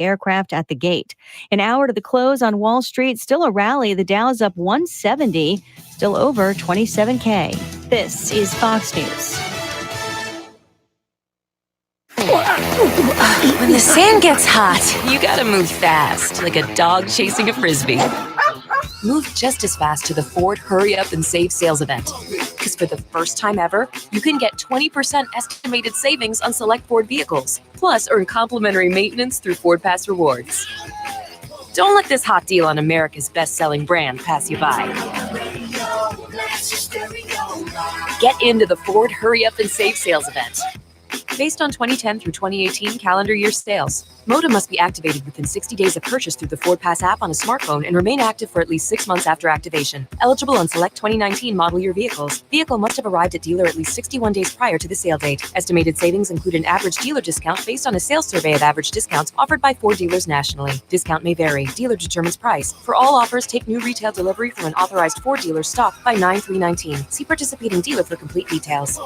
aircraft at the gate. An hour to the close on Wall Street, still a rally. The Dow's up 170, still over 27K. This is Fox News. When the sand gets hot, you gotta move fast, like a dog chasing a Frisbee. Move just as fast to the Ford Hurry Up and Save sales event. Because for the first time ever, you can get 20% estimated savings on select Ford vehicles. Plus, earn complimentary maintenance through Ford Pass Rewards. Don't let this hot deal on America's best-selling brand pass you by. Get into the Ford Hurry Up and Save sales event. Based on 2010 through 2018 calendar year sales. Modem must be activated within 60 days of purchase through the Ford Pass app on a smartphone and remain active for at least 6 months after activation. Eligible on select 2019 model year vehicles. Vehicle must have arrived at dealer at least 61 days prior to the sale date. Estimated savings include an average dealer discount based on a sales survey of average discounts offered by Ford dealers nationally. Discount may vary. Dealer determines price. For all offers, take new retail delivery from an authorized Ford dealer stock by 9/3/19. See participating dealer for complete details.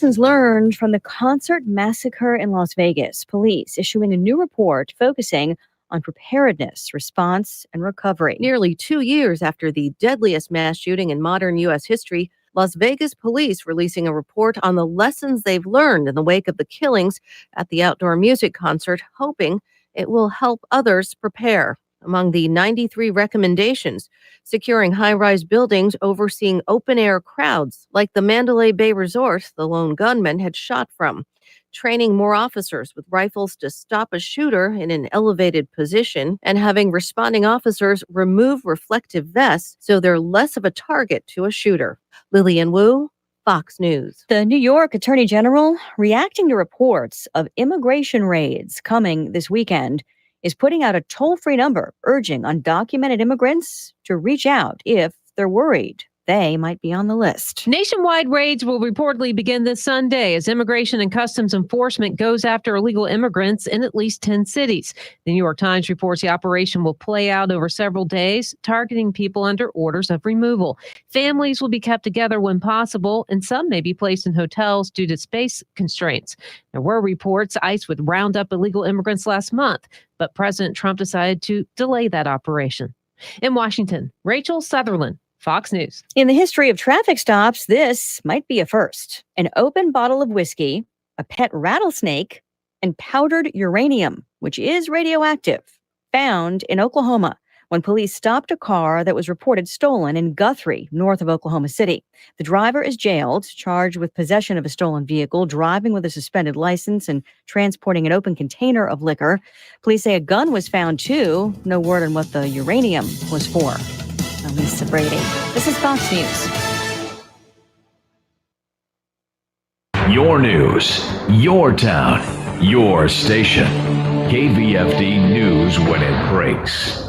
Lessons learned from the concert massacre in Las Vegas. Police issuing a new report focusing on preparedness, response, and recovery. Nearly 2 years after the deadliest mass shooting in modern U.S. history, Las Vegas police releasing a report on the lessons they've learned in the wake of the killings at the outdoor music concert, hoping it will help others prepare. Among the 93 recommendations, securing high-rise buildings overseeing open-air crowds like the Mandalay Bay Resort the lone gunman had shot from, training more officers with rifles to stop a shooter in an elevated position, and having responding officers remove reflective vests so they're less of a target to a shooter. Lillian Wu, Fox News. The New York Attorney General, reacting to reports of immigration raids coming this weekend, is putting out a toll-free number urging undocumented immigrants to reach out if they're worried they might be on the list. Nationwide raids will reportedly begin this Sunday as Immigration and Customs Enforcement goes after illegal immigrants in at least 10 cities. The New York Times reports the operation will play out over several days, targeting people under orders of removal. Families will be kept together when possible, and some may be placed in hotels due to space constraints. There were reports ICE would round up illegal immigrants last month, but President Trump decided to delay that operation. In Washington, Rachel Sutherland, Fox News. In the history of traffic stops, this might be a first. An open bottle of whiskey, a pet rattlesnake, and powdered uranium, which is radioactive, found in Oklahoma when police stopped a car that was reported stolen in Guthrie, north of Oklahoma City. The driver is jailed, charged with possession of a stolen vehicle, driving with a suspended license, and transporting an open container of liquor. Police say a gun was found, too. No word on what the uranium was for. Lisa Brady. This is Fox News. Your news, your town, your station. KVFD News when it breaks.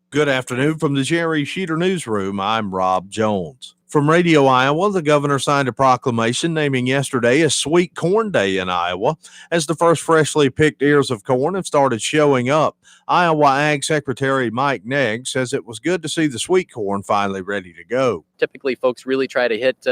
Good afternoon from the Jerry Sheeter Newsroom. I'm Rob Jones. From Radio Iowa, the governor signed a proclamation naming yesterday as Sweet Corn Day in Iowa, as the first freshly picked ears of corn have started showing up. Iowa Ag Secretary Mike Negg says it was good to see the sweet corn finally ready to go. Typically, folks really try to hit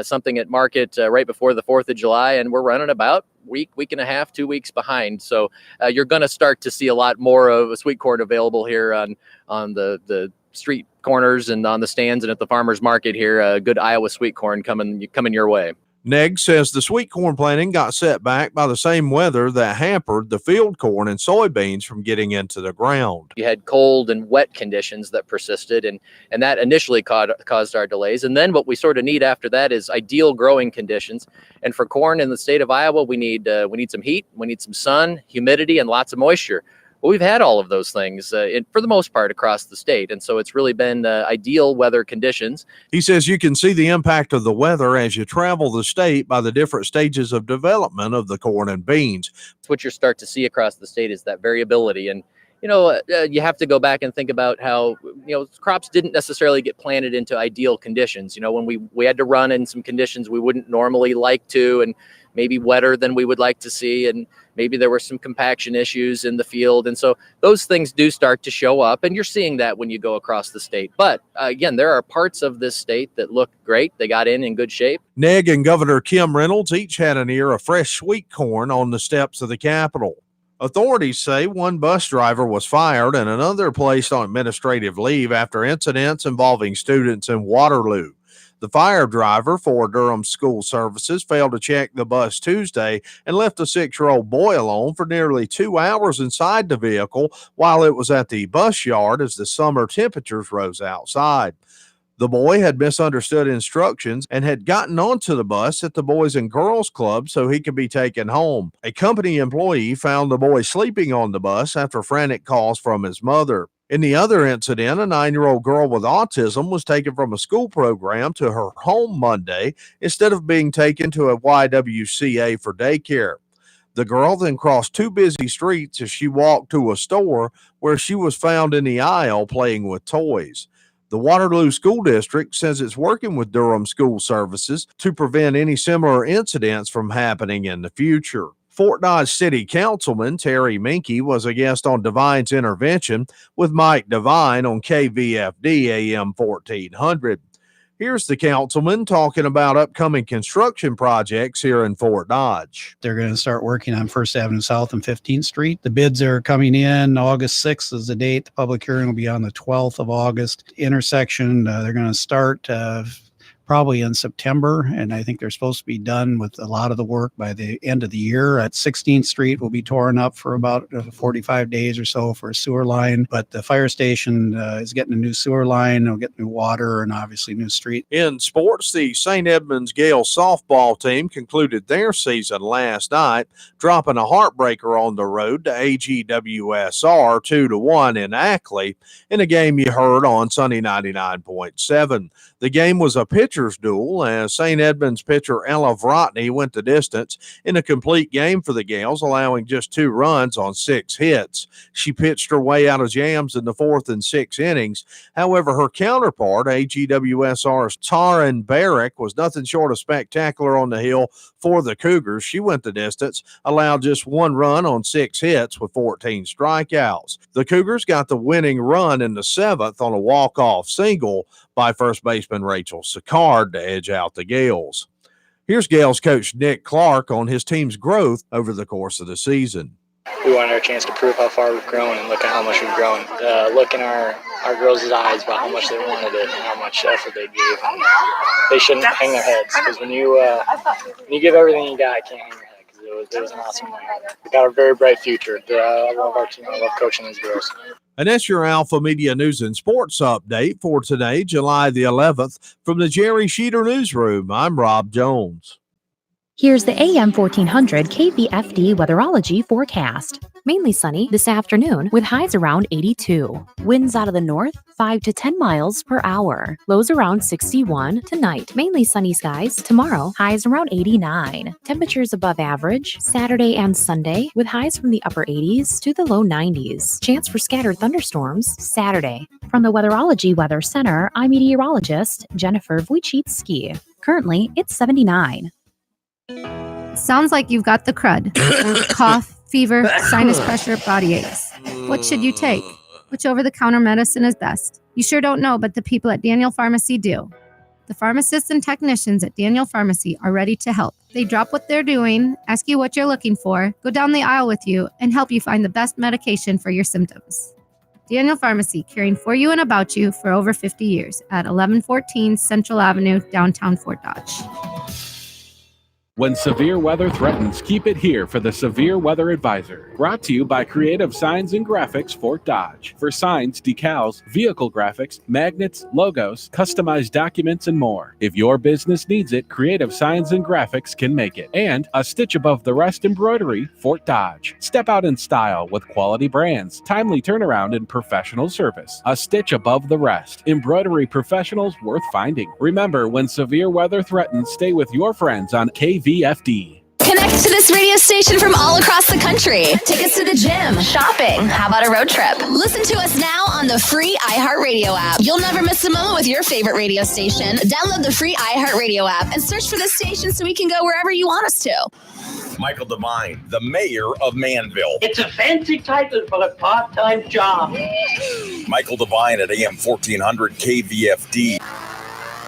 something at market right before the 4th of July, and we're running about week and a half, 2 weeks behind. So you're going to start to see a lot more of sweet corn available here on the street corners and on the stands and at the farmers market here. Good Iowa sweet corn coming your way. Negg says the sweet corn planting got set back by the same weather that hampered the field corn and soybeans from getting into the ground. You had cold and wet conditions that persisted, and that initially caused our delays. And then what we sort of need after that is ideal growing conditions. And for corn in the state of Iowa, we need some heat, we need some sun, humidity, and lots of moisture. Well, we've had all of those things for the most part across the state. And so it's really been ideal weather conditions. He says you can see the impact of the weather as you travel the state by the different stages of development of the corn and beans. What you start to see across the state is that variability in you have to go back and think about how, crops didn't necessarily get planted into ideal conditions. When we had to run in some conditions we wouldn't normally like to, and maybe wetter than we would like to see. And maybe there were some compaction issues in the field. And so those things do start to show up, and you're seeing that when you go across the state. But again, there are parts of this state that look great. They got in good shape. Neg and Governor Kim Reynolds each had an ear of fresh sweet corn on the steps of the Capitol. Authorities say one bus driver was fired and another placed on administrative leave after incidents involving students in Waterloo. The fire driver for Durham School Services failed to check the bus Tuesday and left a 6-year-old boy alone for nearly 2 hours inside the vehicle while it was at the bus yard as the summer temperatures rose outside. The boy had misunderstood instructions and had gotten onto the bus at the Boys and Girls Club so he could be taken home. A company employee found the boy sleeping on the bus after frantic calls from his mother. In the other incident, a 9-year-old girl with autism was taken from a school program to her home Monday instead of being taken to a YWCA for daycare. The girl then crossed 2 busy streets as she walked to a store where she was found in the aisle playing with toys. The Waterloo School District says it's working with Durham School Services to prevent any similar incidents from happening in the future. Fort Dodge City Councilman Terry Minke was a guest on Divine's Intervention with Mike Divine on KVFD AM 1400. Here's the councilman talking about upcoming construction projects here in Fort Dodge. They're going to start working on First Avenue South and 15th Street. The bids are coming in. August 6th is the date. The public hearing will be on the 12th of August. Intersection, they're going to start probably in September, and I think they're supposed to be done with a lot of the work by the end of the year. At 16th Street will be torn up for about 45 days or so for a sewer line, but the fire station is getting a new sewer line. They'll get new water and obviously new street. In sports, the St. Edmunds Gale softball team concluded their season last night, dropping a heartbreaker on the road to AGWSR 2-1 in Ackley in a game you heard on Sunny 99.7. The game was a pitcher's duel as St. Edmunds pitcher Ella Vrotny went the distance in a complete game for the Gales, allowing just 2 runs on 6 hits. She pitched her way out of jams in the 4th and 6th innings. However, her counterpart, AGWSR's Taryn Barrick, was nothing short of spectacular on the hill for the Cougars. She went the distance, allowed just 1 run on 6 hits with 14 strikeouts. The Cougars got the winning run in the 7th on a walk-off single by first baseman Rachel Sicard to edge out the Gales. Here's Gales coach Nick Clark on his team's growth over the course of the season. We wanted our chance to prove how far we've grown and look at how much we've grown. Look in our girls' eyes about how much they wanted it and how much effort they gave. And they shouldn't hang their heads, because when you give everything you got, you can't hang your head, because it was an awesome win. We got a very bright future. I love our team. I love coaching these girls. And that's your Alpha Media News and Sports update for today, July the 11th. From the Jerry Sheeter Newsroom, I'm Rob Jones. Here's the AM 1400 KVFD weatherology forecast. Mainly sunny this afternoon with highs around 82. Winds out of the north 5 to 10 miles per hour. Lows around 61 tonight. Mainly sunny skies tomorrow. Highs around 89. Temperatures above average Saturday and Sunday with highs from the upper 80s to the low 90s. Chance for scattered thunderstorms Saturday. From the Weatherology Weather Center, I'm meteorologist Jennifer Wojcicki. Currently, it's 79. Sounds like you've got the crud. Cough, fever, sinus pressure, body aches. What should you take? Which over-the-counter medicine is best? You sure don't know, but the people at Daniel Pharmacy do. The pharmacists and technicians at Daniel Pharmacy are ready to help. They drop what they're doing, ask you what you're looking for, go down the aisle with you, and help you find the best medication for your symptoms. Daniel Pharmacy, caring for you and about you for over 50 years at 1114 Central Avenue, downtown Fort Dodge. When severe weather threatens, keep it here for the Severe Weather Advisor. Brought to you by Creative Signs and Graphics, Fort Dodge. For signs, decals, vehicle graphics, magnets, logos, customized documents, and more. If your business needs it, Creative Signs and Graphics can make it. And a stitch above the rest embroidery, Fort Dodge. Step out in style with quality brands, timely turnaround, and professional service. A stitch above the rest. Embroidery professionals worth finding. Remember, when severe weather threatens, stay with your friends on KVFD. Connect to this radio station from all across the country. Tickets to the gym, shopping. How about a road trip? Listen to us now on the free iHeartRadio app. You'll never miss a moment with your favorite radio station. Download the free iHeartRadio app and search for the station so we can go wherever you want us to. Michael Devine, the mayor of Manville. It's a fancy title for a part-time job. Michael Devine at AM 1400 KVFD.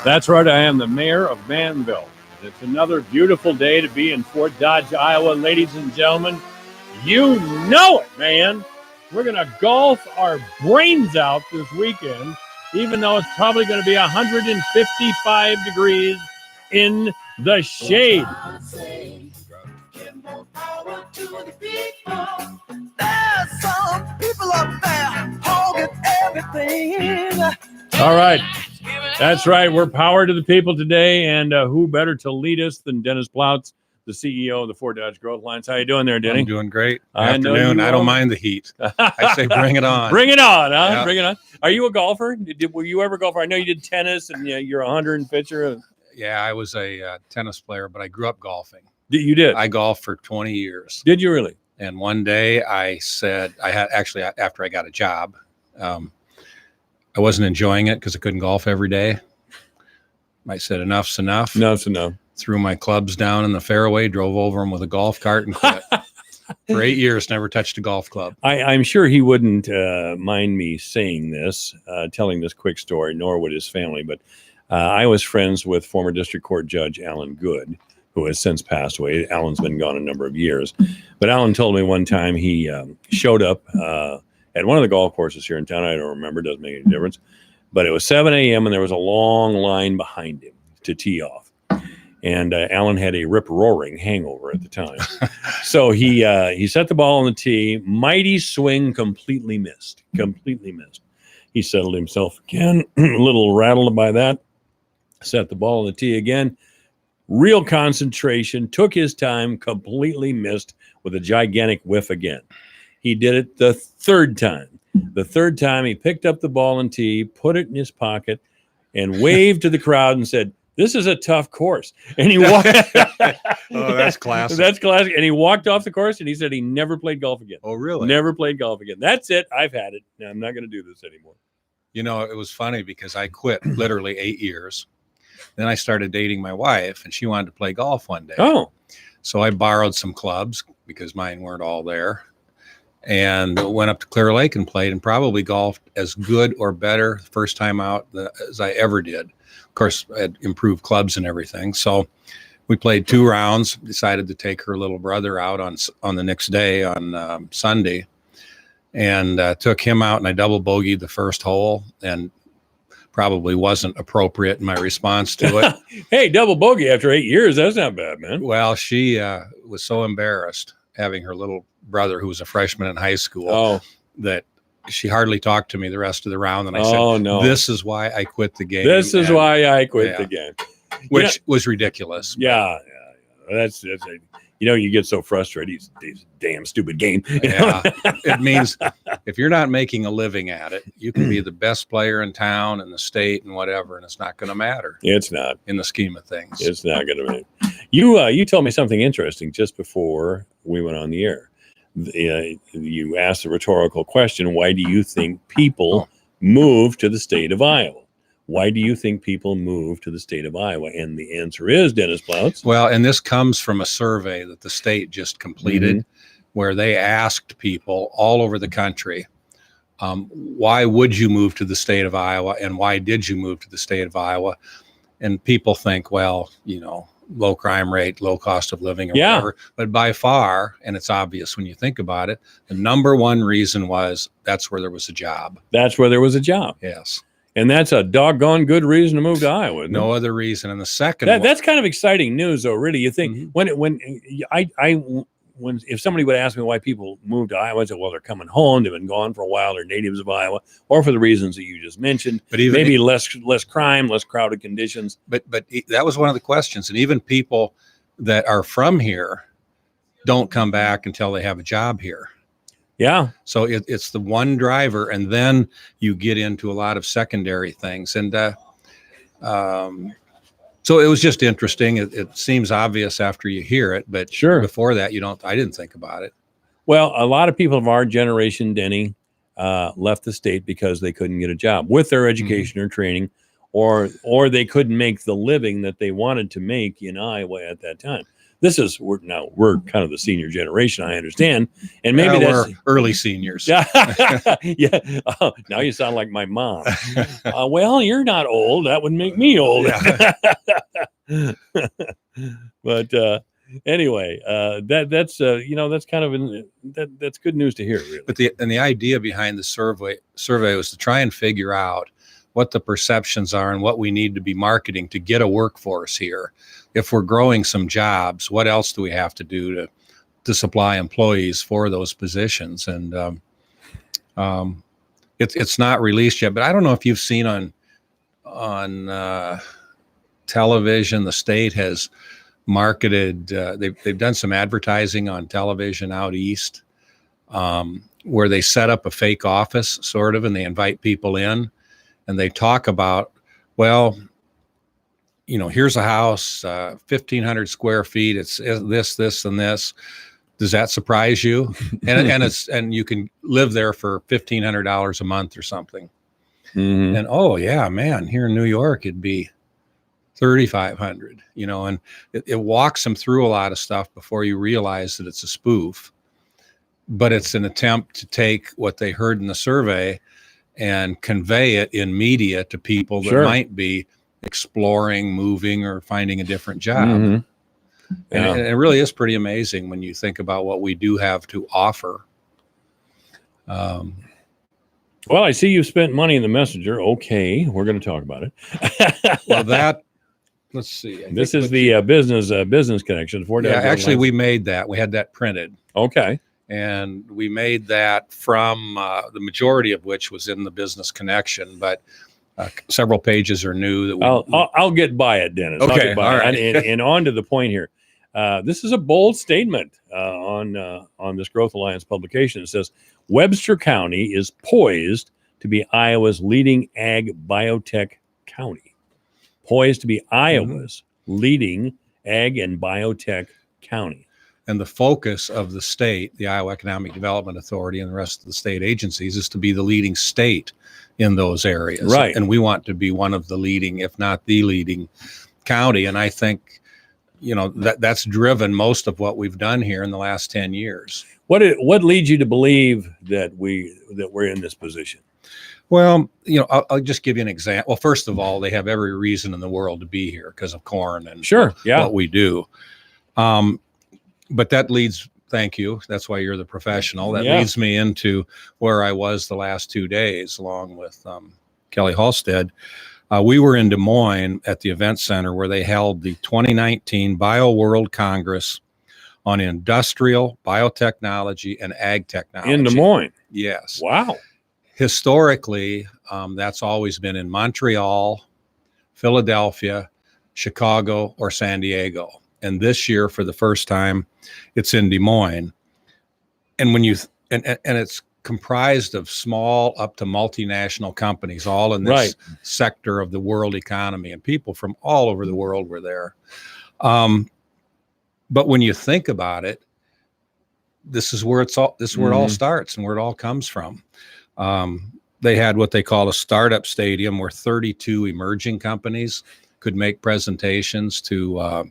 That's right, I am the mayor of Manville. It's another beautiful day to be in Fort Dodge, Iowa. Ladies and gentlemen, you know it, man. We're going to golf our brains out this weekend, even though it's probably going to be 155 degrees in the shade. There's some people up there holding everything. All right. That's right. We're power to the people today, and who better to lead us than Dennis Plautz, the CEO of the Fort Dodge Growth Alliance. How you doing there, Denny? I'm doing great. Afternoon. I don't mind the heat. I say bring it on. Bring it on, huh? Yeah. Bring it on. Are you a golfer? Were you ever a golfer? I know you did tennis, and you're a 100 pitcher. Yeah, I was a tennis player, but I grew up golfing. You did? I golfed for 20 years. Did you really? And one day I said, after I got a job, I wasn't enjoying it because I couldn't golf every day. I said, enough's enough. Enough's enough. Threw my clubs down in the fairway, drove over them with a golf cart and quit. For 8 years, never touched a golf club. I'm sure he wouldn't mind me saying this, telling this quick story, nor would his family. But I was friends with former district court judge Alan Good, who has since passed away. Alan's been gone a number of years. But Alan told me one time he showed up at one of the golf courses here in town. I don't remember. Doesn't make any difference. But it was 7 a.m. and there was a long line behind him to tee off. And Alan had a rip-roaring hangover at the time. So he set the ball on the tee. Mighty swing, completely missed. He settled himself again, a little rattled by that. Set the ball on the tee again. Real concentration, took his time, completely missed with a gigantic whiff again. He did it the third time. The third time he picked up the ball and tee, put it in his pocket, and waved to the crowd and said, "This is a tough course." And he walked. Oh, that's classic. That's classic. And he walked off the course and he said he never played golf again. Oh, really? Never played golf again. That's it. I've had it. Now, I'm not going to do this anymore. You know, it was funny because I quit literally 8 years. Then I started dating my wife and she wanted to play golf one day. Oh. So I borrowed some clubs because mine weren't all there. And went up to Clear Lake and played and probably golfed as good or better the first time out as I ever did. Of course, I had improved clubs and everything. So we played 2 rounds, decided to take her little brother out on the next day on Sunday, and took him out, and I double bogeyed the first hole and probably wasn't appropriate in my response to it. Hey, double bogey after 8 years. That's not bad, man. Well, she was so embarrassed having her little brother, who was a freshman in high school, that she hardly talked to me the rest of the round. And I said, no. This is why I quit the game. This is why I quit the game. Which was ridiculous. Yeah. That's you get so frustrated. He's a damn stupid game. Yeah. It means if you're not making a living at it, you can be the best player in town and the state and whatever, and it's not going to matter. It's not. In the scheme of things. It's not going to matter. You told me something interesting just before we went on the air. You asked a rhetorical question. Why do you think people move to the state of Iowa? Why do you think people move to the state of Iowa? And the answer is, Dennis Plautz. Well, and this comes from a survey that the state just completed, where they asked people all over the country, why would you move to the state of Iowa? And why did you move to the state of Iowa? And people think, well, low crime rate, low cost of living, or whatever. But by far, and it's obvious when you think about it, the number one reason was that's where there was a job. That's where there was a job. Yes. And that's a doggone good reason to move to Iowa. No other reason. And the second that's kind of exciting news, though. Really, you think if somebody would ask me why people move to Iowa, I'd say, well, they're coming home. They've been gone for a while. They're natives of Iowa, or for the reasons that you just mentioned. But even maybe less crime, less crowded conditions. But that was one of the questions. And even people that are from here don't come back until they have a job here. Yeah. So it's the one driver, and then you get into a lot of secondary things. And So it was just interesting. It seems obvious after you hear it, but Sure. before that, I didn't think about it. Well, a lot of people of our generation, Denny, left the state because they couldn't get a job with their education or training, or they couldn't make the living that they wanted to make in Iowa at that time. We're kind of the senior generation, I understand, and maybe that's we're early seniors. Yeah. Oh, now you sound like my mom. Well, you're not old. That would make me old. But anyway, that's kind of that's good news to hear, really. But the idea behind the survey was to try and figure out what the perceptions are and what we need to be marketing to get a workforce here. If we're growing some jobs, what else do we have to do to supply employees for those positions? And it's not released yet, but I don't know if you've seen on television, the state has marketed, they've done some advertising on television out east, where they set up a fake office sort of, and they invite people in and they talk about, well, here's a house, 1,500 square feet. It's this, and this. Does that surprise you? And you can live there for $1,500 a month or something. Mm-hmm. And oh yeah, man, here in New York it'd be 3,500. And it walks them through a lot of stuff before you realize that it's a spoof. But it's an attempt to take what they heard in the survey and convey it in media to people that might be exploring, moving, or finding a different job. Mm-hmm. Yeah. And it really is pretty amazing when you think about what we do have to offer. Well, I see you've spent money in the Messenger. Okay, we're going to talk about it. Well, let's see. This is the business connection. Actually, we made that. We had that printed. Okay. And we made that from the majority of which was in the business connection, but several pages are new. That I'll get by it, Dennis. Okay, I'll get by all right. it. And on to the point here. This is a bold statement on this Growth Alliance publication. It says Webster County is poised to be Iowa's leading ag biotech county. Poised to be Iowa's leading ag and biotech county. And the focus of the state, the Iowa Economic Development Authority, and the rest of the state agencies is to be the leading state in those areas. Right. And we want to be one of the leading, if not the leading county. And I think, that's driven most of what we've done here in the last 10 years. What leads you to believe that we're in this position? Well, I'll just give you an example. Well, first of all, they have every reason in the world to be here because of corn and what we do. But that leads, thank you. That's why you're the professional. That leads me into where I was the last 2 days, along with Kelly Halstead. We were in Des Moines at the event center where they held the 2019 BioWorld Congress on industrial, biotechnology, and ag technology. In Des Moines? Yes. Wow. Historically, that's always been in Montreal, Philadelphia, Chicago, or San Diego. And this year, for the first time, it's in Des Moines. And when and it's comprised of small up to multinational companies, all in this sector of the world economy, and people from all over the world were there. But when you think about it, this is where it all starts and where it all comes from. They had what they call a startup stadium where 32 emerging companies could make presentations to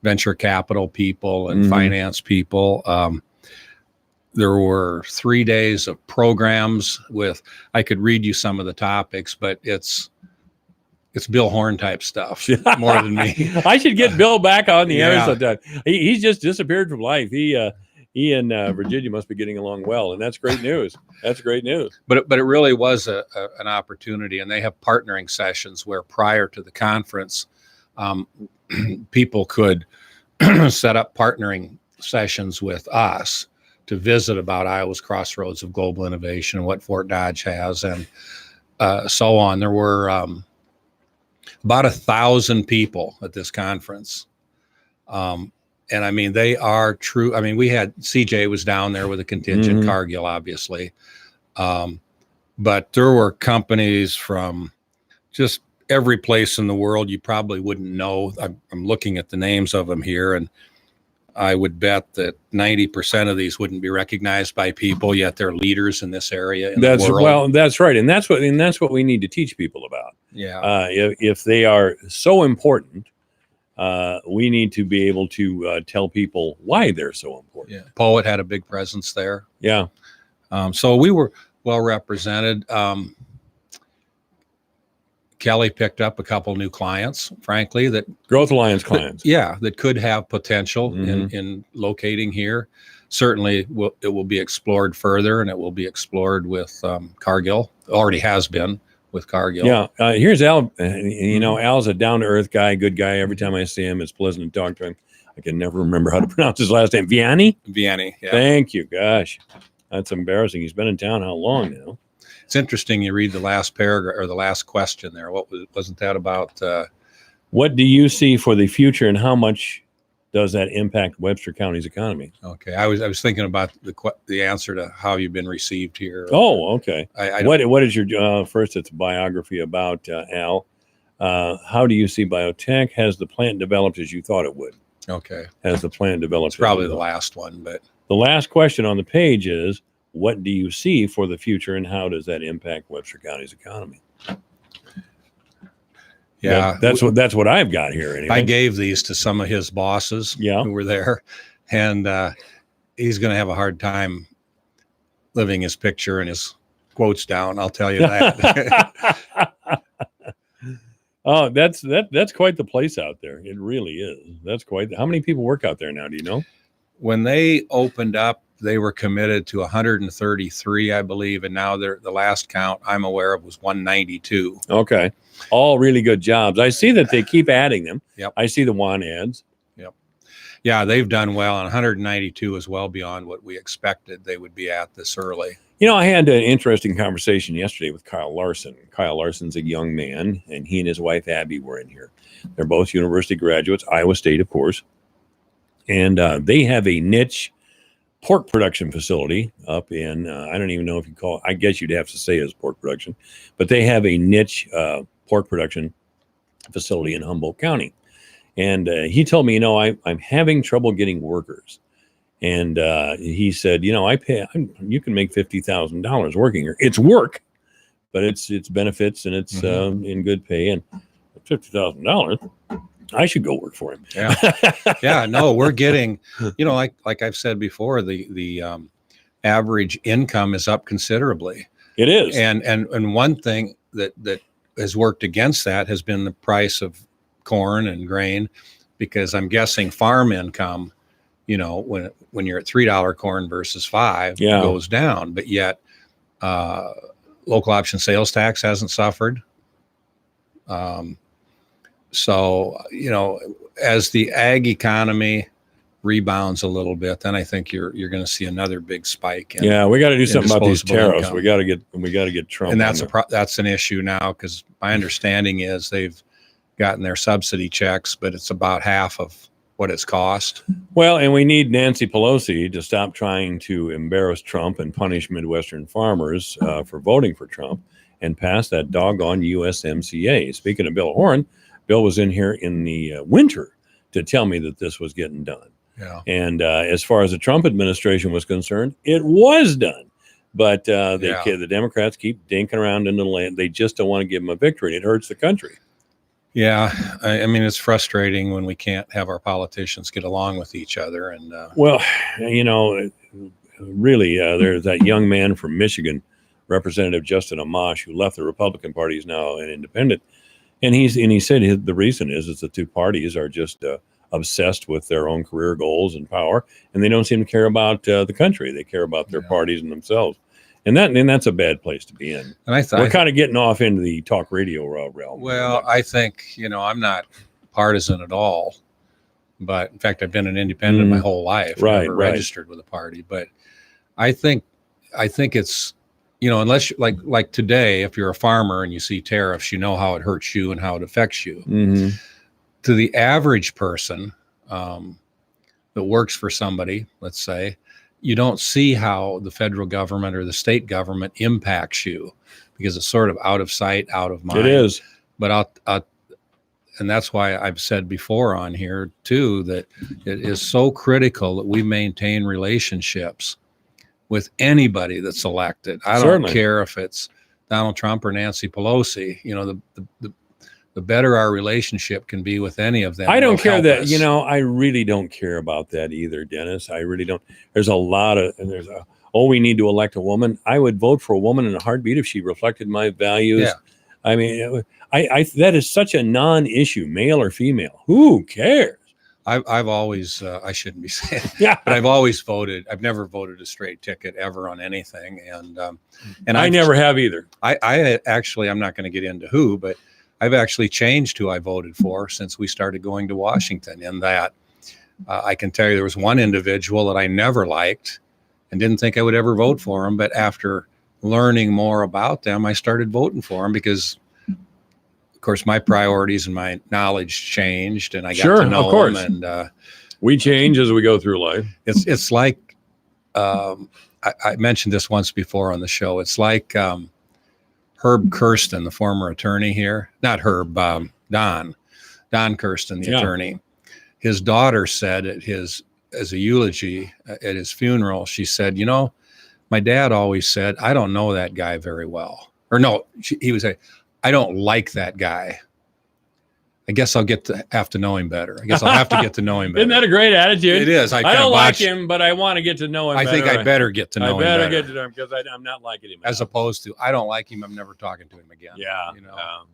venture capital people and finance people. There were 3 days of programs I could read you some of the topics, but it's Bill Horn type stuff more than me. I should get Bill back on the air sometime. He's just disappeared from life. He and Virginia must be getting along well, and that's great news. That's great news. But it really was an opportunity, and they have partnering sessions where prior to the conference, people could set up partnering sessions with us to visit about Iowa's crossroads of global innovation and what Fort Dodge has, and so on. There were about 1,000 people at this conference. And I mean, they are true. I mean, we had CJ was down there with a contingent, Cargill, obviously. But there were companies from just every place in the world you probably wouldn't know. I'm looking at the names of them here, and I would bet that 90% of these wouldn't be recognized by people, yet they're leaders in this area in the world. Well, that's right, and that's what we need to teach people about. Yeah. If they are so important, we need to be able to tell people why they're so important. Yeah. Poet had a big presence there. Yeah. So we were well represented. Kelly picked up a couple new clients, frankly, that Growth Alliance clients. That could have potential in locating here. Certainly, it will be explored further, and it will be explored with Cargill. Already has been with Cargill. Yeah. Here's Al. Al's a down-to-earth guy, good guy. Every time I see him, it's pleasant to talk to him. I can never remember how to pronounce his last name. Vianney? Vianney, yeah. Thank you. Gosh, that's embarrassing. He's been in town how long now? It's interesting. You read the last paragraph or the last question there. Wasn't that about? What do you see for the future, and how much does that impact Webster County's economy? Okay, I was thinking about the answer to how you've been received here. Oh, okay. What is your first? It's a biography about Al. How do you see biotech? Has the plant developed as you thought it would? Okay. Has the plant developed? It's probably the last one, but the last question on the page is, what do you see for the future, and how does that impact Webster County's economy? Yeah, that's what I've got here. Anyway. I gave these to some of his bosses who were there, and he's going to have a hard time living his picture and his quotes down. I'll tell you that. Oh, that's quite the place out there. It really is. That's quite. How many people work out there now? Do you know? When they opened up, they were committed to 133, I believe, and now the last count I'm aware of was 192. Okay, all really good jobs. I see that they keep adding them. Yep. I see the want ads. Yep. Yeah, they've done well, and 192 is well beyond what we expected they would be at this early. I had an interesting conversation yesterday with Kyle Larson. Kyle Larson's a young man, and he and his wife Abby were in here. They're both university graduates, Iowa State, of course, and they have a niche pork production facility up in, I don't even know if you call it, I guess you'd have to say it's pork production, but they have a niche pork production facility in Humboldt County. And he told me, I'm having trouble getting workers. And he said, you can make $50,000 working here. It's work, but it's benefits, and it's in good pay. And $50,000, I should go work for him. Yeah. Yeah. No, we're getting, like I've said before, the average income is up considerably. It is. And one thing that has worked against that has been the price of corn and grain, because I'm guessing farm income, when you're at $3 corn versus $5, goes down, but yet local option sales tax hasn't suffered. So, as the ag economy rebounds a little bit, then I think you're going to see another big spike. We got to do something about these tariffs. Income. We got to get Trump. And that's an issue now, because my understanding is they've gotten their subsidy checks, but it's about half of what it's cost. Well, and we need Nancy Pelosi to stop trying to embarrass Trump and punish Midwestern farmers for voting for Trump, and pass that doggone USMCA. Speaking of Bill Horan, Bill was in here in the winter to tell me that this was getting done. Yeah. And as far as the Trump administration was concerned, it was done. But the Democrats keep dinking around into the land. They just don't want to give them a victory, and it hurts the country. Yeah. I mean, it's frustrating when we can't have our politicians get along with each other. And well, really, there's that young man from Michigan, Representative Justin Amash, who left the Republican Party, is now an independent. And he said the reason is the two parties are just obsessed with their own career goals and power, and they don't seem to care about the country. They care about their parties and themselves, and that's a bad place to be in. And we're kind of getting off into the talk radio realm. Well, I think I'm not partisan at all, but in fact, I've been an independent my whole life. Never registered with a party, but I think it's. Unless like today, if you're a farmer and you see tariffs, you know how it hurts you and how it affects you. Mm-hmm. To the average person that works for somebody, let's say, you don't see how the federal government or the state government impacts you, because it's sort of out of sight, out of mind. It is. but and that's why I've said before on here too, that it is so critical that we maintain relationships with anybody that's elected. I don't Certainly. care if it's Donald Trump or Nancy Pelosi. You know, the better our relationship can be with any of them. I don't will care help that, us. you know, I really don't care about that either, Dennis. I really don't. There's a lot of, and there's we need to elect a woman. I would vote for a woman in a heartbeat if she reflected my values. Yeah. I mean, I that is such a non-issue, male or female. Who cares? I've always, I shouldn't be saying, Yeah. but I've always voted. I've never voted a straight ticket ever on anything. And I I've- never have either. I actually, I'm not going to get into who, but I've actually changed who I voted for since we started going to Washington. In that, I can tell you there was one individual that I never liked and didn't think I would ever vote for him. But after learning more about them, I started voting for him because, of course, my priorities and my knowledge changed, and I got Sure, to know of course. them. And We change as we go through life. it's like I mentioned this once before on the show. It's like Herb Kirsten, the former attorney here, not Herb, Don Kirsten, the Yeah. attorney. His daughter said as a eulogy at his funeral, she said, "You know, my dad always said, I don't know that guy very well." Or no, he would say, "I don't like that guy. I guess I'll have to know him better. I guess I'll have to get to know him better." Isn't that a great attitude? It is. I don't like him, but I want to get to know him I think better. I better get to know him I better better. get to know him because I'm not liking him. As opposed to, I don't like him, I'm never talking to him again. Yeah. You know, Oh,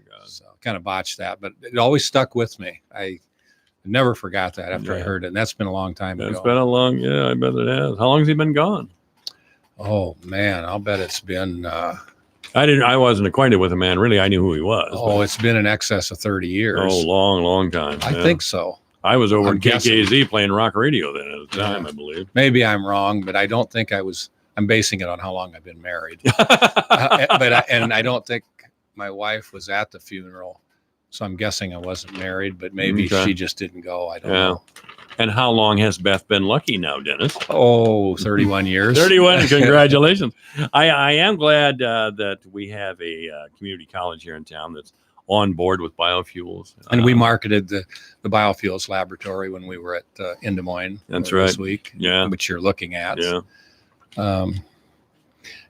God. so kind of botched that, but it always stuck with me. I never forgot that after I Yeah. heard it. And that's been a long time It's ago. been a long, I bet it has. How long has he been gone? Oh man, I'll bet it's been, I wasn't acquainted with the man. Really, I knew who he was. oh, it's been in excess of 30 years. Oh, long time. I yeah. think so. I was over I'm at guessing. KKZ playing rock radio then at the time, Yeah. I believe. Maybe I'm wrong, but I don't think I'm basing it on how long I've been married. And I don't think my wife was at the funeral. So I'm guessing I wasn't married, but maybe Okay. she just didn't go. I don't Yeah. know. And how long has Beth been lucky now, Dennis? Oh, 31 years. 31. Congratulations. I am glad that we have a community college here in town that's on board with biofuels. And we marketed the biofuels laboratory when we were at in Des Moines. That's This right. week. Yeah. Which you're looking at. Yeah.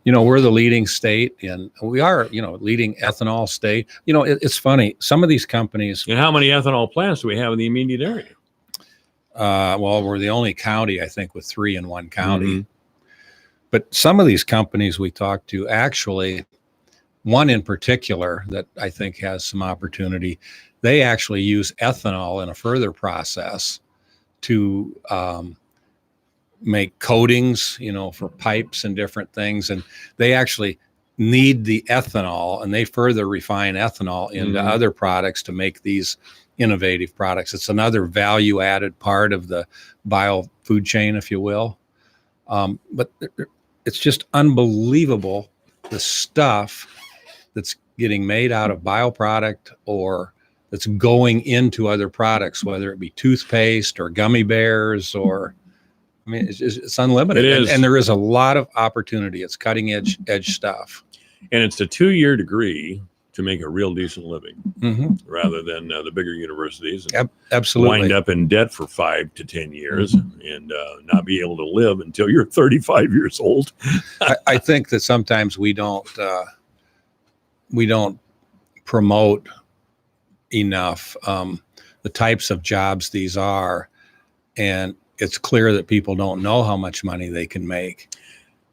You know, we're the leading state, and we are, leading ethanol state. You know, it's funny. Some of these companies. And how many ethanol plants do we have in the immediate area? Well, we're the only county, I think, with 3 in one county. Mhm. But some of these companies we talked to, actually, one in particular that I think has some opportunity, they actually use ethanol in a further process to make coatings, for pipes and different things. And they actually need the ethanol, and they further refine ethanol into Mhm. other products to make these innovative products. It's another value added part of the bio food chain, if you will. But it's just unbelievable the stuff that's getting made out of bioproduct or that's going into other products, whether it be toothpaste or gummy bears or, I mean, it's unlimited. It is. And there is a lot of opportunity. It's cutting edge stuff. And it's a 2-year degree to make a real decent living Mhm. rather than the bigger universities. And Absolutely. wind up in debt for 5 to 10 years and not be able to live until you're 35 years old. I think that sometimes we don't promote enough the types of jobs these are, and it's clear that people don't know how much money they can make.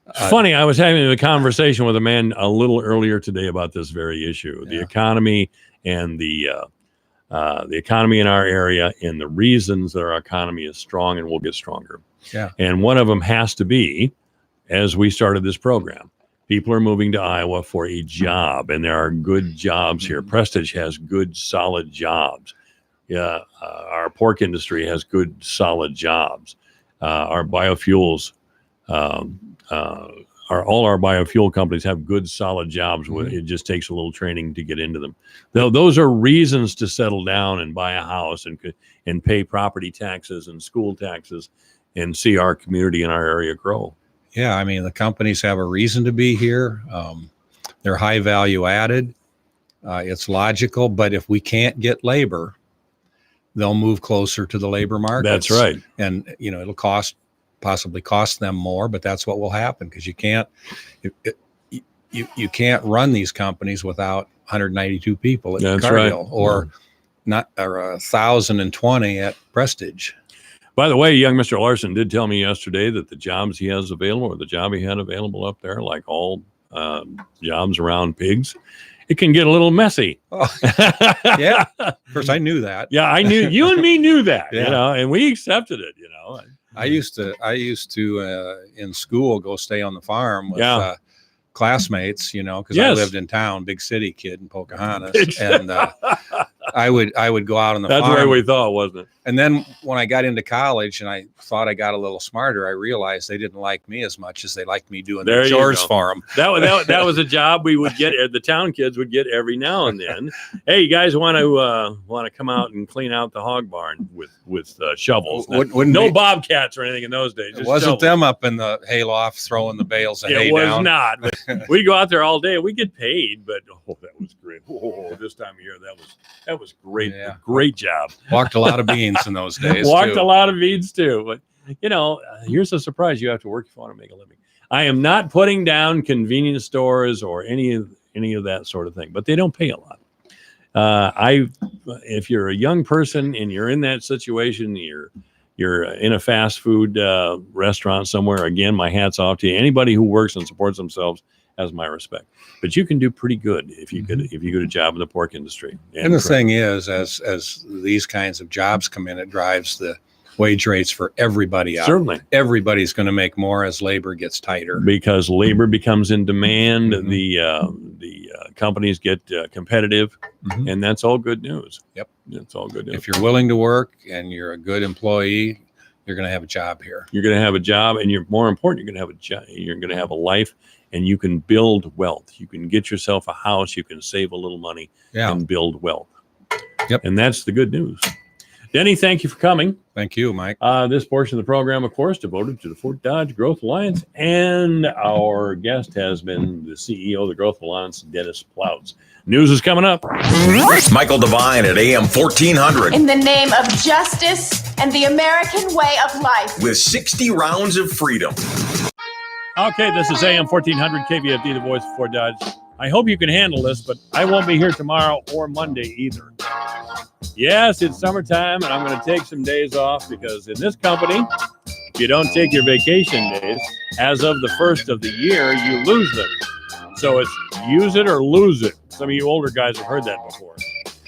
It's funny, I was having a conversation with a man a little earlier today about this very issue, the economy and the economy in our area and the reasons that our economy is strong and will get stronger. Yeah. And one of them has to be, as we started this program, people are moving to Iowa for a job, and there are good jobs here. Prestige has good, solid jobs. Yeah, our pork industry has good, solid jobs. Our biofuels, all our biofuel companies have good, solid jobs. It just takes a little training to get into them. Though those are reasons to settle down and buy a house and pay property taxes and school taxes and see our community and our area grow. Yeah, I mean, the companies have a reason to be here. They're high value added. It's logical, but if we can't get labor, they'll move closer to the labor market. That's right. And, it'll possibly cost them more, but that's what will happen because you can't run these companies without 192 people at That's Cargill right. or 1,020 at Prestige. By the way, young Mr. Larson did tell me yesterday that the jobs he has available, or the job he had available up there, like all jobs around pigs, it can get a little messy. Oh, yeah. Of course, I knew that. Yeah, I knew you and me knew that, Yeah. and we accepted it, I used to in school go stay on the farm with Yeah. classmates, because I Yes. lived in town, big city kid in Pocahontas, and I would go out on the That's farm. where we thought, wasn't it? And then when I got into college and I thought I got a little smarter, I realized they didn't like me as much as they liked me doing There the you chores go. for them. That was a job we would get. The town kids would get every now and then. Hey, you guys want to come out and clean out the hog barn with shovels? No bobcats or anything in those days. It Just wasn't shovels. them up in the hayloft throwing the bales of hay It was down. not. But we'd go out there all day. We get paid, but that was great. This time of year, that was great. Yeah. Great job. Walked a lot of beans in those days. Walked too. a lot of beans too. But here's a surprise: you have to work if you want to make a living. I am not putting down convenience stores or any of that sort of thing, but they don't pay a lot. If you're a young person and you're in that situation, you're in a fast food restaurant somewhere. Again, my hat's off to you. Anybody who works and supports themselves has my respect. But you can do pretty good if you get a job in the pork industry. And the thing is, as these kinds of jobs come in, it drives the wage rates for everybody up. Certainly. Everybody's going to make more as labor gets tighter. Because labor becomes in demand, the companies get competitive, and that's all good news. Yep. That's all good news. If you're willing to work and you're a good employee, you're going to have a job here. You're going to have a job, and more important, you're going to have a job. You're going to have a life, and you can build wealth. You can get yourself a house. You can save a little money and build wealth. Yep. And that's the good news. Denny, thank you for coming. Thank you, Mike. This portion of the program, of course, devoted to the Fort Dodge Growth Alliance. And our guest has been the CEO of the Growth Alliance, Dennis Plouts. News is coming up. Michael Devine at AM 1400 In the name of justice and the American way of life. with 60 rounds of freedom. Okay, this is AM 1400 KVFD, the voice of Fort Dodge. I hope you can handle this, but I won't be here tomorrow or Monday either. Yes, it's summertime, and I'm going to take some days off because in this company, if you don't take your vacation days, as of the first of the year, you lose them. So it's use it or lose it. Some of you older guys have heard that before.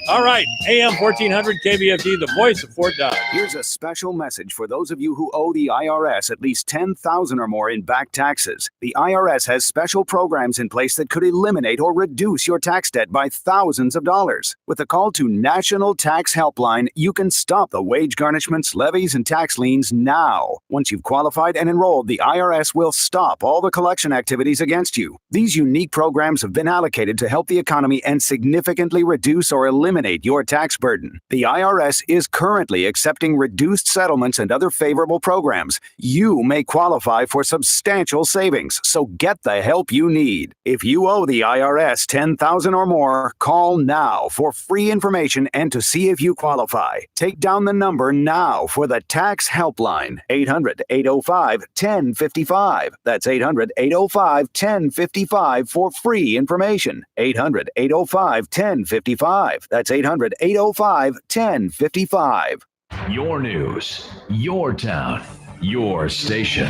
All right, AM 1400 KVFD, the voice of Fort Dodge. Here's a special message for those of you who owe the IRS at least $10,000 or more in back taxes. The IRS has special programs in place that could eliminate or reduce your tax debt by thousands of dollars. With a call to National Tax Helpline, you can stop the wage garnishments, levies, and tax liens now. Once you've qualified and enrolled, the IRS will stop all the collection activities against you. These unique programs have been allocated to help the economy and significantly reduce or eliminate your tax burden. The IRS is currently accepting reduced settlements and other favorable programs. You may qualify for substantial savings, so get the help you need. If you owe the IRS $10,000 or more, call now for free information and to see if you qualify. Take down the number now for the Tax Helpline, 800-805-1055. That's 800-805-1055 for free information. 800-805-1055. That's 800-805-1055. Your news, your town, your station.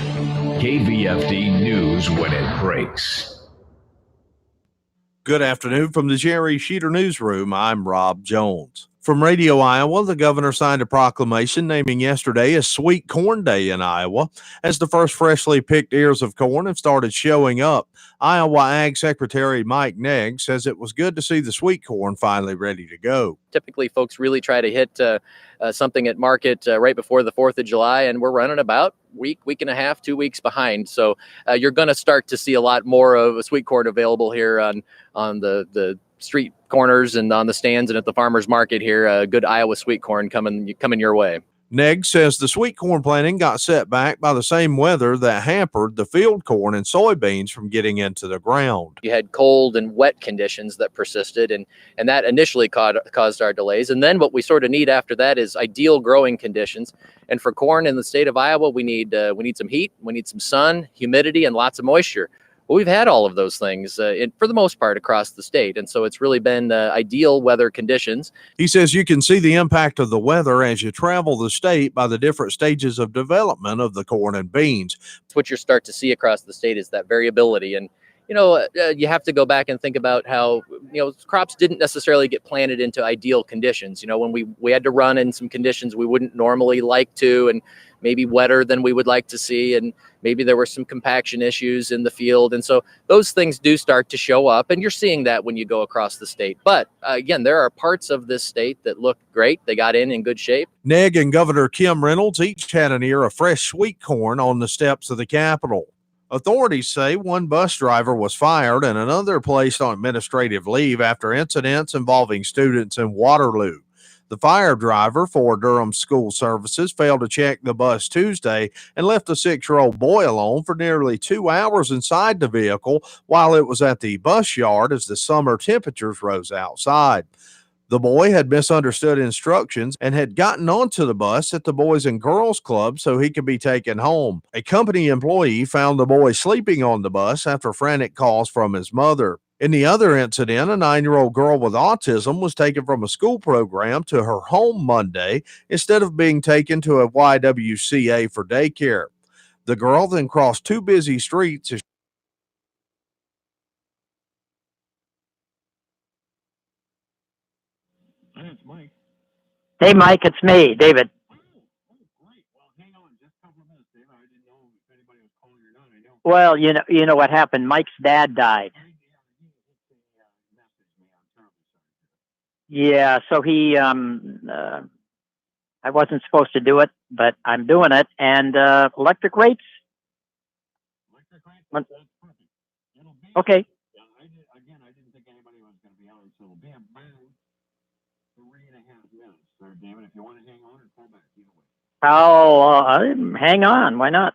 KVFD News when it breaks. Good afternoon from the Jerry Sheeter Newsroom. I'm Rob Jones. From Radio Iowa, the governor signed a proclamation naming yesterday a Sweet Corn Day in Iowa as the first freshly picked ears of corn have started showing up. Iowa Ag Secretary Mike Negg says it was good to see the sweet corn finally ready to go. Typically, folks really try to hit something at market right before the 4th of July, and we're running about week and a half, 2 weeks behind. So you're going to start to see a lot more of sweet corn available here on the street corners and on the stands and at the farmers market here. Good Iowa sweet corn coming your way. Neg says the sweet corn planting got set back by the same weather that hampered the field corn and soybeans from getting into the ground. You had cold and wet conditions that persisted, and that initially caused our delays. And then what we sort of need after that is ideal growing conditions. And for corn in the state of Iowa, we need some heat, we need some sun, humidity, and lots of moisture. Well, we've had all of those things for the most part across the state. And so it's really been ideal weather conditions. He says you can see the impact of the weather as you travel the state by the different stages of development of the corn and beans. What you start to see across the state is that variability. And you have to go back and think about how, crops didn't necessarily get planted into ideal conditions. When we had to run in some conditions we wouldn't normally like to, and maybe wetter than we would like to see. And maybe there were some compaction issues in the field. And so those things do start to show up, and you're seeing that when you go across the state. But again, there are parts of this state that look great. They got in good shape. Neg and Governor Kim Reynolds each had an ear of fresh sweet corn on the steps of the Capitol. Authorities say one bus driver was fired and another placed on administrative leave after incidents involving students in Waterloo. The fire driver for Durham School Services failed to check the bus Tuesday and left a 6-year-old boy alone for nearly 2 hours inside the vehicle while it was at the bus yard as the summer temperatures rose outside. The boy had misunderstood instructions and had gotten onto the bus at the Boys and Girls Club so he could be taken home. A company employee found the boy sleeping on the bus after frantic calls from his mother. In the other incident, a 9-year-old girl with autism was taken from a school program to her home Monday instead of being taken to a YWCA for daycare. The girl then crossed 2 busy streets as Hey, Mike, it's me, David. Well, you know what happened. Mike's dad died. Yeah, so he, I wasn't supposed to do it, but I'm doing it. And electric rates? Okay. Oh, hang on. Why not?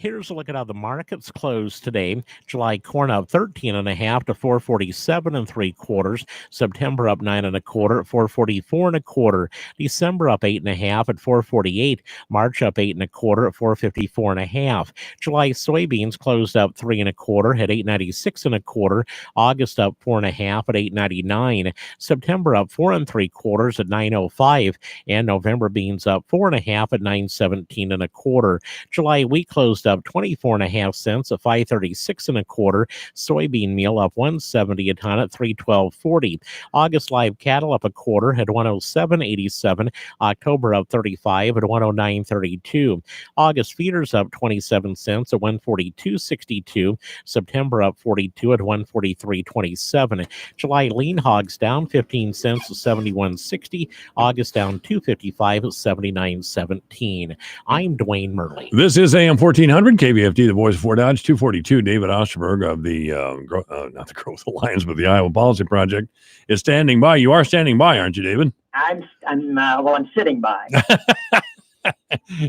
Here's a look at how the markets closed today. July corn up 13.5 to 447 3/4. September up 9 1/4 at 444 1/4. December up 8.5 at 448. March up 8 1/4 at 454 1/2. July soybeans closed up 3 1/4 at 896 1/4. August up 4.5 at 899. September up 4 3/4 at 905. And November beans up 4.5 at 917 1/4. July wheat closed up 24.5 cents at 536 1/4. Soybean meal up 170 a ton at 312.40. August live cattle up 1/4 at 107.87. October up 35 at 109.32. August feeders up 27 cents at 142.62. September up 42 at 143.27. July lean hogs down 15 cents at 71.60. August down 2.55 at 79.17. I'm Dwayne Murley. This is AM 1400 KVFD, the voice of Fort Dodge. 242. David Osterberg of the not the Growth Alliance, but the Iowa Policy Project is standing by. You are standing by, aren't you, David? I'm sitting by.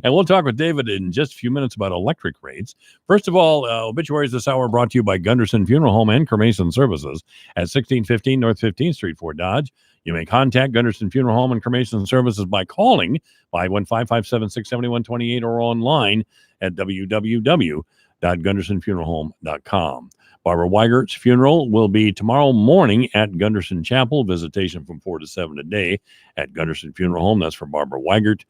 And we'll talk with David in just a few minutes about electric rates. First of all, obituaries this hour brought to you by Gunderson Funeral Home and Cremation Services at 1615 North 15th Street, Fort Dodge. You may contact Gunderson Funeral Home and Cremation Services by calling 515-576-7128 or online at www.gundersonfuneralhome.com. Barbara Weigert's funeral will be tomorrow morning at Gunderson Chapel. Visitation from 4 to 7 a day at Gunderson Funeral Home. That's for Barbara Weigert.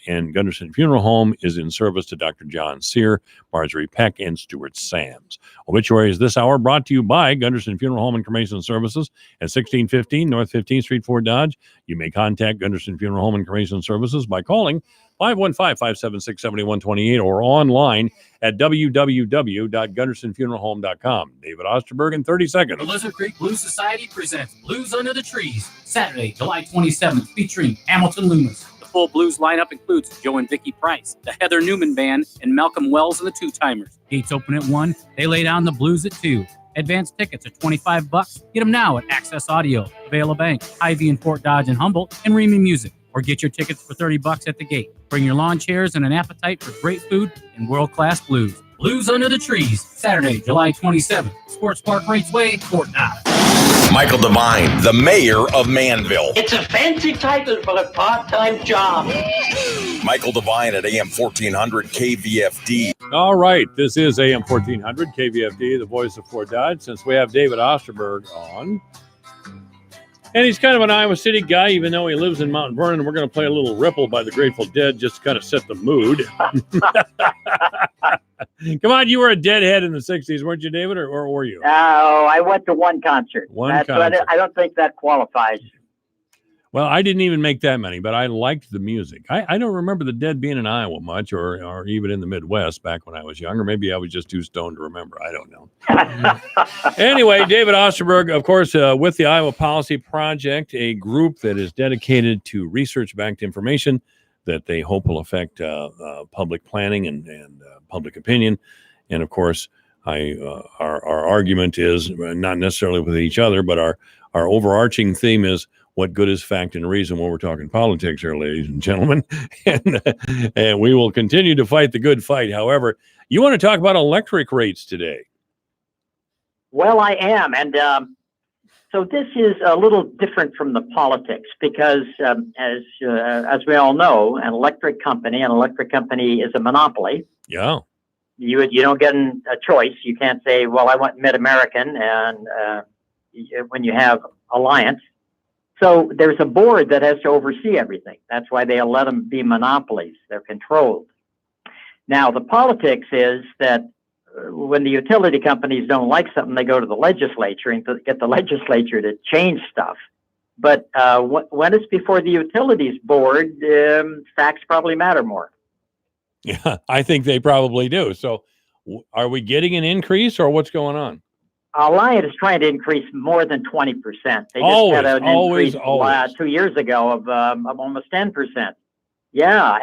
And Gunderson Funeral Home is in service to Dr. John Sear, Marjorie Peck, and Stuart Sams. Obituaries this hour brought to you by Gunderson Funeral Home and Cremation Services at 1615 North 15th Street, Fort Dodge. You may contact Gunderson Funeral Home and Cremation Services by calling 515-576-7128 or online at www.gundersonfuneralhome.com. David Osterberg in 30 seconds. The Lizard Creek Blues Society presents Blues Under the Trees, Saturday, July 27th, featuring Hamilton Loomis. The full blues lineup includes Joe and Vicky Price, the Heather Newman Band, and Malcolm Wells and the Two Timers. Gates open at 1. They lay down the blues at 2. Advance tickets are $25. Get them now at Access Audio, Avila Bank, Ivy in Fort Dodge and Humboldt, and Remy Music. Or get your tickets for $30 at the gate. Bring your lawn chairs and an appetite for great food and world-class blues. Blues Under the Trees, Saturday, July 27th. Sports Park Raceway, Fort Dodge. Michael Devine, the mayor of Manville. It's a fancy title for a part-time job. Michael Devine at AM 1400 KVFD. All right, this is AM 1400 KVFD, the voice of Fort Dodge. Since we have David Osterberg on, and he's kind of an Iowa City guy, even though he lives in Mount Vernon. We're going to play a little Ripple by the Grateful Dead just to kind of set the mood. Come on, you were a Deadhead in the 60s, weren't you, David, or were you? Oh, I went to one concert. Concert. I don't think that qualifies. Well, I didn't even make that many, but I liked the music. I don't remember the Dead being in Iowa much, or even in the Midwest back when I was younger. Maybe I was just too stoned to remember. I don't know. Anyway, David Osterberg, of course, with the Iowa Policy Project, a group that is dedicated to research-backed information that they hope will affect public planning and public opinion. And, of course, our argument is not necessarily with each other, but our overarching theme is, what good is fact and reason when we're talking politics here, ladies and gentlemen? And we will continue to fight the good fight. However, you want to talk about electric rates today. Well, I am. And so this is a little different from the politics because, as we all know, an electric company is a monopoly. Yeah. You don't get a choice. You can't say, well, I want Mid-American, and when you have Alliance. So there's a board that has to oversee everything. That's why they let them be monopolies. They're controlled. Now, the politics is that when the utility companies don't like something, they go to the legislature and get the legislature to change stuff. But when it's before the utilities board, facts probably matter more. Yeah, I think they probably do. So are we getting an increase or what's going on? Alliant is trying to increase more than 20%. They just had an increase 2 years ago of almost 10%. Yeah,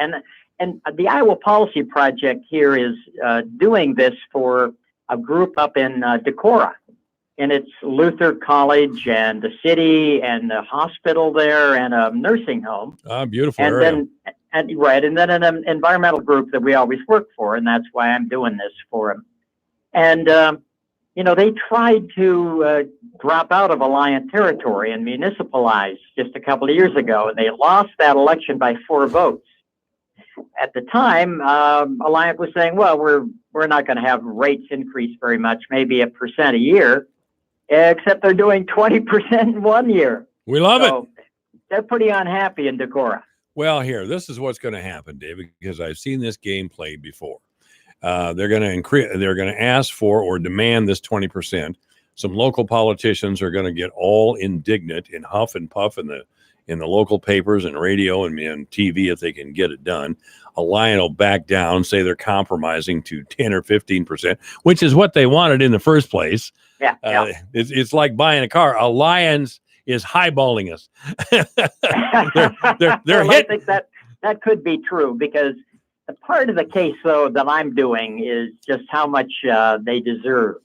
and the Iowa Policy Project here is doing this for a group up in Decorah. And it's Luther College and the city and the hospital there and a nursing home. Beautiful area. And right, and then an environmental group that we always work for, and that's why I'm doing this for them. And they tried to drop out of Alliant territory and municipalize just a couple of years ago, and they lost that election by 4 votes. At the time, Alliant was saying, well, we're not going to have rates increase very much, maybe 1% a year, except they're doing 20% in 1 year. We love it. They're pretty unhappy in Decorah. Well, here, this is what's going to happen, David, because I've seen this game played before. They're going to increase. They're going to ask for or demand this 20%. Some local politicians are going to get all indignant and huff and puff in the local papers and radio and TV if they can get it done. Alliant will back down, say they're compromising to 10 or 15%, which is what they wanted in the first place. Yeah. It's like buying a car. Alliance is highballing us. they're Well, I think that could be true, because the part of the case, though, that I'm doing is just how much they deserve.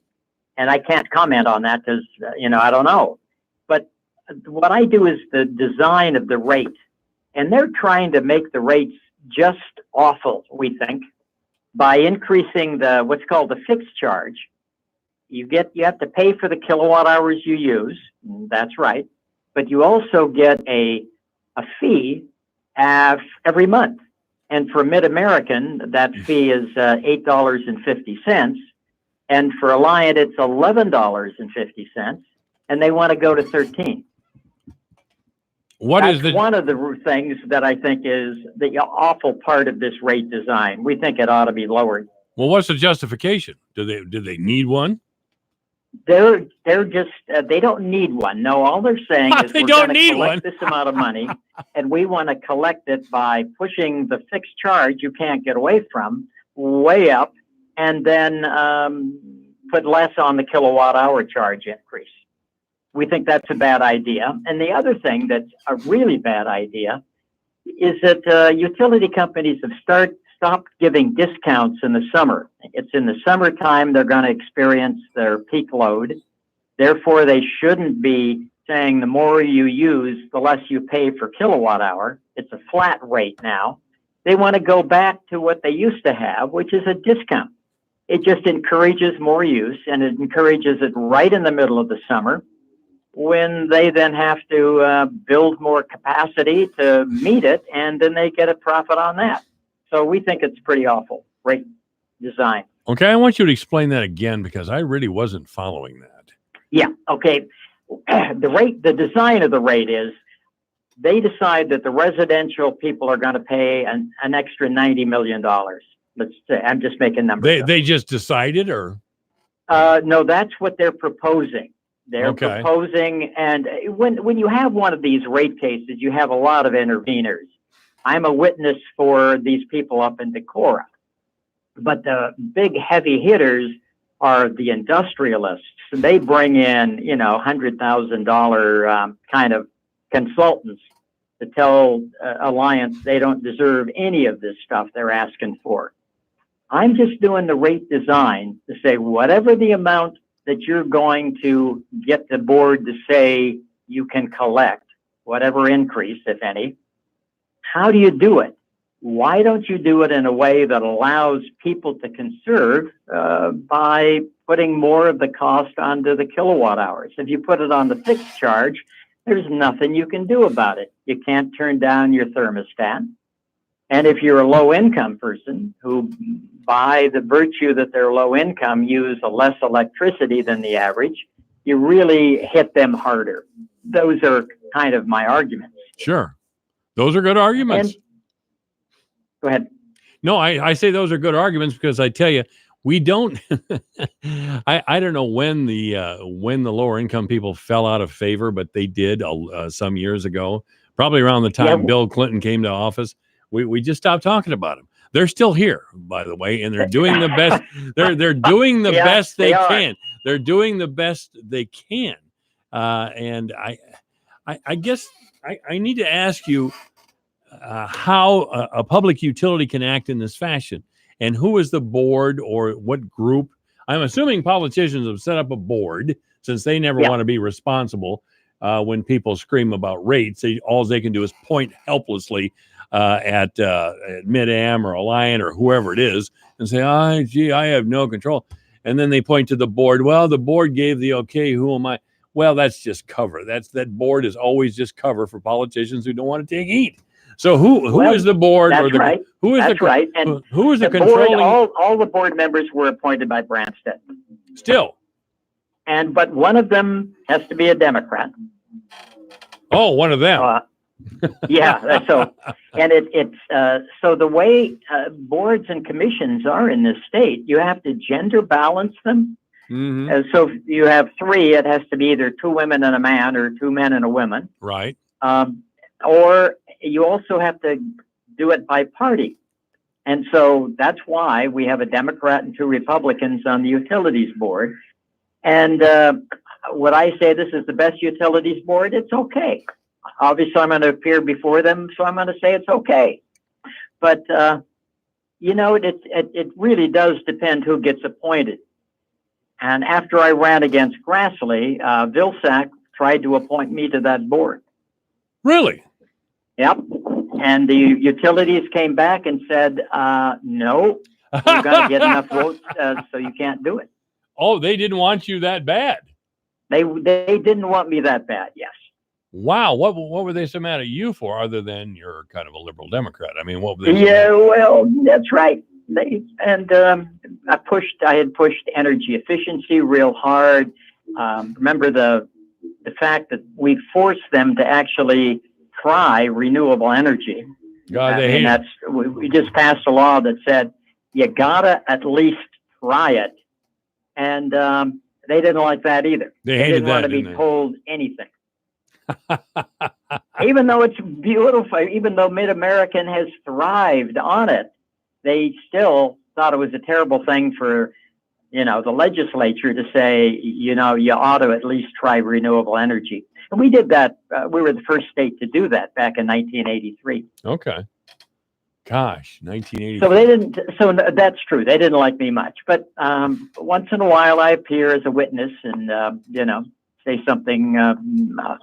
And I can't comment on that because, I don't know. But what I do is the design of the rate. And they're trying to make the rates just awful, we think, by increasing what's called the fixed charge. You have to pay for the kilowatt hours you use. That's right. But you also get a fee every month. And for Mid-American, that fee is $8.50. And for Alliant, it's $11.50. And they want to go to 13. That's one of the things that I think is the awful part of this rate design. We think it ought to be lowered. Well, what's the justification? Do they need one? They're just they don't need one. No, all they're saying is they we're don't going to need collect one. this amount of money, and we want to collect it by pushing the fixed charge you can't get away from way up, and then put less on the kilowatt hour charge increase. We think that's a bad idea. And the other thing that's a really bad idea is that utility companies have stopped giving discounts in the summer. It's in the summertime they're going to experience their peak load. Therefore, they shouldn't be saying the more you use, the less you pay for kilowatt hour. It's a flat rate now. They want to go back to what they used to have, which is a discount. It just encourages more use, and it encourages it right in the middle of the summer, when they then have to build more capacity to meet it, and then they get a profit on that. So we think it's pretty awful rate design. Okay, I want you to explain that again, because I really wasn't following that. Yeah, okay. The design of the rate is they decide that the residential people are going to pay an extra $90 million. Let's say, I'm just making numbers. They just decided, or? No, that's what they're proposing. They're proposing, and when you have one of these rate cases, you have a lot of interveners. I'm a witness for these people up in Decorah. But the big heavy hitters are the industrialists. They bring in, $100,000 kind of consultants to tell Alliant they don't deserve any of this stuff they're asking for. I'm just doing the rate design to say whatever the amount that you're going to get the board to say you can collect, whatever increase, if any, how do you do it? Why don't you do it in a way that allows people to conserve by putting more of the cost onto the kilowatt hours? If you put it on the fixed charge, there's nothing you can do about it. You can't turn down your thermostat. And if you're a low-income person who, by the virtue that they're low income, use a less electricity than the average, you really hit them harder. Those are kind of my arguments. Sure. Those are good arguments. Go ahead. No, I say those are good arguments because I tell you, we don't. I don't know when the lower income people fell out of favor, but they did some years ago, probably around the time Bill Clinton came to office. We just stopped talking about them. They're still here, by the way, and they're doing the best. They're doing the best they can. They're doing the best they can. And I guess I need to ask you how a public utility can act in this fashion, and who is the board or what group? I'm assuming politicians have set up a board since they never want to be responsible when people scream about rates. All they can do is point helplessly at Mid-Am or Alliant or whoever it is and say, oh, gee, I have no control. And then they point to the board. Well, the board gave the okay. Who am I? Well, that's just cover. That board is always just cover for politicians who don't want to take heat. So who is the board? That's or the, right. Who is that's the right. And who is the board, controlling? all the board members were appointed by Branstad. Still. But one of them has to be a Democrat. Oh, one of them. Yeah. So, and so the way boards and commissions are in this state, you have to gender balance them. Mm-hmm. So if you have three, it has to be either 2 women and a man or 2 men and a woman. Right. Or you also have to do it by party. And so that's why we have a Democrat and 2 Republicans on the utilities board. And would I say this is the best utilities board? It's okay. Obviously, I'm going to appear before them, so I'm going to say it's okay. But, it really does depend who gets appointed. And after I ran against Grassley, Vilsack tried to appoint me to that board. Really? Yep. And the utilities came back and said, no, you've got to get enough votes, so you can't do it. Oh, they didn't want you that bad. They didn't want me that bad, yes. Wow. What were they so mad at you for other than you're kind of a liberal Democrat? I mean, what were they? Yeah, well, that's right. I had pushed energy efficiency real hard. Remember the fact that we forced them to actually try renewable energy. God, they hate it. We just passed a law that said you gotta at least try it, and they didn't like that either. They hated didn't want to be told anything. Even though it's beautiful, even though Mid-American has thrived on it, they still thought it was a terrible thing for, the legislature to say, you ought to at least try renewable energy. And we did that. We were the first state to do that back in 1983. Okay. Gosh, 1983. So they didn't. So that's true. They didn't like me much. But once in a while, I appear as a witness and say something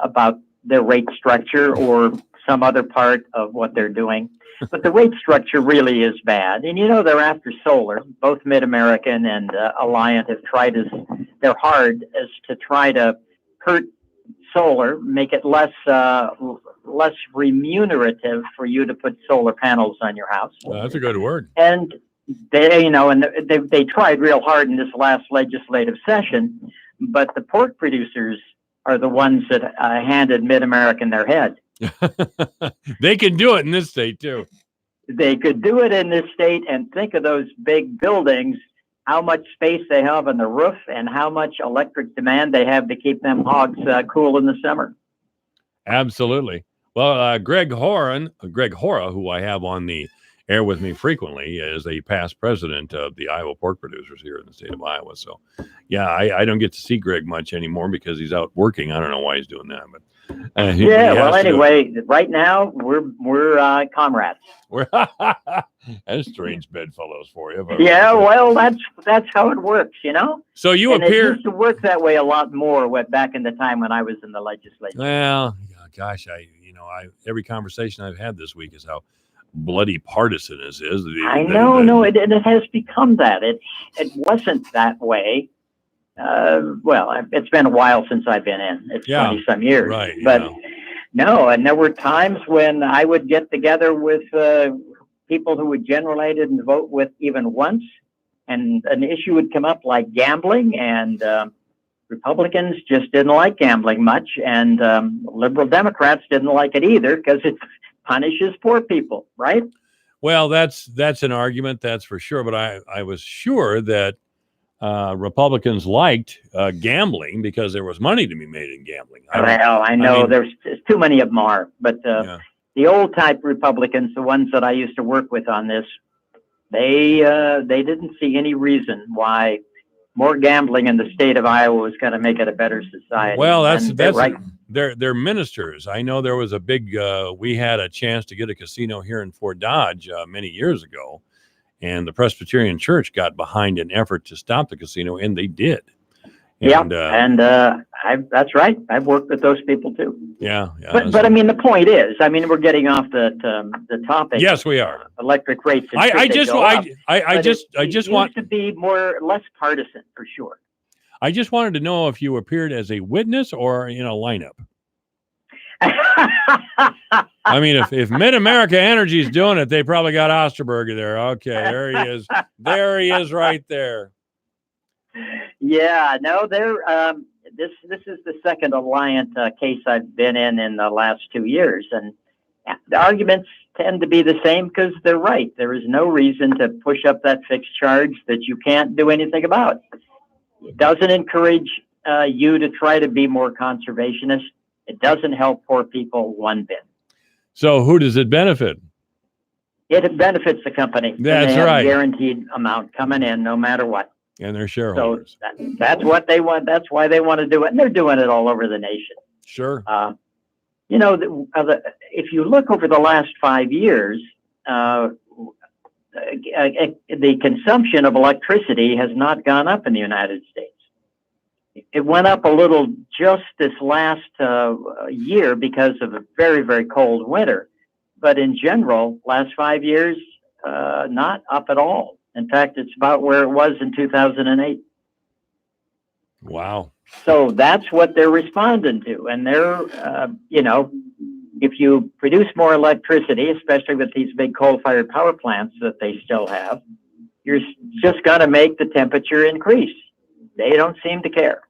about their rate structure or some other part of what they're doing. But the rate structure really is bad. And they're after solar. Both Mid-American and Alliant have tried their hard as to try to hurt solar, make it less remunerative for you to put solar panels on your house. That's a good word. And they tried real hard in this last legislative session, but the pork producers are the ones that handed Mid-American their head. They can do it in this state too. They could do it in this state, and think of those big buildings, how much space they have on the roof and how much electric demand they have to keep them hogs cool in the summer. Absolutely. Well, Greg Hora, who I have on the air with me frequently, is a past president of the Iowa pork producers here in the state of Iowa. So, yeah, I don't get to see Greg much anymore because he's out working. I don't know why he's doing that, but anyway, right now we're comrades. That's strange bedfellows for you. But well, that's how it works, So you appear it used to work that way a lot more back in the time when I was in the legislature. Well, gosh, every conversation I've had this week is how bloody partisan this is. It has become that. It wasn't that way. It's been a while since I've been in. It's 20 some years, right? But no, and there were times when I would get together with people who would generally I didn't vote with even once, and an issue would come up like gambling, and Republicans just didn't like gambling much, and liberal Democrats didn't like it either because it punishes poor people, right? Well, that's an argument, that's for sure. But I was sure that Republicans liked gambling because there was money to be made in gambling. I know there's too many of them are, but the old type Republicans, the ones that I used to work with on this, they didn't see any reason why more gambling in the state of Iowa was going to make it a better society. Well, that's right. They're ministers. I know there was a big. We had a chance to get a casino here in Fort Dodge many years ago. And the Presbyterian Church got behind an effort to stop the casino, and they did. That's right. I've worked with those people too. Yeah. But I mean, the point is, I mean, we're getting off the topic. Yes, we are. Electric rates. I just want to be less partisan for sure. I just wanted to know if you appeared as a witness or in a lineup. I mean, if Mid-America Energy is doing it, they probably got Osterberger there. Okay, there he is. There he is right there. Yeah, no, this is the second Alliant case I've been in the last 2 years, and the arguments tend to be the same because they're right. There is no reason to push up that fixed charge that you can't do anything about. It doesn't encourage you to try to be more conservationist. It doesn't help poor people one bit. So who does it benefit? It benefits the company. That's they have right. A guaranteed amount coming in no matter what. And their shareholders. So that's what they want. That's why they want to do it. And they're doing it all over the nation. Sure. You know, if you look over the last 5 years, the consumption of electricity has not gone up in the United States. It went up a little just this last year because of a very, very cold winter. But in general, last 5 years, not up at all. In fact, it's about where it was in 2008. Wow. So that's what they're responding to. And they're, you know, if you produce more electricity, especially with these big coal-fired power plants that they still have, you're just going to make the temperature increase. They don't seem to care.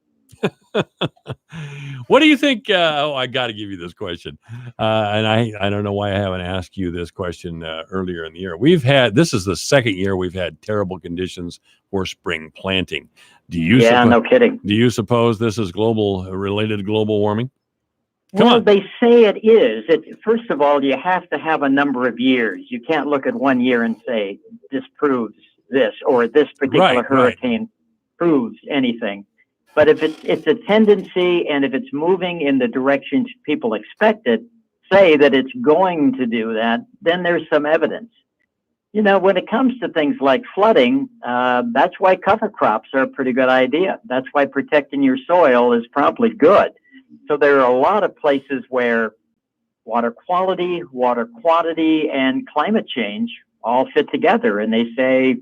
What do you think? I got to give you this question. And I don't know why I haven't asked you this question earlier in the year. This is the second year we've had terrible conditions for spring planting. No kidding. Do you suppose this is related to global warming? They say it is. First of all, you have to have a number of years. You can't look at 1 year and say, this proves this, or this particular hurricane proves anything. But if it's a tendency, and if it's moving in the direction people expect it, say that it's going to do that, then there's some evidence. You know, when it comes to things like flooding, that's why cover crops are a pretty good idea. That's why protecting your soil is probably good. So there are a lot of places where water quality, water quantity, and climate change all fit together. And they say,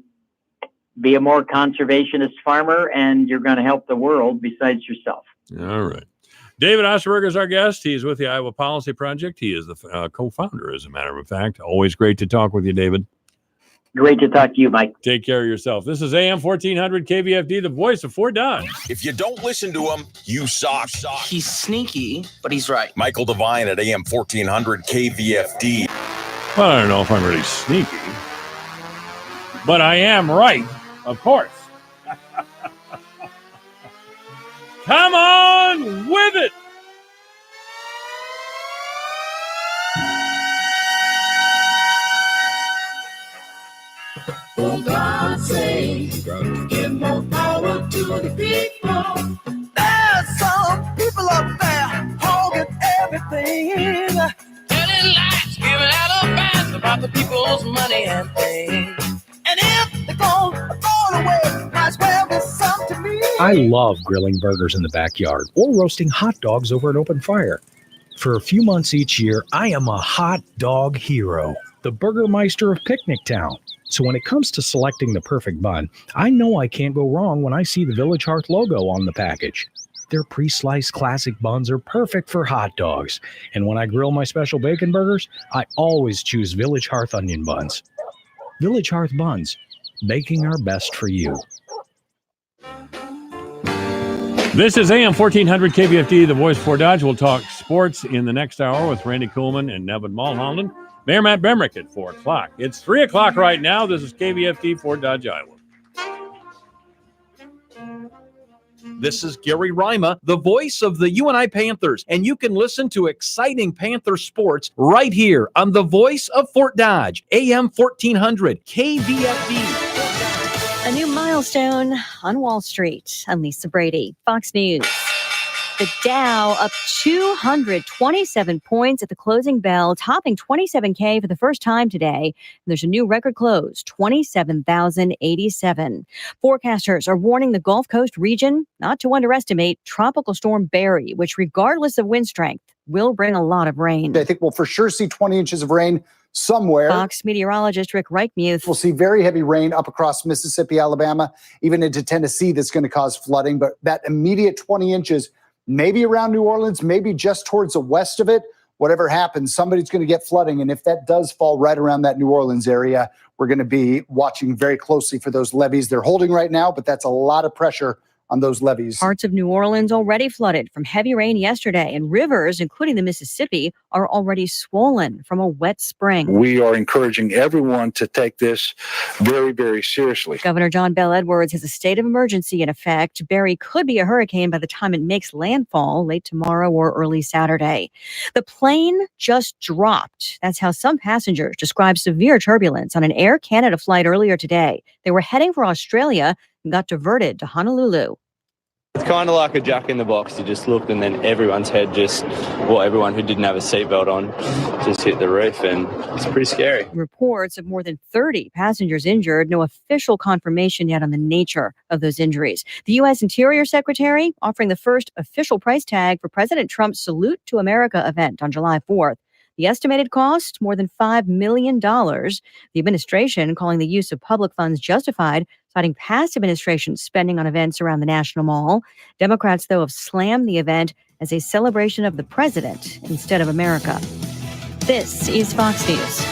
be a more conservationist farmer, and you're going to help the world besides yourself. All right. David Osterberger is our guest. He's with the Iowa Policy Project. He is the co-founder, as a matter of fact. Always great to talk with you, David. Great to talk to you, Mike. Take care of yourself. This is AM 1400 KVFD, the voice of Fort Dodge. If you don't listen to him, you suck. He's sneaky, but he's right. Michael Devine at AM 1400 KVFD. Well, I don't know if I'm really sneaky, but I am right, of course. Come on with it. For God's sake, give more power to the people. There's some people up there holding everything. Telling lies, giving out a bath about the people's money and things. And if they're going to throw it away, might as well be some to me. I love grilling burgers in the backyard or roasting hot dogs over an open fire. For a few months each year, I am a hot dog hero, the Burgermeister of Picnic Town. So when it comes to selecting the perfect bun, I know I can't go wrong when I see the Village Hearth logo on the package. Their pre-sliced classic buns are perfect for hot dogs. And when I grill my special bacon burgers, I always choose Village Hearth onion buns. Village Hearth buns, baking our best for you. This is AM 1400 KVFD, the voice for Dodge. We'll talk sports in the next hour with Randy Coolman and Nevin Mulholland. Mayor Matt Bemrick at 4 o'clock. It's 3 o'clock right now. This is KVFD Fort Dodge, Iowa. This is Gary Rima, the voice of the UNI Panthers, and you can listen to exciting Panther sports right here on the voice of Fort Dodge, AM 1400 KVFD. A new milestone on Wall Street. I'm Lisa Brady, Fox News. The Dow up 227 points at the closing bell, topping 27K for the first time today. There's a new record close, 27,087. Forecasters are warning the Gulf Coast region not to underestimate Tropical Storm Barry, which, regardless of wind strength, will bring a lot of rain. I think we'll for sure see 20 inches of rain somewhere. Fox meteorologist Rick Reichmuth. We'll see very heavy rain up across Mississippi, Alabama, even into Tennessee. That's going to cause flooding. But that immediate 20 inches, maybe around New Orleans, maybe just towards the west of it, whatever happens, somebody's going to get flooding. And if that does fall right around that New Orleans area, we're going to be watching very closely for those levees. They're holding right now, but that's a lot of pressure on those levees. Parts of New Orleans already flooded from heavy rain yesterday, and rivers, including the Mississippi, are already swollen from a wet spring. We are encouraging everyone to take this very, very seriously. Governor John Bel Edwards has a state of emergency in effect. Barry could be a hurricane by the time it makes landfall late tomorrow or early Saturday. The plane just dropped. That's how some passengers described severe turbulence on an Air Canada flight earlier today. They were heading for Australia and got diverted to Honolulu. It's kind of like a jack in the box. You just looked and then everyone's head everyone who didn't have a seatbelt on just hit the roof, and it's pretty scary. Reports of more than 30 passengers injured. No official confirmation yet on the nature of those injuries. The U.S. Interior Secretary offering the first official price tag for President Trump's Salute to America event on July 4th. The estimated cost, more than $5 million. The administration calling the use of public funds justified, citing past administration spending on events around the National Mall. Democrats, though, have slammed the event as a celebration of the president instead of America. This is Fox News.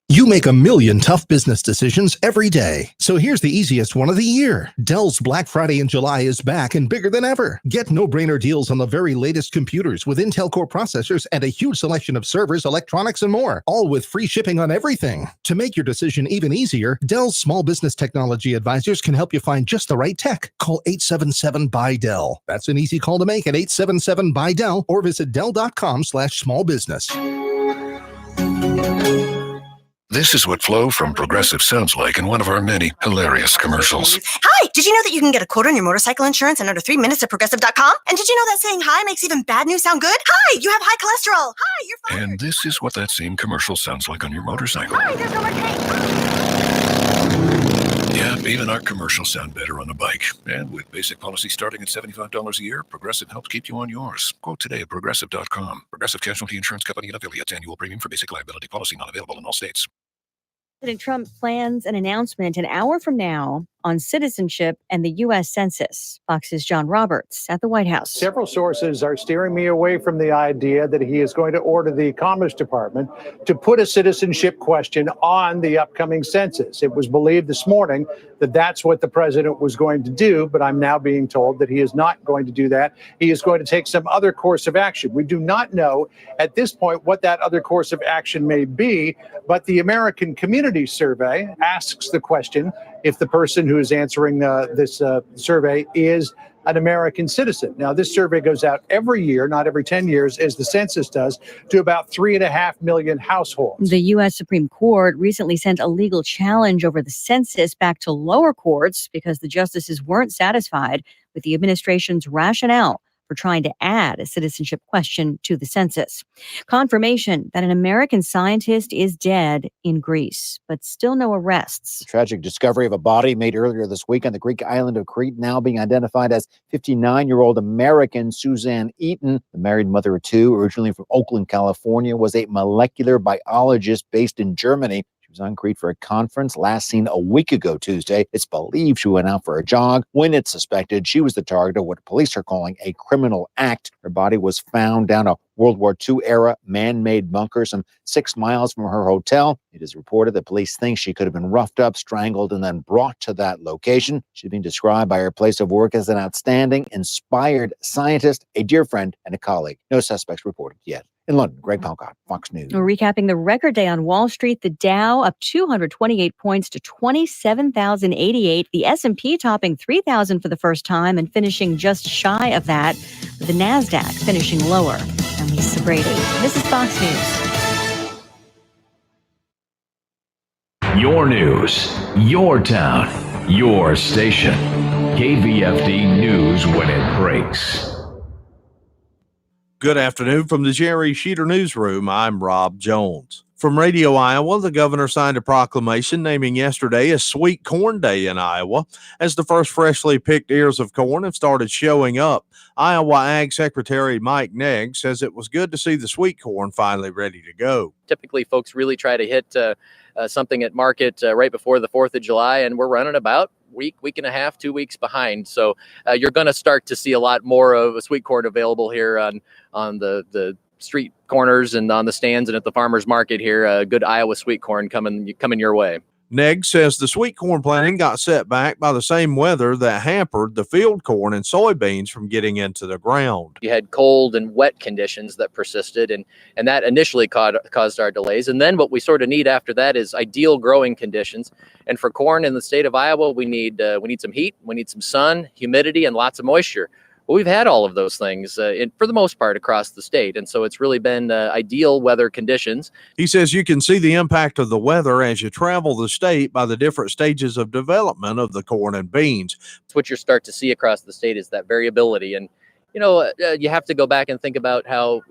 You make a million tough business decisions every day. So here's the easiest one of the year. Dell's Black Friday in July is back and bigger than ever. Get no-brainer deals on the very latest computers with Intel Core processors and a huge selection of servers, electronics, and more, all with free shipping on everything. To make your decision even easier, Dell's small business technology advisors can help you find just the right tech. Call 877-BUY-DELL. That's an easy call to make at 877-BUY-DELL or visit Dell.com/smallbusiness. This is what Flo from Progressive sounds like in one of our many hilarious commercials. Hi, did you know that you can get a quote on your motorcycle insurance in under 3 minutes at Progressive.com? And did you know that saying hi makes even bad news sound good? Hi, you have high cholesterol. Hi, you're fine. And this is what that same commercial sounds like on your motorcycle. Hi, there's no more pain. Yeah, even our commercials sound better on a bike. And with basic policy starting at $75 a year, Progressive helps keep you on yours. Quote today at Progressive.com. Progressive Casualty Insurance Company and affiliates. Annual premium for basic liability policy not available in all states. President Trump plans an announcement an hour from now on citizenship and the U.S. Census. Fox's John Roberts at the White House. Several sources are steering me away from the idea that he is going to order the Commerce Department to put a citizenship question on the upcoming census. It was believed this morning that that's what the president was going to do, but I'm now being told that he is not going to do that. He is going to take some other course of action. We do not know at this point what that other course of action may be, but the American Community Survey asks the question if the person who is answering this survey is an American citizen. Now, this survey goes out every year, not every 10 years, as the census does, to about 3.5 million households. The U.S. Supreme Court recently sent a legal challenge over the census back to lower courts because the justices weren't satisfied with the administration's rationale for trying to add a citizenship question to the census. Confirmation that an American scientist is dead in Greece, but still no arrests. Tragic discovery of a body made earlier this week on the Greek island of Crete, now being identified as 59-year-old American Suzanne Eaton. The married mother of two, originally from Oakland, California, was a molecular biologist based in Germany. She was on Crete for a conference, last seen a week ago Tuesday. It's believed she went out for a jog when it's suspected she was the target of what police are calling a criminal act. Her body was found down a World War II era man-made bunker some 6 miles from her hotel. It is reported that police think she could have been roughed up, strangled, and then brought to that location. She's been described by her place of work as an outstanding, inspired scientist, a dear friend, and a colleague. No suspects reported yet. In London, Greg Palcott, Fox News. Recapping the record day on Wall Street, the Dow up 228 points to 27,088. The S&P topping 3,000 for the first time and finishing just shy of that. With the NASDAQ finishing lower. I'm Lisa Brady. This is Fox News. Your news, your town, your station. KVFD News when it breaks. Good afternoon from the Jerry Sheeter Newsroom. I'm Rob Jones. From Radio Iowa, the governor signed a proclamation naming yesterday a Sweet Corn Day in Iowa as the first freshly picked ears of corn have started showing up. Iowa Ag Secretary Mike Negg says it was good to see the sweet corn finally ready to go. Typically, folks really try to hit something at market right before the 4th of July, and we're running about week and a half, 2 weeks behind. So you're going to start to see a lot more of sweet corn available here on the street corners and on the stands and at the farmers market here. Good Iowa sweet corn coming your way. Negg says the sweet corn planting got set back by the same weather that hampered the field corn and soybeans from getting into the ground. You had cold and wet conditions that persisted, and that initially caused our delays. And then what we sort of need after that is ideal growing conditions. And for corn in the state of Iowa, we need some heat, we need some sun, humidity, and lots of moisture. Well, we've had all of those things for the most part across the state. And so it's really been ideal weather conditions. He says you can see the impact of the weather as you travel the state by the different stages of development of the corn and beans. What you start to see across the state is that variability. And, you have to go back and think about how,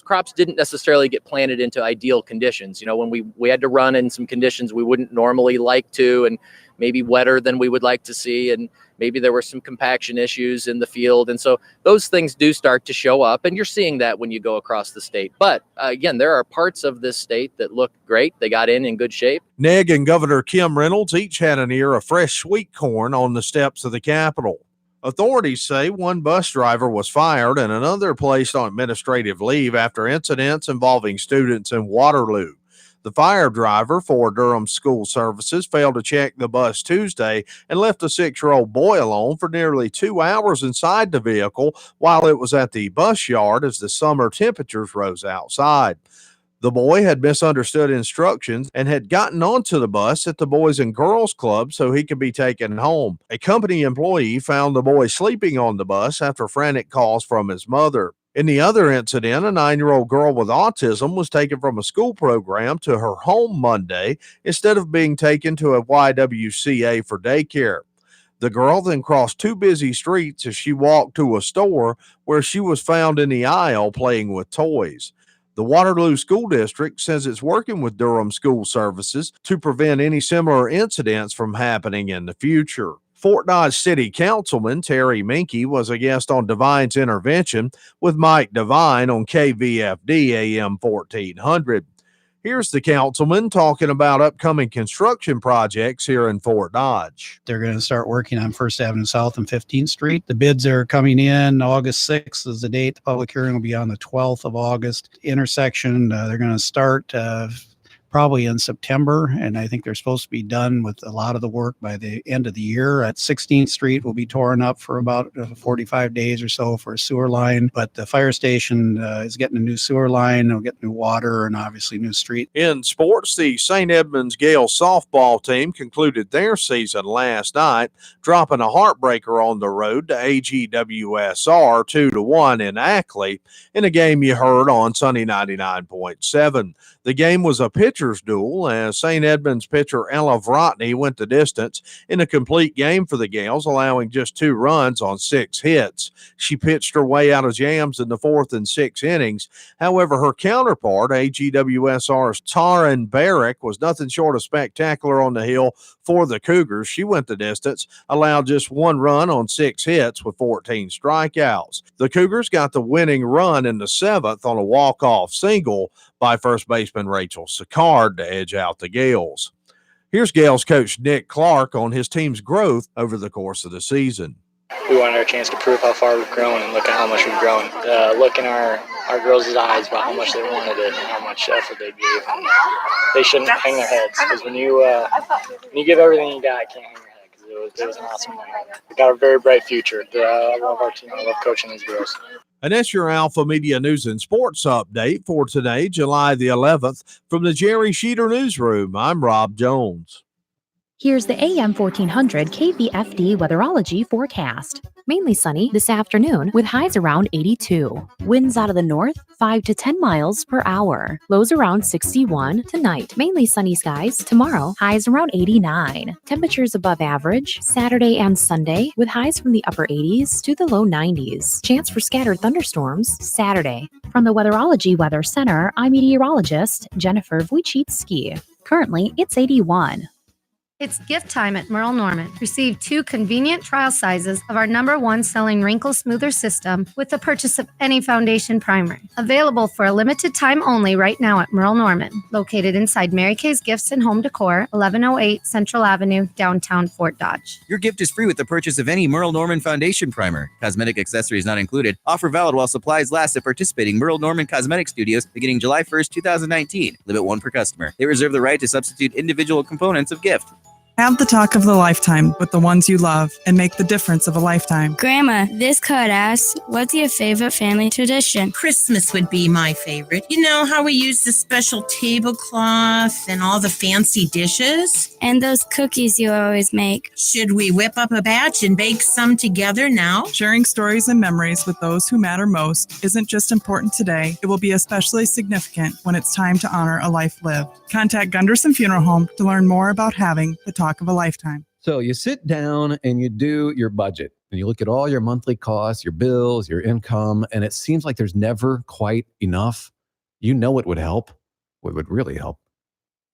crops didn't necessarily get planted into ideal conditions. When we had to run in some conditions we wouldn't normally like to, and maybe wetter than we would like to see. And maybe there were some compaction issues in the field. And so those things do start to show up, and you're seeing that when you go across the state. But again, there are parts of this state that look great. They got in good shape. Negg and Governor Kim Reynolds each had an ear of fresh sweet corn on the steps of the Capitol. Authorities say one bus driver was fired and another placed on administrative leave after incidents involving students in Waterloo. The fire driver for Durham School Services failed to check the bus Tuesday and left a 6-year-old boy alone for nearly 2 hours inside the vehicle while it was at the bus yard as the summer temperatures rose outside. The boy had misunderstood instructions and had gotten onto the bus at the Boys and Girls Club so he could be taken home. A company employee found the boy sleeping on the bus after frantic calls from his mother. In the other incident, a 9-year-old girl with autism was taken from a school program to her home Monday instead of being taken to a YWCA for daycare. The girl then crossed 2 busy streets as she walked to a store where she was found in the aisle playing with toys. The Waterloo School District says it's working with Durham School Services to prevent any similar incidents from happening in the future. Fort Dodge City Councilman Terry Minke was a guest on Devine's Intervention with Mike Devine on KVFD AM 1400. Here's the councilman talking about upcoming construction projects here in Fort Dodge. They're going to start working on First Avenue South and 15th Street. The bids are coming in. August 6th is the date. The public hearing will be on the 12th of August. Intersection, they're going to start probably in September, and I think they're supposed to be done with a lot of the work by the end of the year. At 16th Street will be torn up for about 45 days or so for a sewer line, but the fire station is getting a new sewer line. They'll get new water and obviously new street. In sports, the St. Edmunds Gales softball team concluded their season last night, dropping a heartbreaker on the road to AGWSR 2-1 in Ackley in a game you heard on Sunny 99.7. The game was a pitcher's duel as St. Edmunds pitcher Ella Vrotny went the distance in a complete game for the Gales, allowing just 2 runs on 6 hits. She pitched her way out of jams in the 4th and 6th innings. However, her counterpart, AGWSR's Taryn Barrick, was nothing short of spectacular on the hill for the Cougars. She went the distance, allowed just 1 run on 6 hits with 14 strikeouts. The Cougars got the winning run in the 7th on a walk-off single by first baseman Rachel Sicard to edge out the Gales. Here's Gales coach Nick Clark on his team's growth over the course of the season. We wanted our chance to prove how far we've grown and look at how much we've grown. Look in our girls' eyes about how much they wanted it and how much effort they gave. And they shouldn't hang their heads, because when you give everything you got, you can't hang your head, because it was an awesome night. We got a very bright future. I love our team. I love coaching these girls. And that's your Alpha Media News and Sports update for today, July the 11th. From the Jerry Sheeter Newsroom, I'm Rob Jones. Here's the AM 1400 KVFD Weatherology forecast. mainly sunny this afternoon with highs around 82. Winds out of the north, 5 to 10 miles per hour. Lows around 61 tonight. Mainly sunny skies tomorrow, highs around 89. Temperatures above average Saturday and Sunday with highs from the upper 80s to the low 90s. Chance for scattered thunderstorms Saturday. From the Weatherology Weather Center, I'm meteorologist Jennifer Wojcicki. Currently, it's 81. It's gift time at Merle Norman. Receive 2 convenient trial sizes of our #1 selling wrinkle smoother system with the purchase of any foundation primer. Available for a limited time only right now at Merle Norman, located inside Mary Kay's Gifts and Home Decor, 1108 Central Avenue, downtown Fort Dodge. Your gift is free with the purchase of any Merle Norman foundation primer. Cosmetic accessories not included. Offer valid while supplies last at participating Merle Norman Cosmetic Studios beginning July 1st, 2019. Limit 1 per customer. They reserve the right to substitute individual components of gift. Have the talk of the lifetime with the ones you love and make the difference of a lifetime. Grandma, this card asks, what's your favorite family tradition? Christmas would be my favorite. You know how we use the special tablecloth and all the fancy dishes? And those cookies you always make. Should we whip up a batch and bake some together now? Sharing stories and memories with those who matter most isn't just important today, it will be especially significant when it's time to honor a life lived. Contact Gunderson Funeral Home to learn more about having the talk of a lifetime. So you sit down and you do your budget and you look at all your monthly costs, your bills, your income, and it seems like there's never quite enough. You know what would help? What would really help?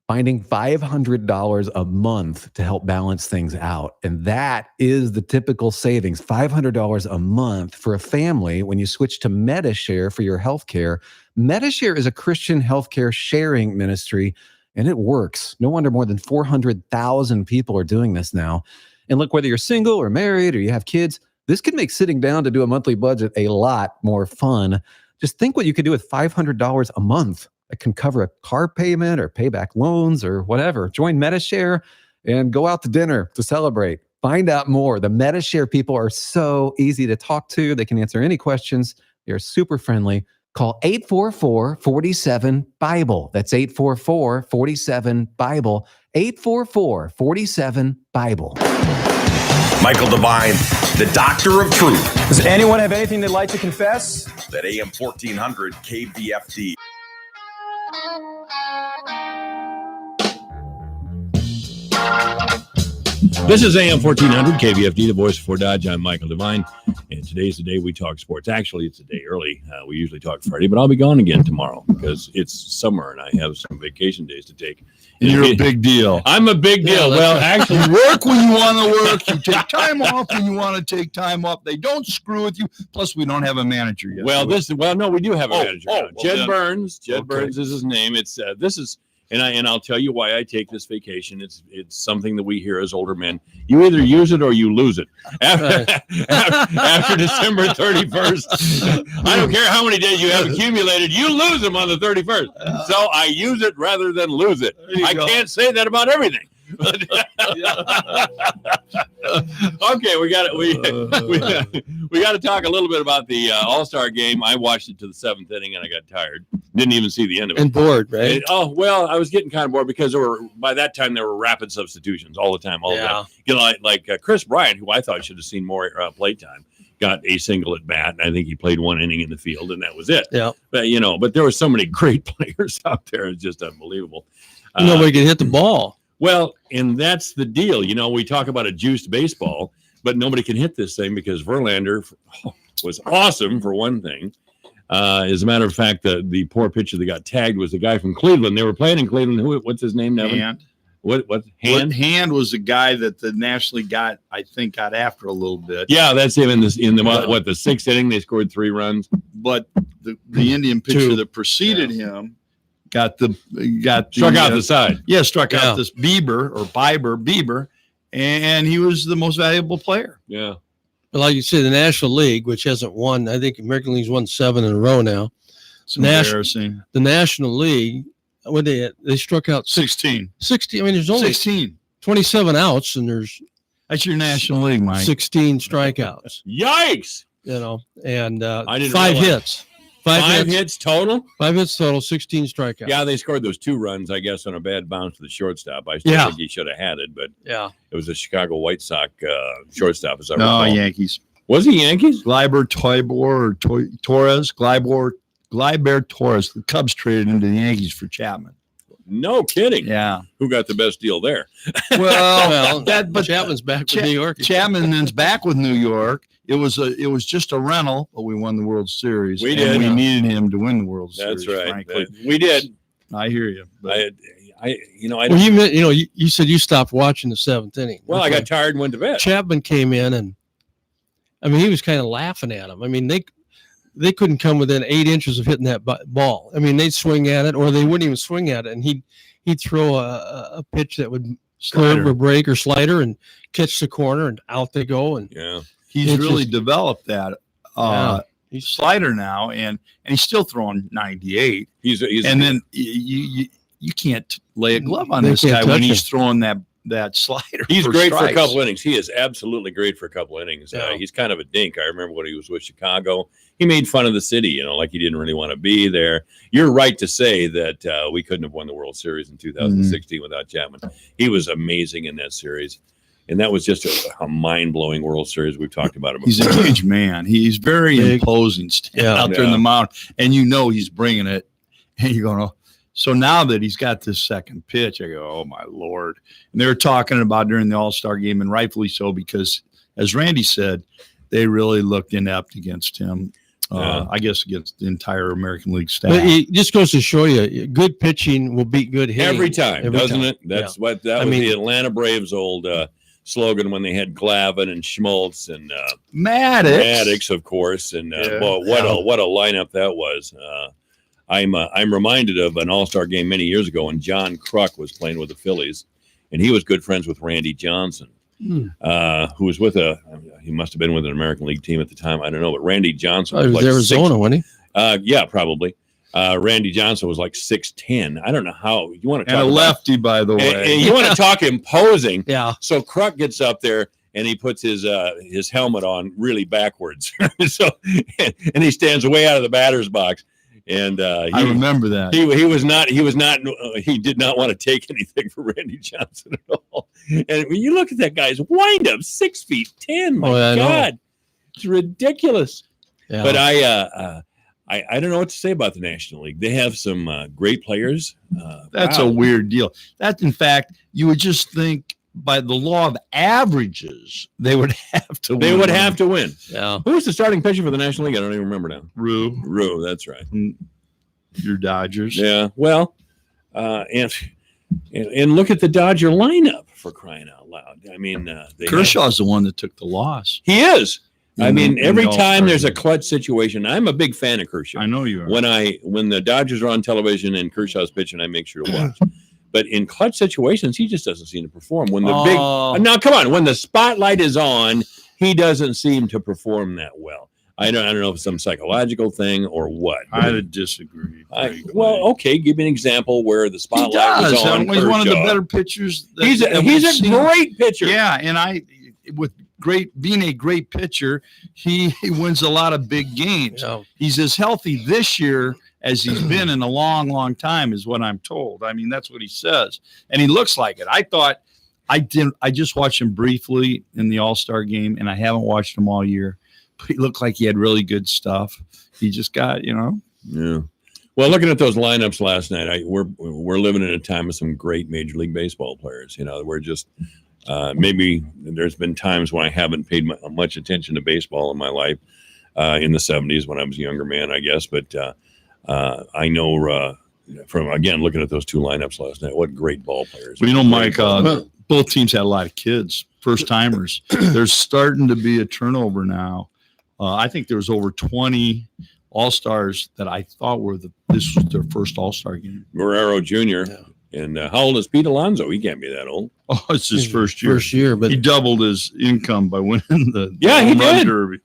Finding $500 a month to help balance things out. And that is the typical savings, $500 a month for a family when you switch to Medi-Share for your healthcare. Medi-Share is a Christian healthcare sharing ministry, and it works. No wonder more than 400,000 people are doing this now. And look, whether you're single or married or you have kids, this can make sitting down to do a monthly budget a lot more fun. Just think what you could do with $500 a month. It can cover a car payment or pay back loans or whatever. Join Medi-Share and go out to dinner to celebrate. Find out more. The Medi-Share people are so easy to talk to. They can answer any questions. They're super friendly. Call 844-47-BIBLE. That's 844-47-BIBLE. 844-47-BIBLE. Michael Devine, the Doctor of Truth. Does anyone have anything they'd like to confess? That AM 1400 KVFD. This is AM 1400 KVFD, the voice of Fort Dodge. I'm Michael Devine, and today's the day we talk sports. Actually, it's a day early. We usually talk Friday, but I'll be gone again tomorrow because it's summer and I have some vacation days to take. And you're a big deal. I'm a big deal. Well, actually, you work when you want to work. You take time off when you want to take time off. They don't screw with you. Plus, we don't have a manager yet. No, we do have a manager now. Well, Jed Burns. Jed Burns is his name. It's And I'll tell you why I take this vacation. It's something that we hear as older men. You either use it or you lose it. After December 31st, I don't care how many days you have accumulated, you lose them on the 31st. So I use it rather than lose it. I can't say that about everything. Okay, we got to talk a little bit about the All-Star game. I watched it to the 7th inning and I got tired. Didn't even see the end of it. And bored, right? I was getting kind of bored because by that time there were rapid substitutions all the time. You know, like Chris Bryant, who I thought should have seen more play time, got a single at bat, and I think he played 1 inning in the field, and that was it. Yeah. But there were so many great players out there; it's just unbelievable. Nobody can hit the ball. Well, and that's the deal. You know, we talk about a juiced baseball, but nobody can hit this thing because Verlander was awesome for one thing. As a matter of fact, the poor pitcher that got tagged was the guy from Cleveland. They were playing in Cleveland. What's his name, Nevin? Hand. What Hand? Hand was the guy that the National League got after a little bit. Yeah, that's him in the 6th inning. They scored 3 runs. But the Indian pitcher that preceded him struck out the side. Yeah, struck out this Bieber, and he was the most valuable player. Yeah. But like you say, the National League, which hasn't won, I think American League's won 7 in a row now. Embarrassing. The National League, what they struck out 16. 16. I mean, there's only 27 outs, and that's your National League, Mike. 16 strikeouts. Yikes! You know, and I didn't 5 realize. hits. 5 hits total? 5 hits total, 16 strikeouts. Yeah, they scored those 2 runs, I guess, on a bad bounce to the shortstop. I think he should have had it, but it was a Chicago White Sox shortstop. As I recall. Yankees. Was he Yankees? Gleyber Torres. Gleyber Torres. The Cubs traded him to the Yankees for Chapman. No kidding. Yeah. Who got the best deal there? Well, but Chapman's back with New York. Chapman then's back with New York. It was just a rental, but we won the World Series. We did. We needed him to win the World Series. That's right. Frankly. We did. I hear you. But You said you stopped watching the seventh inning. Well, I got tired and went to bed. Chapman came in, and I mean, he was kind of laughing at him. I mean, they couldn't come within 8 inches of hitting that ball. I mean, they'd swing at it, or they wouldn't even swing at it, and he'd throw a pitch that would curve or break or slider and catch the corner, and out they go. And he's really developed that slider now, and he's still throwing 98. Then you can't lay a glove on this guy when he's throwing that slider. He's great for a strikes. couple innings. He is absolutely great for a couple innings. He's kind of a dink. I remember when he was with Chicago. He made fun of the city, like he didn't really want to be there. You're right to say that we couldn't have won the World Series in 2016 without Chapman. He was amazing in that series. And that was just a mind-blowing World Series. We've talked about it before. He's a huge man. He's very imposing out there in the mound. And he's bringing it. And you're going, so now that he's got this second pitch, I go, oh, my Lord. And they were talking about during the All-Star game, and rightfully so, because, as Randy said, they really looked inept against him. I guess against the entire American League staff. But it just goes to show you, good pitching will beat good hitting. Every time, doesn't it? That's what that was the Atlanta Braves' old slogan when they had Glavine and Schmaltz and Maddox, of course. And what a lineup that was. I'm reminded of an All-Star game many years ago when John Kruk was playing with the Phillies, and he was good friends with Randy Johnson, who was he must have been with an American League team at the time. I don't know, but Randy Johnson was like Arizona, wasn't he? Yeah, probably. Randy Johnson was like 6'10". I don't know how you want to talk. And a lefty, by the way. And you want to talk imposing. Yeah. So Kruk gets up there and he puts his helmet on really backwards. and he stands way out of the batter's box. And I remember that he did not want to take anything for Randy Johnson at all. And when you look at that guy's windup, 6'10", my God, it's ridiculous. Yeah. But I don't know what to say about the National League. They have some great players. That's a weird deal. That, in fact, you would just think by the law of averages, they would have to win. They would have to win. Yeah. Who was the starting pitcher for the National League? I don't even remember now. Rue, that's right. Your Dodgers. Yeah. Well, and look at the Dodger lineup, for crying out loud. I mean, Kershaw's the one that took the loss. He is. I mean, every time there's a game. clutch situation, I'm a big fan of Kershaw. I know you are. When the Dodgers are on television and Kershaw's pitching, I make sure to watch. But in clutch situations, he just doesn't seem to perform. When the now, come on, when the spotlight is on, he doesn't seem to perform that well. I don't know if it's some psychological thing or what. I would disagree. Okay, give me an example where the spotlight was on. He's one of the better pitchers. He's a great pitcher. Yeah, and being a great pitcher, he wins a lot of big games. Yeah. He's as healthy this year as he's been in a long, long time, is what I'm told. I mean, that's what he says, and he looks like it. I just watched him briefly in the All-Star game, and I haven't watched him all year. But he looked like he had really good stuff. He just got, Yeah. Well, looking at those lineups last night, we're living in a time of some great Major League Baseball players. We're just maybe there's been times when I haven't paid much attention to baseball in my life in the 70s when I was a younger man, I guess. But I know from, again, looking at those two lineups last night, what great ball players. But Mike, both teams had a lot of kids, first timers. There's starting to be a turnover now. I think there was over 20 All-Stars that I thought this was their first All-Star game. Guerrero Jr. Yeah. And how old is Pete Alonso? He can't be that old. Oh, it's his first year. But he doubled his income by winning the he did. Derby.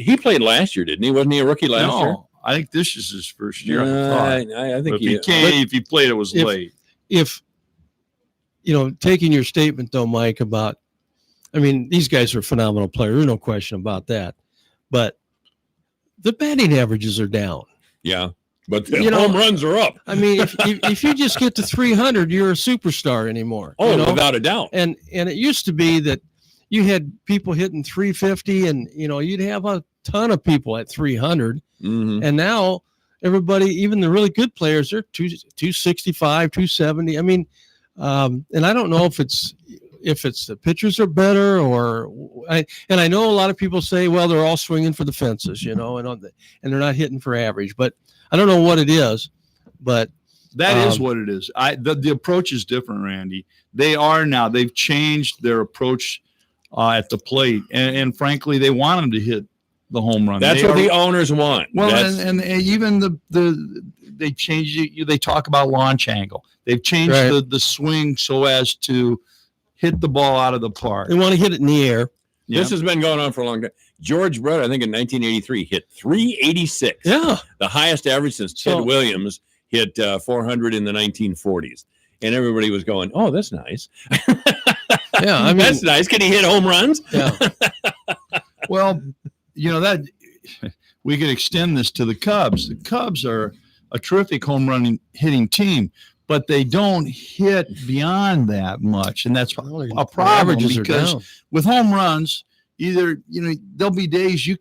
He played last year, didn't he? Wasn't he a rookie last year? I think this is his first year. I think if he played, it was late. If taking your statement though, Mike, about, I mean, these guys are phenomenal players. There's no question about that. But the batting averages are down. Yeah. But the home runs are up. I mean, if you just get to 300, you're a superstar anymore. Oh, without a doubt. And it used to be that, you had people hitting 350, and you'd have a ton of people at 300. And now everybody, even the really good players, they're 265, 270. I mean, and I don't know if it's the pitchers are better and I know a lot of people say, well, they're all swinging for the fences, and they're not hitting for average, but I don't know what it is, but that is what it is. The approach is different, Randy. They've changed their approach at the plate, and frankly, they want them to hit the home run. That's what the owners want. Well, and even they change it. They talk about launch angle. They've changed the swing so as to hit the ball out of the park. They want to hit it in the air. Yeah. This has been going on for a long time. George Brett, I think in 1983, hit 386. Yeah, the highest average since Ted Williams hit 400 in the 1940s, and everybody was going, "Oh, that's nice." Yeah, I mean, that's nice. Can he hit home runs? Yeah. Well, that we could extend this to the Cubs. The Cubs are a terrific home run hitting team, but they don't hit beyond that much, and that's a problem because with home runs, either there'll be days you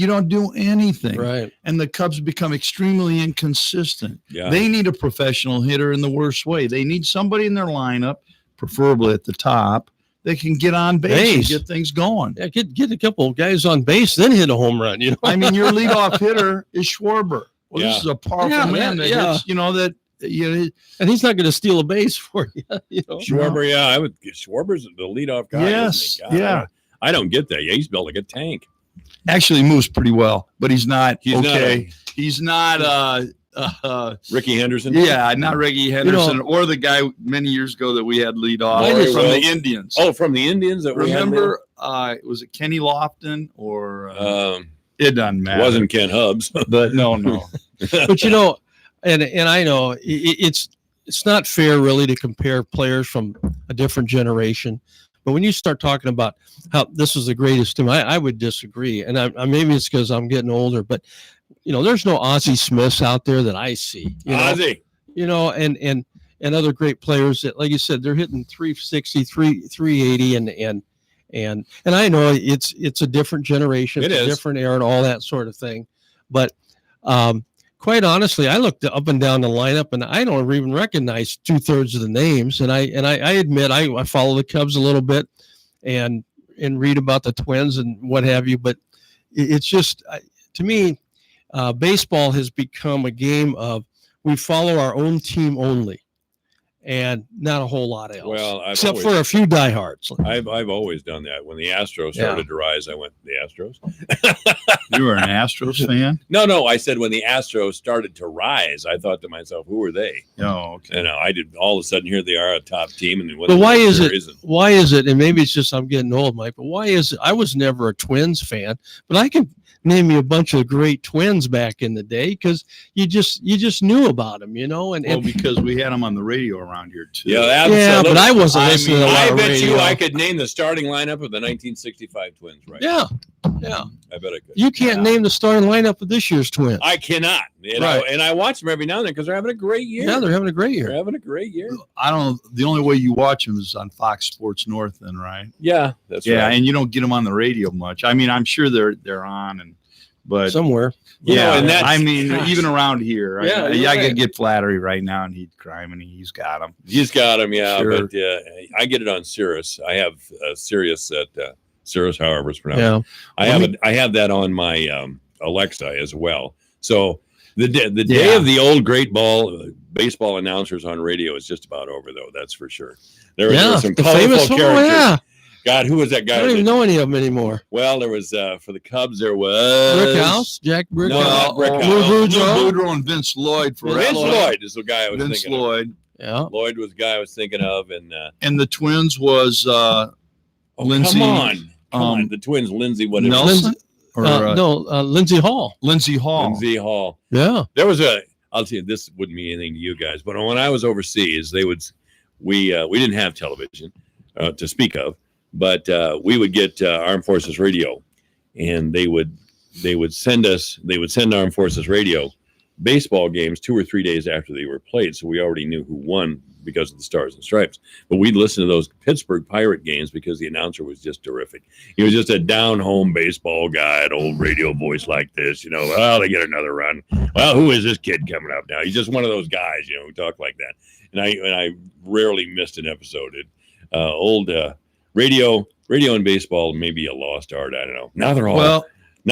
don't do anything, right? And the Cubs become extremely inconsistent. Yeah. They need a professional hitter in the worst way. They need somebody in their lineup, preferably at the top, that can get on base and get things going. Yeah, get a couple of guys on base, then hit a home run. I mean, your leadoff hitter is Schwarber. Well, this is a powerful man that hits, and he's not going to steal a base for you. Schwarber, Schwarber's the leadoff guy. Yes, I don't get that. Yeah, he's built like a tank. Actually, moves pretty well, but he's not okay. He's not Ricky Henderson. Yeah, not Ricky Henderson, or the guy many years ago that we had lead off from the Indians. Oh, from the Indians. Remember, was it Kenny Lofton or it doesn't matter. It wasn't Ken Hubbs, but no. But and I know it's not fair really to compare players from a different generation. But when you start talking about how this was the greatest team, I would disagree. And I maybe it's because I'm getting older, but there's no Ozzie Smiths out there that I see. Ozzie, and other great players that, like you said, they're hitting 360, 380, and I know it's a different generation, it's a different era, and all that sort of thing. But quite honestly, I looked up and down the lineup, and I don't even recognize 2/3 of the names. And I admit I follow the Cubs a little bit, and read about the Twins and what have you. But it's just to me, baseball has become a game of we follow our own team only, and not a whole lot else. Well, except for a few diehards. I've always done that. When the Astros started to rise, I went the Astros. You were an Astros fan? No. I said when the Astros started to rise, I thought to myself, who are they? Oh, okay. I did. All of a sudden, here they are, a top team. And but why is it? Why is it? And maybe it's just I'm getting old, Mike. But why is it? I was never a Twins fan, but I can name you a bunch of great Twins back in the day because you just knew about them, and because we had them on the radio around here too. Yeah, absolutely. Yeah, but I wasn't listening to a lot I of bet radio. you I could name the starting lineup of the 1965 Twins, right? Yeah. I bet I could. You can't name the starting lineup of this year's Twins. I cannot. And I watch them every now and then because they're having a great year. Yeah, they're having a great year. They're having a great year. I don't. The only way you watch them is on Fox Sports North, then, right? Yeah, that's right. Yeah, and you don't get them on the radio much. I mean, I'm sure they're on, but somewhere. Yeah, even around here. I could get flattery right now, and he'd crime, and he's got them. He's got them, yeah. Sure. But I get it on Sirius. I have Sirius at Sirius, however it's pronounced. Yeah. I have that on my Alexa as well. So the day of the old great baseball announcers on radio is just about over, though. That's for sure. There were some colorful characters. God, who was that guy? I don't even know any of them anymore. Well, there was for the Cubs. There was Brickhouse, Jack Brickhouse, Lou Boudreau, and Vince Lloyd. Vince Lloyd is the guy I was Vince thinking Lloyd. of. Yeah, Lloyd was the guy I was thinking of, and the Twins was Lindsey. Come on, the Twins, Lindsey. What Nelson? Lindsey Hall. Lindsey Hall. Yeah, there was I'll tell you, this wouldn't mean anything to you guys, but when I was overseas, we didn't have television to speak of. But we would get Armed Forces Radio, and they would send Armed Forces Radio baseball games 2 or 3 days after they were played, so we already knew who won because of the Stars and Stripes. But we'd listen to those Pittsburgh Pirate games because the announcer was just terrific. He was just a down-home baseball guy, an old radio voice like this, well, they get another run. Well, who is this kid coming up now? He's just one of those guys, who talk like that. And I rarely missed an episode. Old radio and baseball may be a lost art. I don't know. Now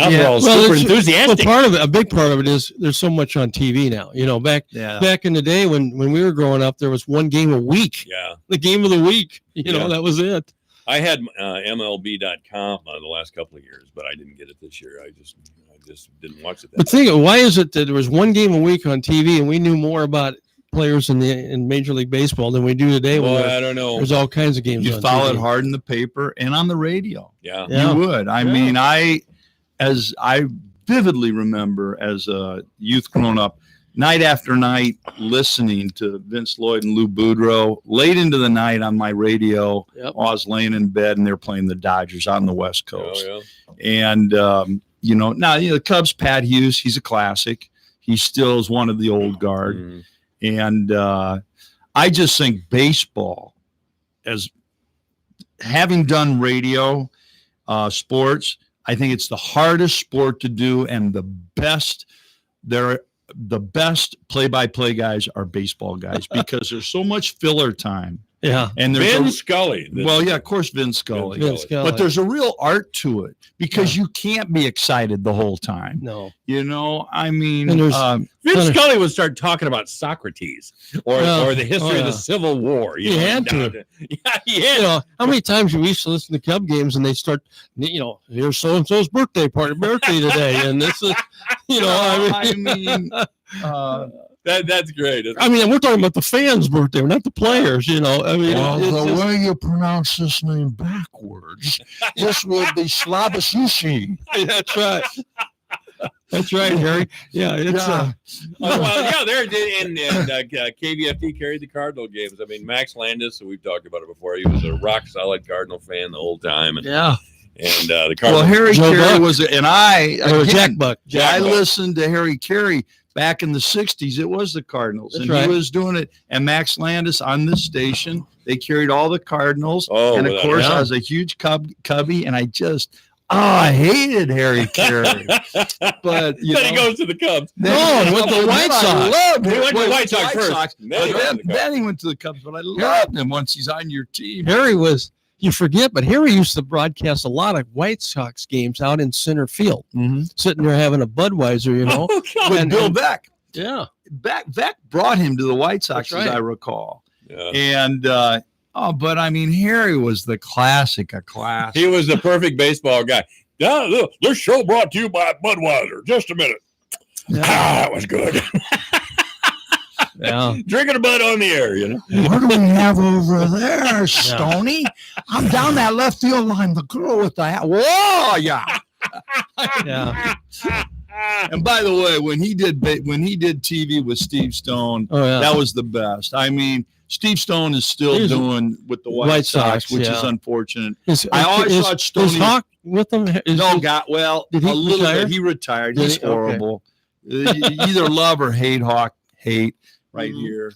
they're all super enthusiastic. A big part of it is there's so much on TV now. Back in the day when we were growing up, there was one game a week. Yeah, the game of the week. That was it. I had MLB.com the last couple of years, but I didn't get it this year. I just didn't watch it. But why is it that there was one game a week on TV and we knew more about players in Major League Baseball than we do today? I don't know. There's all kinds of games. You follow it hard in the paper and on the radio. Yeah. You would. I mean, as I vividly remember as a youth growing up, night after night listening to Vince Lloyd and Lou Boudreau late into the night on my radio. I was laying in bed and they're playing the Dodgers out on the West Coast. And, now, the Cubs, Pat Hughes, he's a classic. He still is one of the old guard. Mm-hmm. And I just think baseball, as having done radio, sports, I think it's the hardest sport to do, and the best play-by-play guys are baseball guys because there's so much filler time. Yeah. And Vin Scully. Of course, Vin Scully. But there's a real art to it because you can't be excited the whole time. No. I mean, Vin Scully would start talking about Socrates or the history of the Civil War. You had to. Yeah. How many times we used to listen to Cub games and they start, here's so-and-so's birthday today. And this is, That's great. I mean, we're talking about the fans' birthday, not the players. The way you pronounce this name backwards, this would be Slabasushi. That's right. That's right, Harry. Yeah, it's KVFD carried the Cardinal games. I mean, Max Landis, we've talked about it before. He was a rock solid Cardinal fan the whole time. And the Cardinals. Well, Harry Carey was, and Jack Buck. I listened to Harry Carey back in the 60s. It was the Cardinals. That's and right. He was doing it. And Max Landis on this station, they carried all the Cardinals. And of course, I was a huge Cubby, and I hated Harry Carey. But then he goes to the Cubs. With the White Sox. He went to the White Sox first. Then he went to the Cubs, but I loved him once he's on your team. Harry was, you forget, but Harry used to broadcast a lot of White Sox games out in center field, sitting there having a Budweiser, With Bill Beck. Yeah. Beck brought him to the White Sox, as I recall. Yeah. And, but I mean, Harry was the classic of class. He was the perfect baseball guy. Now, look, this show brought to you by Budweiser. Just a minute. Yeah. That was good. Yeah. Drinking a Bud on the air, What do we have over there, Stoney? I'm down that left field line. The girl with the hat. Whoa, yeah. Yeah. And by the way, when he did TV with Steve Stone, that was the best. I mean, Steve Stone is still doing with the White Sox, which is unfortunate. I always thought Stoney. Is Hawk with them? Did he retire? Bit. He retired. He's horrible. Okay. Either love or hate Hawk. Hate right here.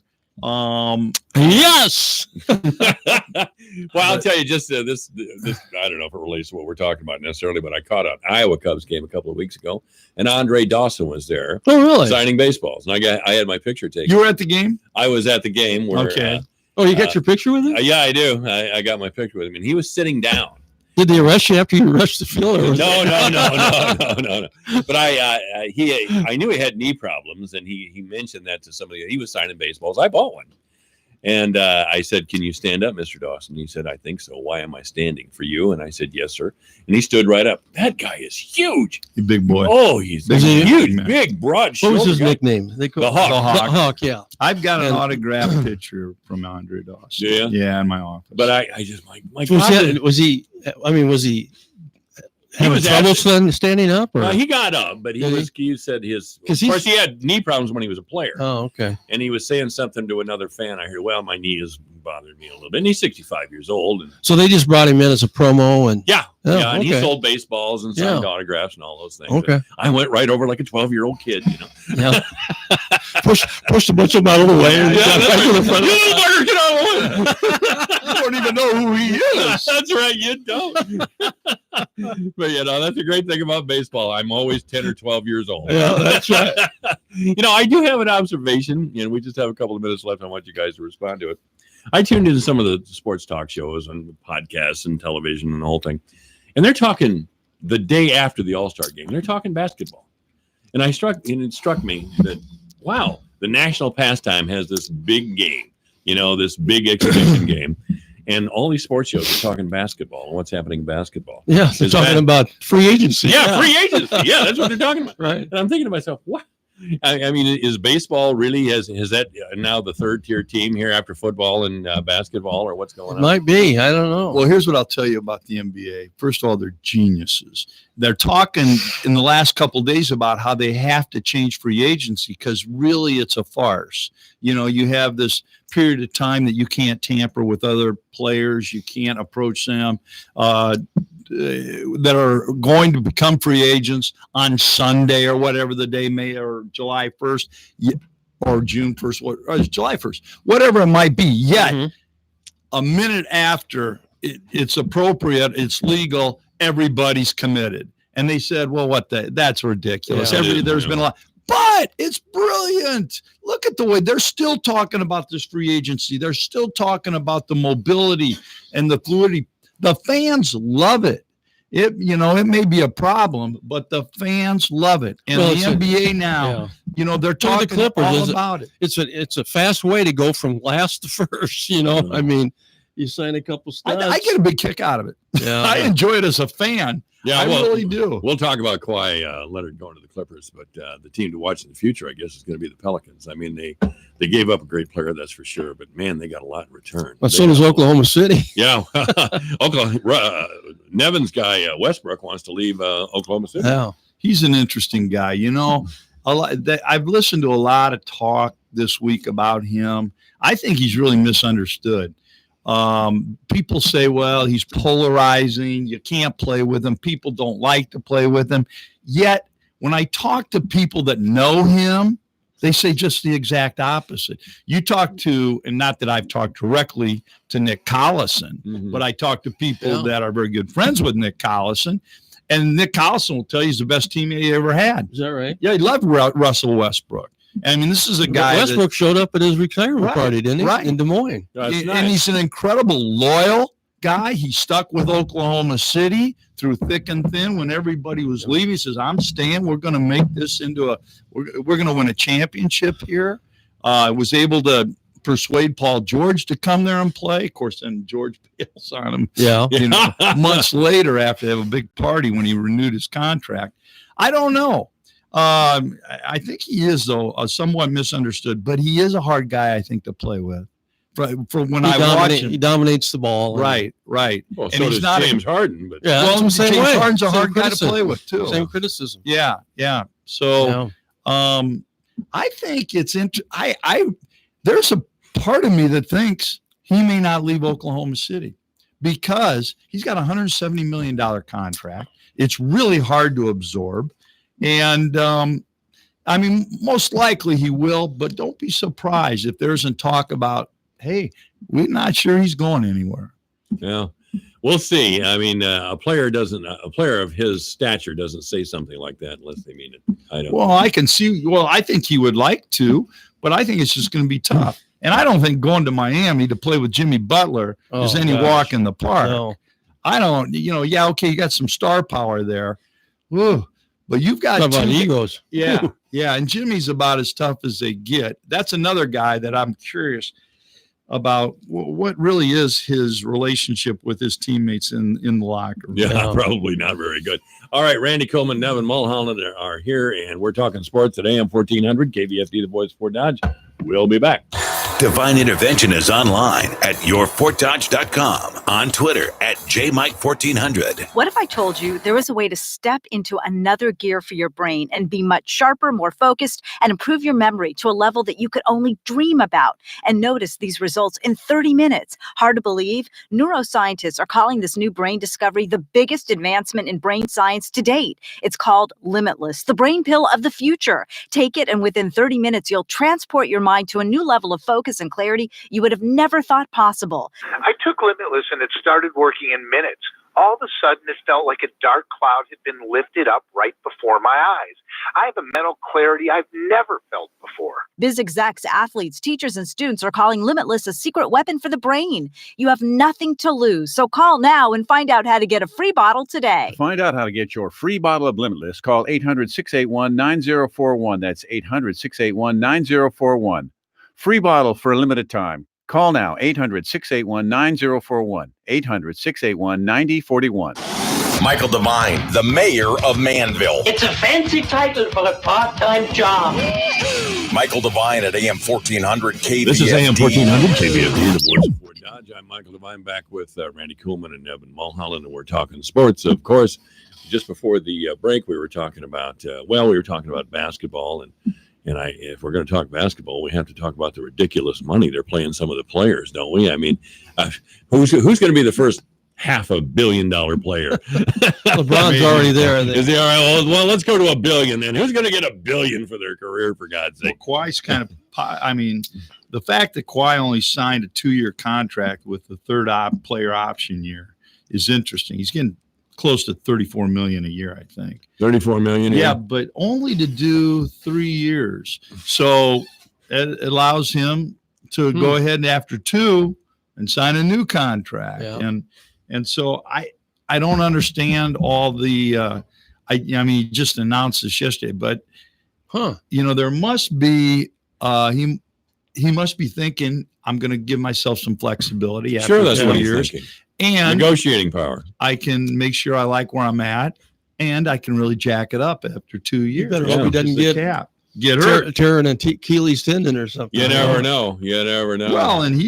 Yes. Well, I'll tell you this. I don't know if it relates to what we're talking about necessarily, but I caught an Iowa Cubs game a couple of weeks ago, and Andre Dawson was there. Oh, really? Signing baseballs, and I had my picture taken. You were at the game? I was at the game. Where, you got your picture with him? Yeah, I do. I got my picture with him, and he was sitting down. Did they arrest you after you rushed the field? No. But I knew he had knee problems, and he mentioned that to somebody. He was signing baseballs. I bought one. And I said, "Can you stand up, Mr. Dawson?" He said, "I think so. Why am I standing? For you?" And I said, "Yes, sir." And he stood right up. That guy is huge. Big boy. Oh, he's huge, big, broad shoulder. What was his nickname? The Hawk. The Hawk, yeah. I've got an autographed picture from Andre Dawson. Yeah, in my office. But I just, my God. Was he having trouble standing up? Or? He got up, but he said of course, he had knee problems when he was a player. Oh, okay. And he was saying something to another fan. I heard, well, my knee has bothered me a little bit. And he's 65 years old. And so they just brought him in as a promo. And yeah. Oh, Yeah, and he okay. sold baseballs and signed Yeah. autographs and all those things. Okay. I went right over like a 12-year-old kid, you know. Yeah. Pushed a bunch of them out of the way. And got back to the front. You little bugger, get out of the way. You don't even know who he is. That's right, you don't. But that's a great thing about baseball. I'm always 10 or 12 years old. Yeah, that's right. I do have an observation, and we just have a couple of minutes left. I want you guys to respond to it. I tuned into some of the sports talk shows and podcasts and television and the whole thing, and they're talking the day after the All-Star game. They're talking basketball, and it struck me that, wow, the national pastime has this big game, this big exhibition game. And all these sports shows are talking basketball and what's happening in basketball. Yeah, they're talking about free agency. Yeah, free agency. Yeah, that's what they're talking about. Right. And I'm thinking to myself, what? I mean, is baseball really has that now the third tier team here after football and basketball, or what's going on? Might be. I don't know. Well, here's what I'll tell you about the NBA. First of all, they're geniuses. They're talking in the last couple of days about how they have to change free agency because really it's a farce. You have this period of time that you can't tamper with other players. You can't approach them that are going to become free agents on Sunday or whatever the day may, or July 1st or June 1st, or July 1st, whatever it might be. Yet a minute after it's appropriate, it's legal, everybody's committed. And they said, well, that's ridiculous. Yeah, There's been a lot. But it's brilliant. Look at the way they're still talking about this free agency. They're still talking about the mobility and the fluidity. The fans love it. It may be a problem, but the fans love it. And the NBA now, they're talking the Clippers, all about it. It's a fast way to go from last to first. I mean, you sign a couple studs. I get a big kick out of it. Yeah, I enjoy it as a fan. Yeah, I really do. We'll talk about Kawhi Leonard going to the Clippers, but the team to watch in the future, I guess, is going to be the Pelicans. I mean, they gave up a great player, that's for sure, but man, they got a lot in return. But so does Oklahoma City. Yeah, Nevin's guy Westbrook wants to leave Oklahoma City. Yeah, he's an interesting guy. I've listened to a lot of talk this week about him. I think he's really misunderstood. People say, well, he's polarizing. You can't play with him. People don't like to play with him. Yet, when I talk to people that know him, they say just the exact opposite. You talk to, and not that I've talked directly to Nick Collison, but I talk to people that are very good friends with Nick Collison, and Nick Collison will tell you he's the best teammate he ever had. Is that right? Yeah, he loved Russell Westbrook. I mean, this is a guy. Westbrook showed up at his retirement party, didn't he? Right. In Des Moines. And he's an incredible loyal guy. He stuck with Oklahoma City through thick and thin when everybody was leaving. He says, I'm staying. We're going to make this into we're going to win a championship here. I was able to persuade Paul George to come there and play. Of course, then George bails on him. Yeah. Months later after they have a big party when he renewed his contract. I don't know. I think he is, though, somewhat misunderstood, but he is a hard guy, I think, to play with. For when I watch him, he dominates the ball. Right. Well, and so he's does not James Harden, but James Harden's a hard guy to play with too. Same criticism. Yeah. So, I think it's there's a part of me that thinks he may not leave Oklahoma City because he's got a $170 million contract. It's really hard to absorb. And, I mean, most likely he will, but don't be surprised if there isn't talk about, hey, we're not sure he's going anywhere. Yeah, we'll see. I mean, a player of his stature doesn't say something like that unless they mean it. I don't. Well, I can see. Well, I think he would like to, but I think it's just going to be tough. And I don't think going to Miami to play with Jimmy Butler is any walk in the park. No. I don't. Yeah, okay, you got some star power there. Woo. But you've got about egos. Yeah. And Jimmy's about as tough as they get. That's another guy that I'm curious about what really is his relationship with his teammates in the locker room. Yeah, probably not very good. All right, Randy Coleman, Nevin Mulholland are here, and we're talking sports at AM 1400, KVFD, the voice for Dodge. We'll be back. Divine Intervention is online at yourfortdodge.com, on Twitter at JMike1400. What if I told you there was a way to step into another gear for your brain and be much sharper, more focused, and improve your memory to a level that you could only dream about, and notice these results in 30 minutes? Hard to believe? Neuroscientists are calling this new brain discovery the biggest advancement in brain science to date. It's called Limitless, the brain pill of the future. Take it, and within 30 minutes, you'll transport your mind to a new level of focus and clarity you would have never thought possible. I took Limitless and it started working in minutes. All of a sudden, it felt like a dark cloud had been lifted up right before my eyes. I have a mental clarity I've never felt before. Biz execs, athletes, teachers, and students are calling Limitless a secret weapon for the brain. You have nothing to lose, so call now and find out how to get a free bottle today. To find out how to get your free bottle of Limitless, call 800-681-9041. That's 800-681-9041. Free bottle for a limited time. Call now, 800-681-9041, 800-681-9041. Michael Devine, the mayor of Manville. It's a fancy title for a part-time job. Michael Devine at AM 1400 KVFD. This is AM 1400 KVFD, the voice of Fort Dodge. I'm Michael Devine, back with Randy Kuhlman and Evan Mulholland, and we're talking sports, of course. Just before the break, we were talking about, basketball, and if we're going to talk basketball, we have to talk about the ridiculous money they're paying some of the players, don't we? I mean, who's going to be the first $500 million player? LeBron's already there. Is he all right? Well, let's go to $1 billion then. Who's going to get $1 billion for their career, for God's sake? Well, Kawhi's kind of, the fact that Kawhi only signed a 2-year contract with the third player option year is interesting. He's getting close to $34 million a year, I think. $34 million. Yeah, but only to do 3 years. So it allows him to go ahead and after 2 and sign a new contract. Yeah. And so I don't understand all the he just announced this yesterday, but there must be he must be thinking, I'm going to give myself some flexibility after sure, that's 2 what years. He's thinking. And negotiating power. I can make sure I like where I'm at, and I can really jack it up after 2 years. You better hope he doesn't get hurt, tearing an Achilles tendon or something. You never know. Well, and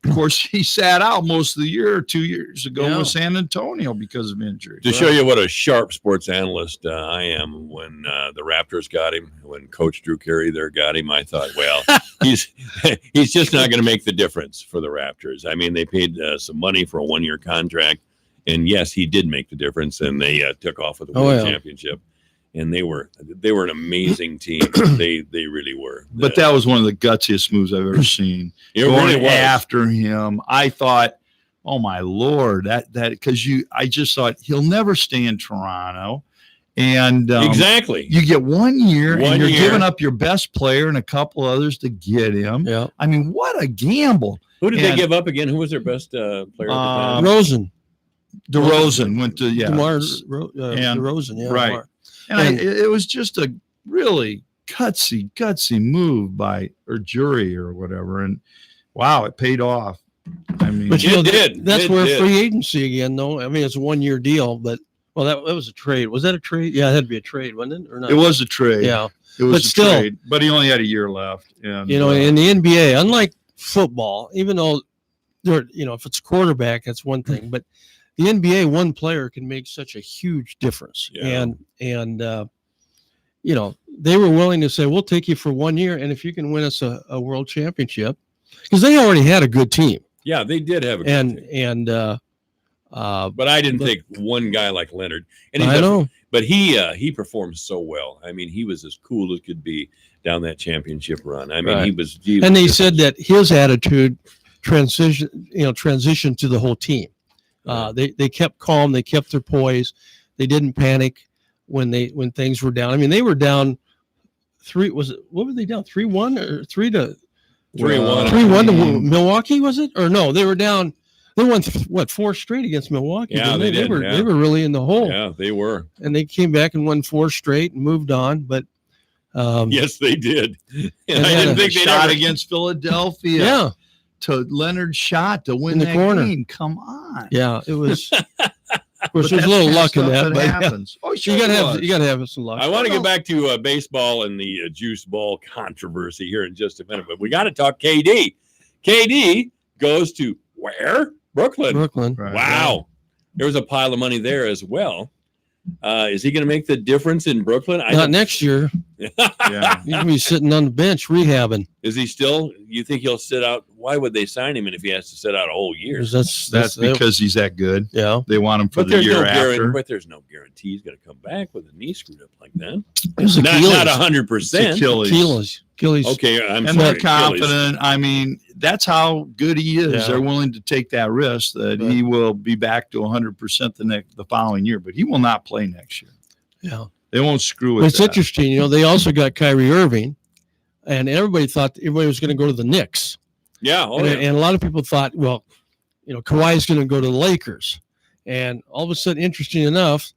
of course, he sat out most of the year 2 years ago with San Antonio because of injury. To show you what a sharp sports analyst I am, when the Raptors got him, when Coach Drew Carey there got him, I thought, well, he's just not going to make the difference for the Raptors. I mean, they paid some money for a 1-year contract, and yes, he did make the difference, and they took off with the World Championship. And they were an amazing team. They really were. But that was one of the gutsiest moves I've ever seen. It really was. After him, I thought, oh my Lord, that because I just thought he'll never stay in Toronto. And exactly, you get 1 year, and you're giving up your best player and a couple others to get him. Yeah, I mean, what a gamble! Who did they give up again? Who was their best player at the time? DeRozan went to DeMar DeRozan, yeah, right. And it was just a really gutsy move by Ujiri or whatever, and wow, it paid off. I mean, but it did. That's where free agency again, though. I mean, it's a 1-year deal, but that was a trade. Was that a trade? Yeah, it had to be a trade, wasn't it? Or not? It was a trade. Yeah, it was trade. But he only had a year left. And, in the NBA, unlike football, even though if it's quarterback, that's one thing, but the NBA, one player can make such a huge difference. Yeah. And they were willing to say, we'll take you for 1 year, and if you can win us a world championship, because they already had a good team. Yeah, they did have a good team. But I didn't think one guy like Leonard. And I know. But he performed so well. I mean, he was as cool as could be down that championship run. I mean, he was. And they said that his attitude transitioned to the whole team. They kept calm. They kept their poise. They didn't panic when things were down. I mean, they were down 3. What were they down? 3-1 or 3-1? 3-1 to Milwaukee, was it? Or no? They were down. They won 4 straight against Milwaukee. Yeah, they did. They were really in the hole. Yeah, they were. And they came back and won 4 straight and moved on. But yes, they did. And I didn't think they shot against Philadelphia. Yeah. To Leonard's shot to win in the corner. game. Come on. Yeah, it was. course, there's a little luck in that, but happens. Oh, sure you gotta have some luck. I want to get back to baseball and the juice ball controversy here in just a minute, but we got to talk KD. KD goes to where? Brooklyn. Right. Wow. There was a pile of money there as well. Is he going to make the difference in Brooklyn? Not next year. Yeah. He's going to be sitting on the bench rehabbing. Is he still? You think he'll sit out? Why would they sign him if he has to sit out a whole year? That's because he's that good. Yeah. They want him for the year after. But there's no guarantee he's going to come back with a knee screwed up like that. It's Not 100%. Achilles. Okay, I'm and sorry. they're confident. I mean, that's how good he is. Yeah. They're willing to take that risk that he will be back to 100% the following year, but he will not play next year. Yeah. They won't screw But it. it's interesting, they also got Kyrie Irving, and everybody thought everybody was going to go to the Knicks. Yeah. And a lot of people thought, well, Kawhi is going to go to the Lakers. And all of a sudden, interesting enough,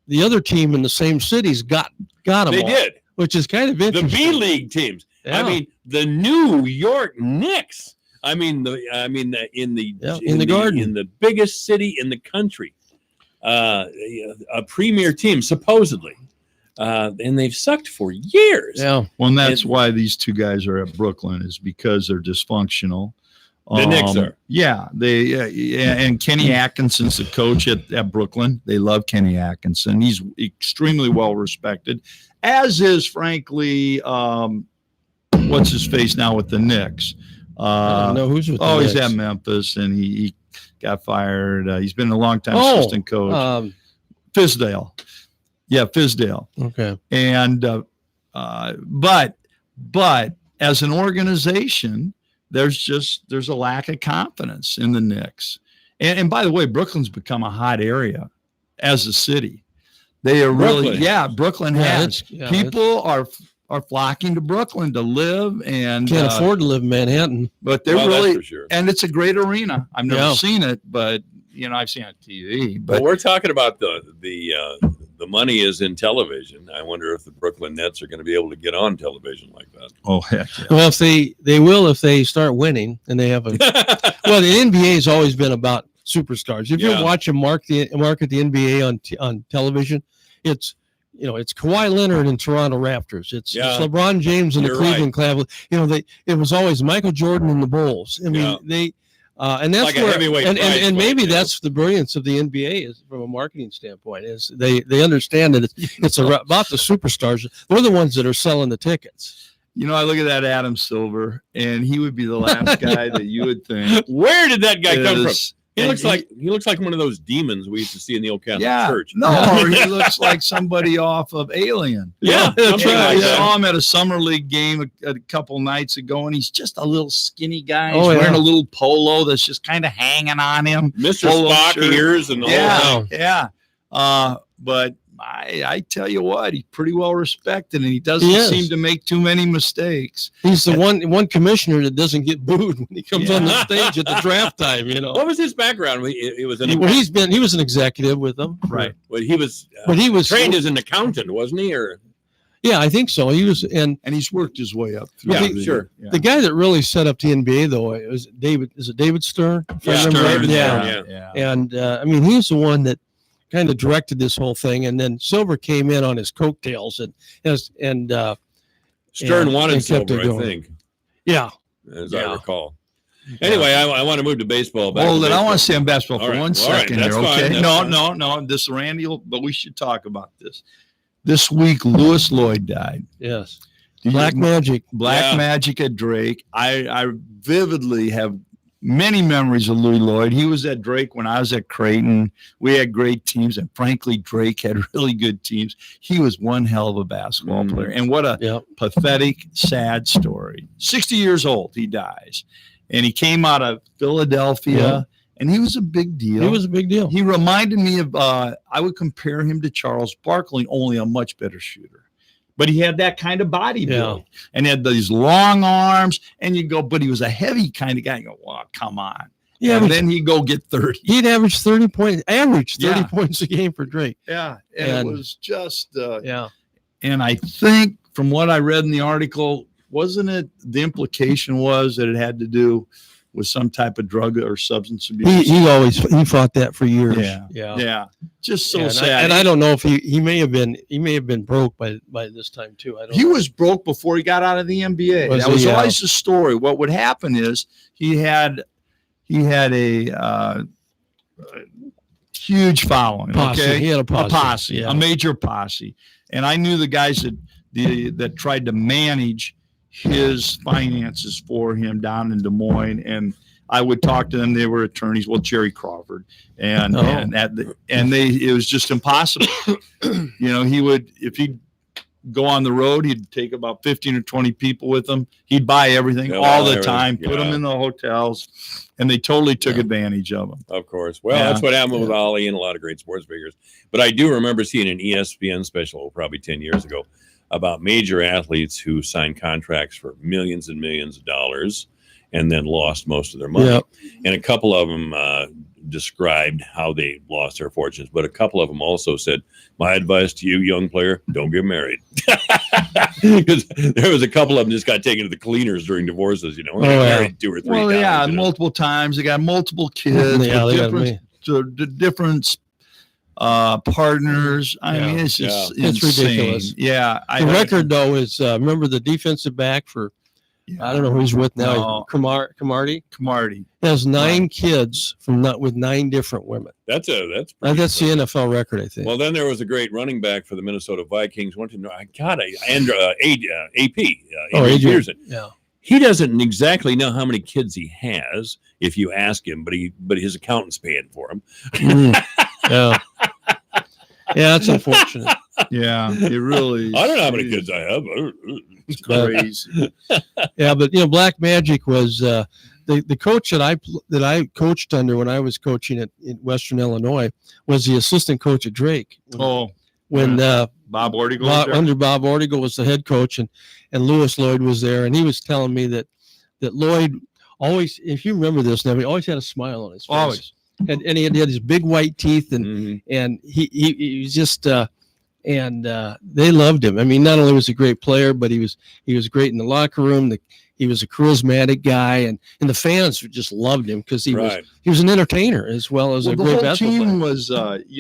the other team in the same cities got him. They all, did. which is kind of The interesting. B League teams. Yeah. I mean, the New York Knicks. In the Garden, in the biggest city in the country, a premier team supposedly, and they've sucked for years. Yeah. Well, and that's why these two guys are at Brooklyn, is because they're dysfunctional. The Knicks are. Yeah, and Kenny Atkinson's the coach at Brooklyn. They love Kenny Atkinson. He's extremely well respected, as is, frankly, what's his face now with the Knicks. I don't know who's with the he's Knicks. at Memphis, and he got fired. He's been a long-time assistant coach. Fizdale. Yeah, Fizdale. Okay. And but as an organization, there's a lack of confidence in the Knicks. And by the way, Brooklyn's become a hot area as a city. They are Brooklyn has. People are flocking to Brooklyn to live and Can't afford to live in Manhattan. But they're Well, that's really for sure. and it's a great arena. I've never seen it, but I've seen it on TV. But Well, we're talking about the money is in television. I wonder if the Brooklyn Nets are going to be able to get on television like that. oh heck yeah. Well, if they will, if they start winning, and they have well, the NBA has always been about superstars. If you watch them market the NBA on television, it's Kawhi Leonard and Toronto Raptors. It's LeBron James and the Cleveland Cavaliers. It was always Michael Jordan and the Bulls. I mean, and that's like a heavyweight and maybe that's the brilliance of the NBA is from a marketing standpoint is they understand that it's about the superstars. They're the ones that are selling the tickets. I look at that Adam Silver, and he would be the last guy that you would think. Where did that guy come from? He And looks like one of those demons we used to see in the old Catholic church. No, or he looks like somebody off of Alien. Yeah, that's And I right. saw him at a summer league game a couple nights ago, and he's just a little skinny guy. He's Oh, yeah. wearing a little polo that's just kind of hanging on him. Mr. Polo Spock shirt. ears and all that. Yeah. But I tell you what, he's pretty well respected, and he doesn't He is. seem to make too many mistakes. He's the one commissioner that doesn't get booed when he comes on the stage at the draft time. What was his background? It was he was an executive with them, right? Well, he was trained as an accountant, wasn't he? Or yeah, I think so. He was, and he's worked his way up. Through Yeah, the- sure. yeah. The guy that really set up the NBA though is David. Is it David Stern? If I Yeah, remember Stern, right? yeah. And I mean, he's the one that kind of directed this whole thing, and then Silver came in on his coattails, and Stern wanted and kept Silver, it I going. think, Yeah. as I recall. Anyway, I want to move to baseball. Back Well, to then I baseball. want to stay on basketball All for right. one All right. second That's here. fine. Okay. That's fine. No. This Randy, but we should talk about this. This week, Lewis Lloyd died. Yes. Do you- Black Magic. Black Yeah. Magic at Drake. I vividly have many memories of Louis Lloyd. He was at Drake when I was at Creighton. We had great teams, and frankly, Drake had really good teams. He was one hell of a basketball player. And what a pathetic, sad story. 60 years old, he dies. And he came out of Philadelphia, and he was a big deal. He was a big deal. He reminded me of, I would compare him to Charles Barkley, only a much better shooter. But he had that kind of body build and had these long arms. And you go, but he was a heavy kind of guy. You go, well, come on. Yeah, and but then he'd go get 30. He'd average 30 points a game for Drake. Yeah. And it was just, yeah. And I think from what I read in the article, wasn't it the implication was that it had to do with some type of drug or substance abuse. He fought that for years. Yeah. Just so And sad. I don't know if he may have been broke by this time too. I don't. He know. was broke before he got out of the NBA. Was That he? was Yeah. always the story. What would happen is he had a huge following. Posse. Okay, He had a posse. Yeah. a major posse, and I knew the guys that tried to manage his finances for him down in Des Moines, and I would talk to them. They were attorneys. Well, Jerry Crawford, and it was just impossible. He would, if he'd go on the road, he'd take about 15 or 20 people with him. He'd buy everything all the time, put them in the hotels, and they totally took advantage of them. Of course. Well, that's what happened with Ali and a lot of great sports figures. But I do remember seeing an ESPN special probably 10 years ago about major athletes who signed contracts for millions and millions of dollars and then lost most of their money. Yep. And a couple of them described how they lost their fortunes, but a couple of them also said, my advice to you, young player, don't get married. Because there was a couple of them just got taken to the cleaners during divorces, and they married 2 or 3 times. Yeah, multiple times. They got multiple kids, different partners. I mean, it's just it's ridiculous. Yeah. The record though is remember the defensive back for I don't know who he's with now. Camardi. Has 9 kids with 9 different women. That's the NFL record, I think. Well, then there was a great running back for the Minnesota Vikings. AP, Adrian Peterson. Yeah. He doesn't exactly know how many kids he has if you ask him, but his accountant's paying for him. Yeah, that's unfortunate. Yeah, it really. I don't know how many kids I have. It's crazy. Yeah, but Black Magic was the coach that I coached under when I was coaching in Western Illinois was the assistant coach at Drake. When Bob Ordigal under Bob Ordigal was the head coach, and Lewis Lloyd was there, and he was telling me that Lloyd always, if you remember this, now he always had a smile on his face. Always. And he had his big white teeth, and he was just and they loved him. I mean, not only was he a great player, but he was great in the locker room. He was a charismatic guy, and the fans just loved him because he was an entertainer as well as a great basketball player. The whole team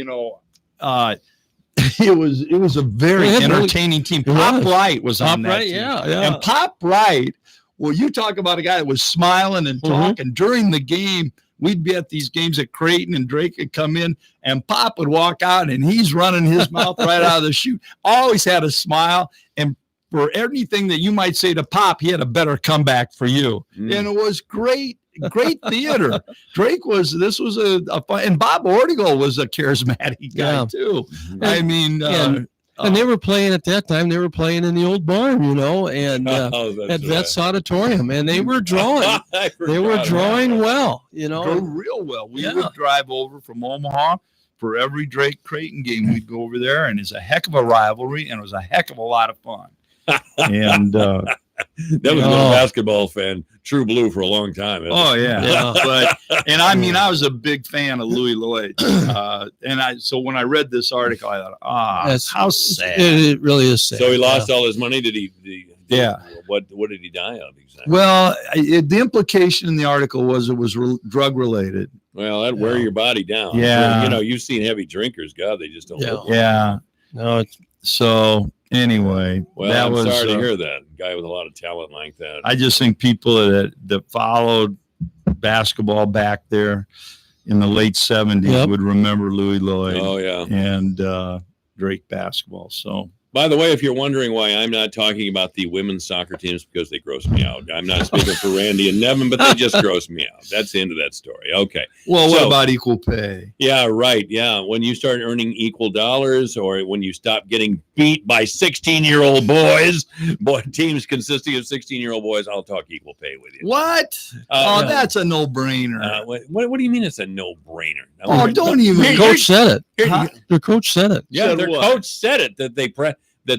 was, it was a very entertaining team. Pop Wright was on that team. Yeah. And Pop Wright, well, you talk about a guy that was smiling and talking during the game. We'd be at these games at Creighton, and Drake would come in, and Pop would walk out, and he's running his mouth right out of the chute. Always had a smile, and for anything that you might say to Pop, he had a better comeback for you. And it was great theater. Drake was a fun, and Bob Ordigal was a charismatic guy too. I mean, and they were playing at that time. They were playing in the old barn, and at Vets Auditorium, and they were drawing. They were drawing well, Drew real well. We would drive over from Omaha for every Drake Creighton game. We'd go over there, and it's a heck of a rivalry, and it was a heck of a lot of fun. And that was a basketball fan, true blue for a long time. But I mean, I was a big fan of Louis Lloyd, so when I read this article, I thought, how sad. It really is sad. So he lost all his money. Did he? What did he die of exactly? Well, the implication in the article was it was drug related. Well, that'd wear your body down. Yeah, you've seen heavy drinkers. God, they just don't. Look No, so. Anyway, I'm sorry to hear that. A guy with a lot of talent like that. I just think people that followed basketball back there in the late 70s would remember Louis Lloyd. Oh, yeah. And Drake basketball. So, by the way, if you're wondering why I'm not talking about the women's soccer teams, because they gross me out. I'm not speaking for Randy and Nevin, but they just gross me out. That's the end of that story. Okay. Well, what about equal pay? Yeah, right. Yeah. When you start earning equal dollars, or when you stop getting beat by 16-year-old boys, teams consisting of 16-year-old boys, I'll talk equal pay with you. What? That's a no-brainer. What do you mean it's a no-brainer? Don't even. The coach said it. Their coach said it. Yeah, their coach said it, that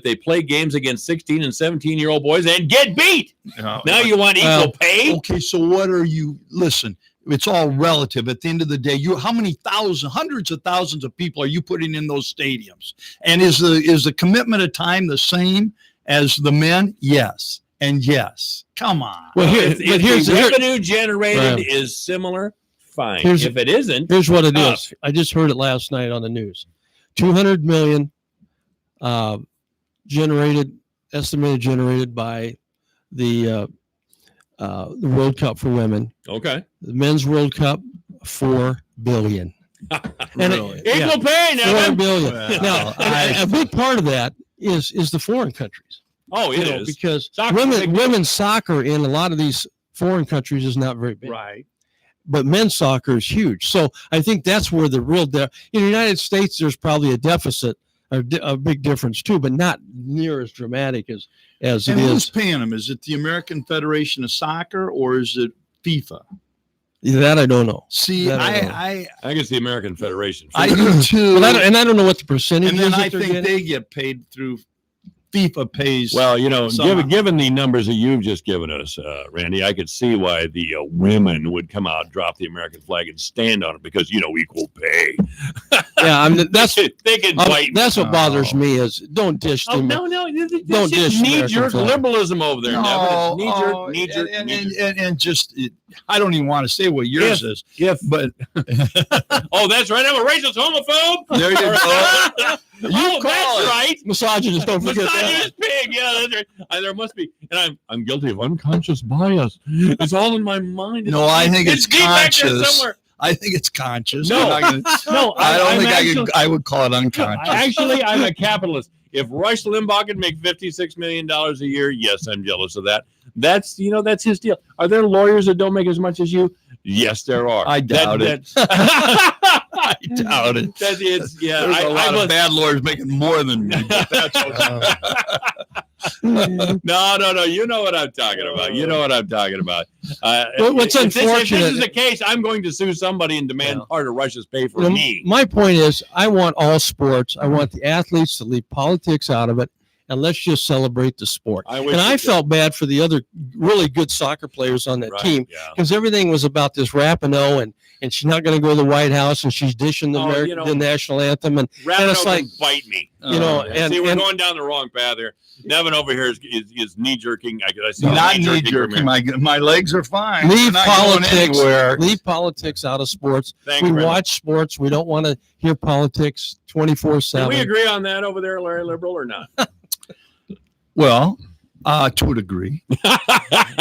they play games against 16 and 17-year-old boys and get beat. Now you want equal pay? Okay, so what are you? Listen, it's all relative. At the end of the day, how many hundreds of thousands of people are you putting in those stadiums? And is the commitment of time the same as the men? Yes. And yes, come on. Well, if the revenue generated is similar, fine. If it isn't, here's what it is. I just heard it last night on the news. 200 million estimated generated by the World Cup for women. Okay. The men's World Cup, $4 billion. Really? Equal pay now. $4 billion. Well, Now, a big part of that is the foreign countries. Oh, it is. Because Soccer's women's soccer in a lot of these foreign countries is not very big. Right. But men's soccer is huge. So I think that's where the real in the United States, there's probably a deficit, a big difference too, but not near as dramatic as And it who's is. paying them? Is it the American Federation of Soccer or is it FIFA? That I don't know. See, That I don't know. I think it's the American Federation. I do too. But I don't know what the percentage And is. then that I they're think getting. they get paid through FIFA pays. Well, you know, somehow. given the numbers that you've just given us, Randy, I could see why the women would come out, drop the American flag, and stand on it because equal pay. Yeah, that's they can bite. that's what bothers me is don't dish them. No, don't don't dish the American knee-jerk flag. liberalism over there. No, Never. It's knee-jerk. and just I don't even want to say what yours is. But Oh, that's right. I'm a racist homophobe. There you go. Oh, that's right. Misogynist, don't forget that. Misogynist pig. Yeah, that's right. There must be. And I'm guilty of unconscious bias. It's all in my mind. no, I think it's deep back there conscious. somewhere. I think it's conscious. No. I'm not gonna- No, I don't I'm think actually- I would call it unconscious. Actually, I'm a capitalist. If Rush Limbaugh could make $56 million a year, yes, I'm jealous of that. That's that's his deal. Are there lawyers that don't make as much as you? Yes, there are. I doubt it. I doubt it. That is, yeah. There's a lot was- of bad lawyers making more than me. But that's okay. No. You know what I'm talking about. You know what I'm talking about. What's if this unfortunate- is the case, I'm going to sue somebody and demand part of Russia's pay for Well, me. My point is, I want all sports. I want the athletes to leave politics out of it, and let's just celebrate the sport. I felt bad for the other really good soccer players on that Right, team yeah. because everything was about this Rapinoe and she's not going to go to the White House and she's dishing the national anthem and Rapinoe it's like can bite me. and See, we're and- going down the wrong path here. Nevin over here is knee jerking. I see Not knee knee jerking. My legs are fine. leave They're not going politics. anywhere. Leave politics out of sports. Thank we you, Brenda. watch sports. We don't want to hear politics Can we 24/7. agree on that over there, Larry Liberal, or not? Well, to a degree.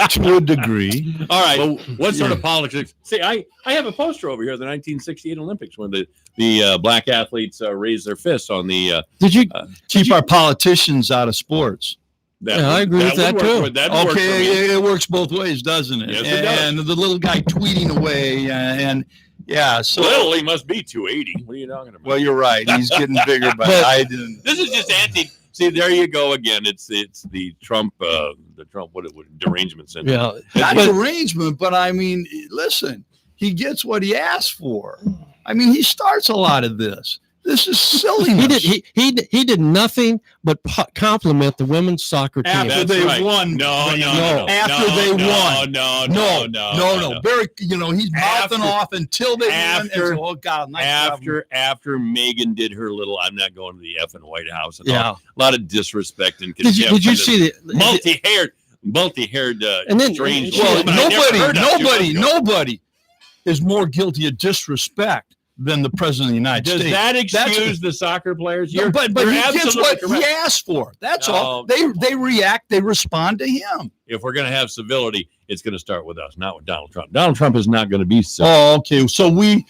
To a degree. All right. Well, what sort of politics? See, I have a poster over here of the 1968 Olympics when the black athletes raised their fists on the. Did you keep our politicians out of sports? I agree with that too. Okay, it works both ways, doesn't it? Yes, it does. And the little guy tweeting away, and yeah, so Little, he must be 280. What are you talking about? well, you're right. He's getting bigger, but I didn't. This is just anti. See, there you go again. It's the Trump what derangement syndrome. Yeah, Not derangement, but I mean, listen, he gets what he asked for. I mean, he starts a lot of this. This is silliness. He did nothing but compliment the women's soccer team. After they won. No. After they won. No. Very, he's mouthing off until they win. After- And so, oh God, nice job. After Megan did her little, I'm not going to the effing White House. And Yeah. all, a lot of disrespect and Did contempt. you for see this multi-haired, And then- strange. Well, woman. I never heard of you. nobody is more guilty of disrespect than the president of the United Does States. that That's- excuse the soccer players? No, but you're he gets absolutely what correct. he asked for. That's No. all. They react. They respond to him. If we're going to have civility, it's going to start with us, not with Donald Trump. Donald Trump is not going to be civil. Oh, okay. So we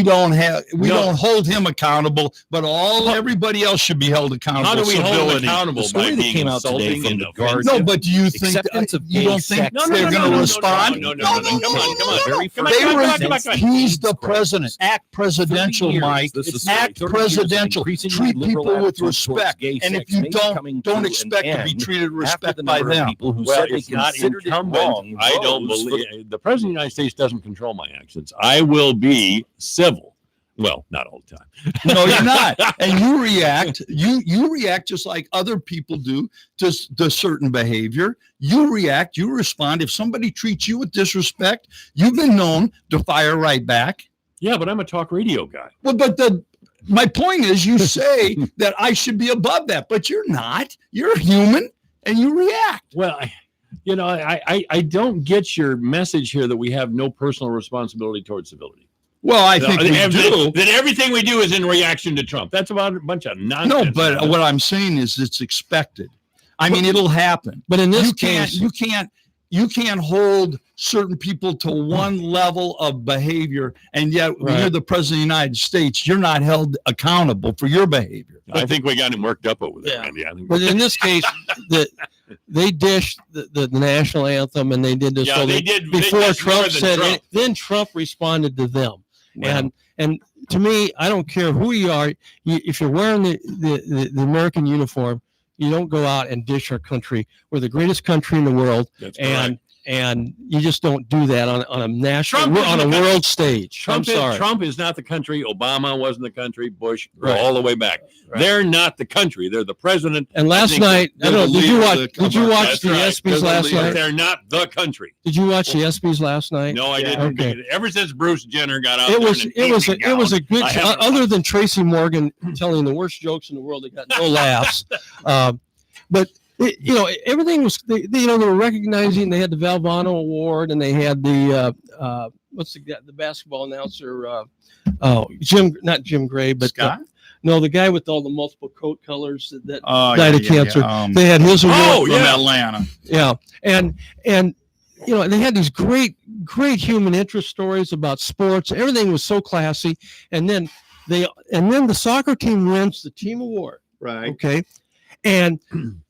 don't hold him accountable, but everybody else should be held accountable. How do we hold him Civility. accountable The story by that being came out today insulting from and the Guardian- No, but do you think Acceptance of you gay don't think sex. they're going to respond? No. Come on. Very Come on, They come were- on, come on. He's the president. Act presidential, 30 years, Mike. this It's society, act 30 years of presidential. increasingly Treat liberal people with attitude towards respect. gay And if sex you may be coming to don't an expect to be end treated after respect the by number of them. people who Well, said they it's not considered it incumbent. wrong. I don't rose believe the president of the United States doesn't control my actions. I will be civil. Well, not all the time. No, you're not. And you react. You react just like other people do to certain behavior. You react. You respond. If somebody treats you with disrespect, you've been known to fire right back. Yeah, but I'm a talk radio guy. Well, but my point is, you say that I should be above that, but you're not. You're human, and you react. Well, You know, I don't get your message here that we have no personal responsibility towards civility. Well, I think we do. That everything we do is in reaction to Trump. That's about a bunch of nonsense. No, but what I'm saying is it's expected. I mean, it'll happen. But in this case, you can't hold certain people to one level of behavior, and yet when you're the president of the United States, you're not held accountable for your behavior. I think we got him worked up over there, Randy. I think but in this case, they dished the national anthem, and they did this. Yeah, they did before Trump said Trump. it. Then Trump responded to them, Wow. and to me, I don't care who you are. If you're wearing the American uniform, you don't go out and dish our country. We're the greatest country in the world, and you just don't do that on a national world stage. Trump is not the country. Obama wasn't the country. Bush, all the way back. Right. They're not the country. They're the president. And last night, I don't know. Did you watch the ESPYs last night? They're not the country. Did you watch the ESPYs last night? No, I didn't. Okay. Ever since Bruce Jenner got out, It was a good. Other than Tracy Morgan telling the worst jokes in the world, they got no laughs. But everything was. They were recognizing. They had the Valvano Award, and they had the what's the basketball announcer? Not Jim Gray, but Scott? No, the guy with all the multiple coat colors that died of cancer. They had his award from Atlanta. Yeah, and they had these great human interest stories about sports. Everything was so classy, and then the soccer team wins the team award. Right. Okay. And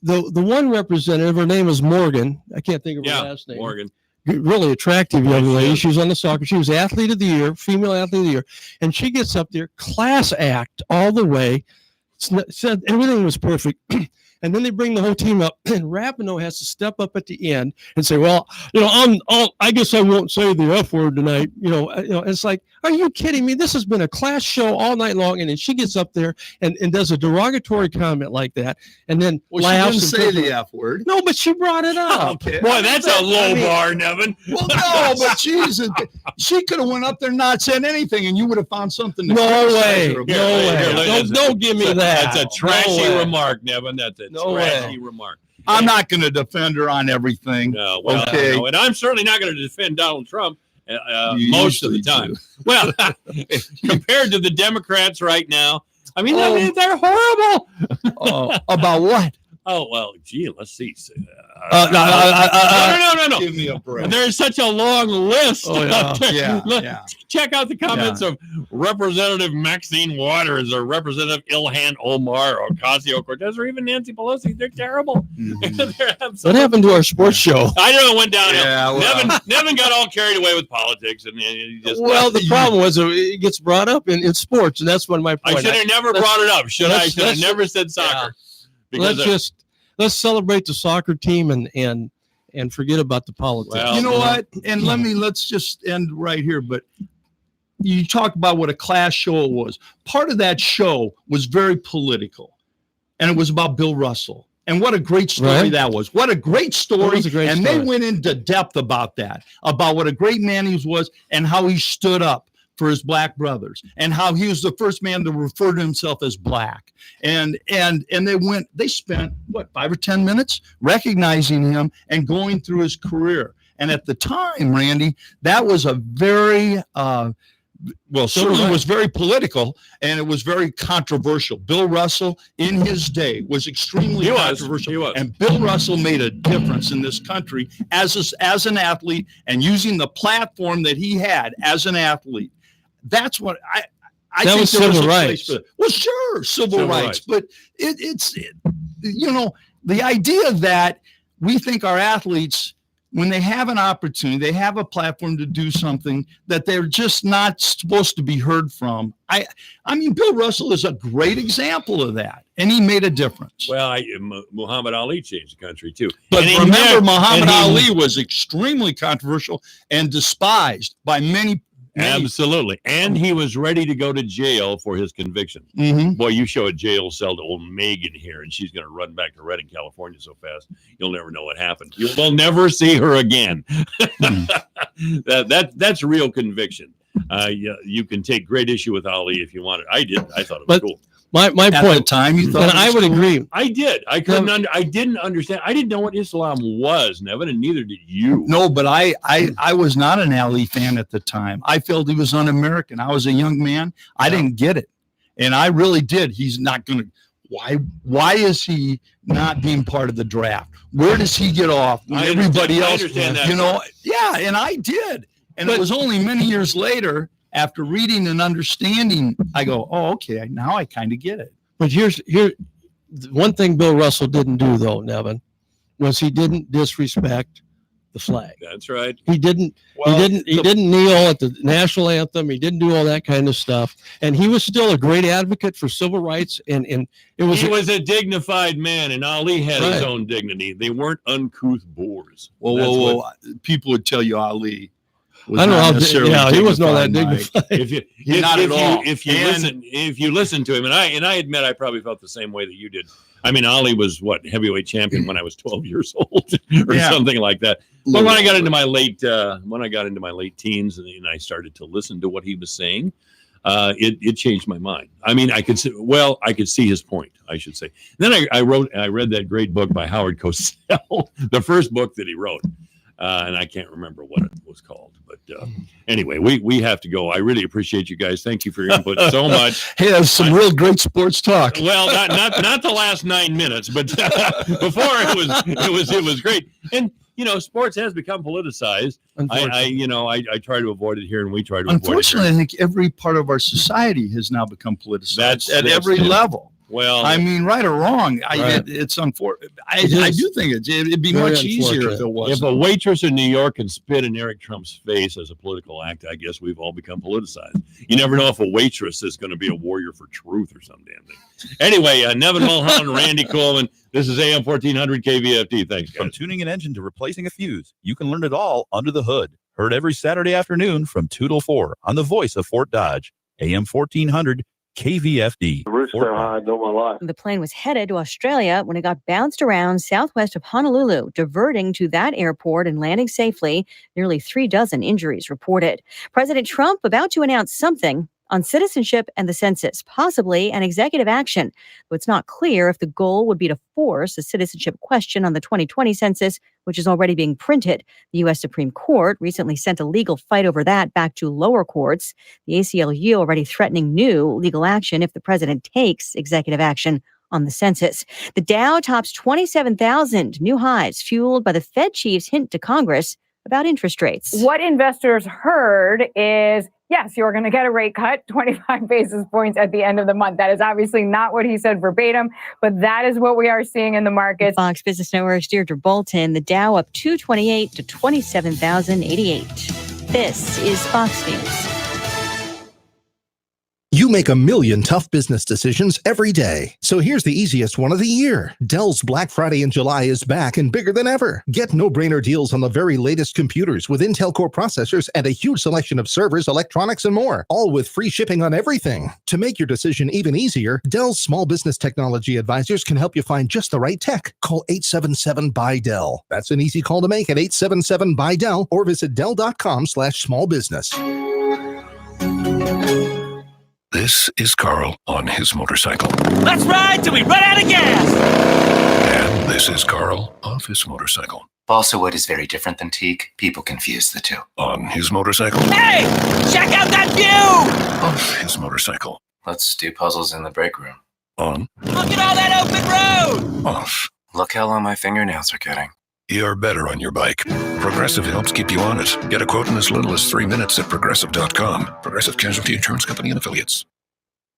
the one representative, her name is Morgan. I can't think of her last name. Morgan. Really attractive young lady. She was on the soccer. She was athlete of the year, female athlete of the year. And she gets up there, class act all the way. Said everything was perfect. And then they bring the whole team up, and Rapinoe has to step up at the end and say, "Well, I guess I won't say the F word tonight." It's like, are you kidding me? This has been a class show all night long, and then she gets up there and does a derogatory comment like that, and then laughs. She didn't say the F word. No, but she brought it up. Okay. Boy, that's a low bar, Nevin. Well, no, but Jesus, she could have went up there and not said anything, and you would have found something. To No way. her about. No way. Don't give me that. That's a trashy remark, Nevin. That's a trashy way. remark. I'm not going to defend her on everything. No, well, okay. no, and I'm certainly not going to defend Donald Trump most of the time. Well, compared to the Democrats right now, I mean, they're horrible. About what? Oh, well, gee, let's see. No. Give me a break. There's such a long list. Check out the comments of Representative Maxine Waters or Representative Ilhan Omar or Ocasio-Cortez or even Nancy Pelosi. They're terrible. What happened to our sports show? I know it went downhill. Yeah, well. Nevin got all carried away with politics, and he just. Well, the problem was it gets brought up in sports, and that's one of my I points. should have never brought it up. Should I? Should have never said soccer. Let's celebrate the soccer team and forget about the politics. Well, you know what? And let's just end right here. But you talk about what a class show it was. Part of that show was very political, and it was about Bill Russell. And what a great story that was. What a great story. They went into depth about that, about what a great man he was and how he stood up for his black brothers and how he was the first man to refer to himself as black. And they spent 5 or 10 minutes recognizing him and going through his career. And at the time, Randy, that was a very certainly was very political, and it was very controversial. Bill Russell in his day was extremely controversial. And Bill Russell made a difference in this country as an athlete, and using the platform that he had as an athlete. That's what I think. Was civil rights. Well, sure, civil rights. But it's the idea that we think our athletes, when they have an opportunity, they have a platform to do something that they're just not supposed to be heard from. I mean, Bill Russell is a great example of that, and he made a difference. Well, Muhammad Ali changed the country too. But remember, Muhammad Ali was extremely controversial and despised by many. Absolutely. And he was ready to go to jail for his conviction. Mm-hmm. Boy, you show a jail cell to old Megan here, and she's going to run back to Redding, California so fast, you'll never know what happened. You will never see her again. That's real conviction. You can take great issue with Ali if you want it. I did. I thought it was cool. My At point. the time, you thought, and it I was would cool? agree. I did. I didn't understand. I didn't know what Islam was, Nevin, and neither did you. No, but I was not an Ali fan at the time. I felt he was un-American. I was a young man. I didn't get it, and I really did. He's not going to. Why is he not being part of the draft? Where does he get off when everybody else? You know, yeah, and I did. And it was only many years later, after reading and understanding, I go, oh, okay, now I kind of get it. But here's one thing Bill Russell didn't do, though, Nevin, was he didn't disrespect the flag. That's right. He didn't. He didn't kneel at the national anthem. He didn't do all that kind of stuff. And he was still a great advocate for civil rights. And it was. He was a dignified man, and Ali had his Right. own dignity. They weren't uncouth boors. Well, people would tell you Ali. Was I don't know not how. necessarily Yeah, he wasn't all that dignified, dignified. If you listen to him, and I admit I probably felt the same way that you did. I mean, Ali was heavyweight champion when I was 12 years old or something like that. But when I got into my late teens and I started to listen to what he was saying, it changed my mind. I mean, I could see his point, I should say. Then I read that great book by Howard Cosell, the first book that he wrote. And I can't remember what it was called. But anyway, we have to go. I really appreciate you guys. Thank you for your input so much. Hey, that's some real great sports talk. Well, not the last 9 minutes, but before it was great. And sports has become politicized. I try to avoid it here, and we try to. Unfortunately, I think every part of our society has now become politicized at every level. Well, I mean, right or wrong, Right. it's unfortunate. I do think it'd be much easier if it was. If a waitress in New York can spit in Eric Trump's face as a political act, I guess we've all become politicized. You never know if a waitress is going to be a warrior for truth or some damn thing. Anyway, Nevin Mulholland, Randy Coleman, this is AM 1400 KVFT. Thanks, guys. From tuning an engine to replacing a fuse, you can learn it all under the hood. Heard every Saturday afternoon from 2 till 4 on the voice of Fort Dodge, AM 1400 KVFD. The roof's so high, I know my life. The plane was headed to Australia when it got bounced around southwest of Honolulu, diverting to that airport and landing safely. Nearly 36 injuries reported. President Trump about to announce something on citizenship and the census, possibly an executive action. Though it's not clear if the goal would be to force a citizenship question on the 2020 census, which is already being printed. The U.S. Supreme Court recently sent a legal fight over that back to lower courts. The ACLU already threatening new legal action if the president takes executive action on the census. The Dow tops 27,000 new highs, fueled by the Fed chief's hint to Congress about interest rates. What investors heard is, yes, you're going to get a rate cut, 25 basis points at the end of the month. That is obviously not what he said verbatim, but that is what we are seeing in the markets. Fox Business Network's Deirdre Bolton, the Dow up 228 to 27,088. This is Fox News. You make a million tough business decisions every day. So here's the easiest one of the year. Dell's Black Friday in July is back and bigger than ever. Get no-brainer deals on the very latest computers with Intel Core processors and a huge selection of servers, electronics, and more, all with free shipping on everything. To make your decision even easier, Dell's small business technology advisors can help you find just the right tech. Call 877-BUY-DELL. That's an easy call to make at 877-BUY-DELL or visit Dell.com/smallbusiness. This is Carl on his motorcycle. Let's ride till we run out of gas! And this is Carl off his motorcycle. Balsa wood is very different than teak. People confuse the two. On his motorcycle. Hey! Check out that view! Off his motorcycle. Let's do puzzles in the break room. On. Look at all that open road! Off. Look how long my fingernails are getting. You're better on your bike. Progressive helps keep you on it. Get a quote in as little as 3 minutes at Progressive.com. Progressive Casualty Insurance Company and Affiliates.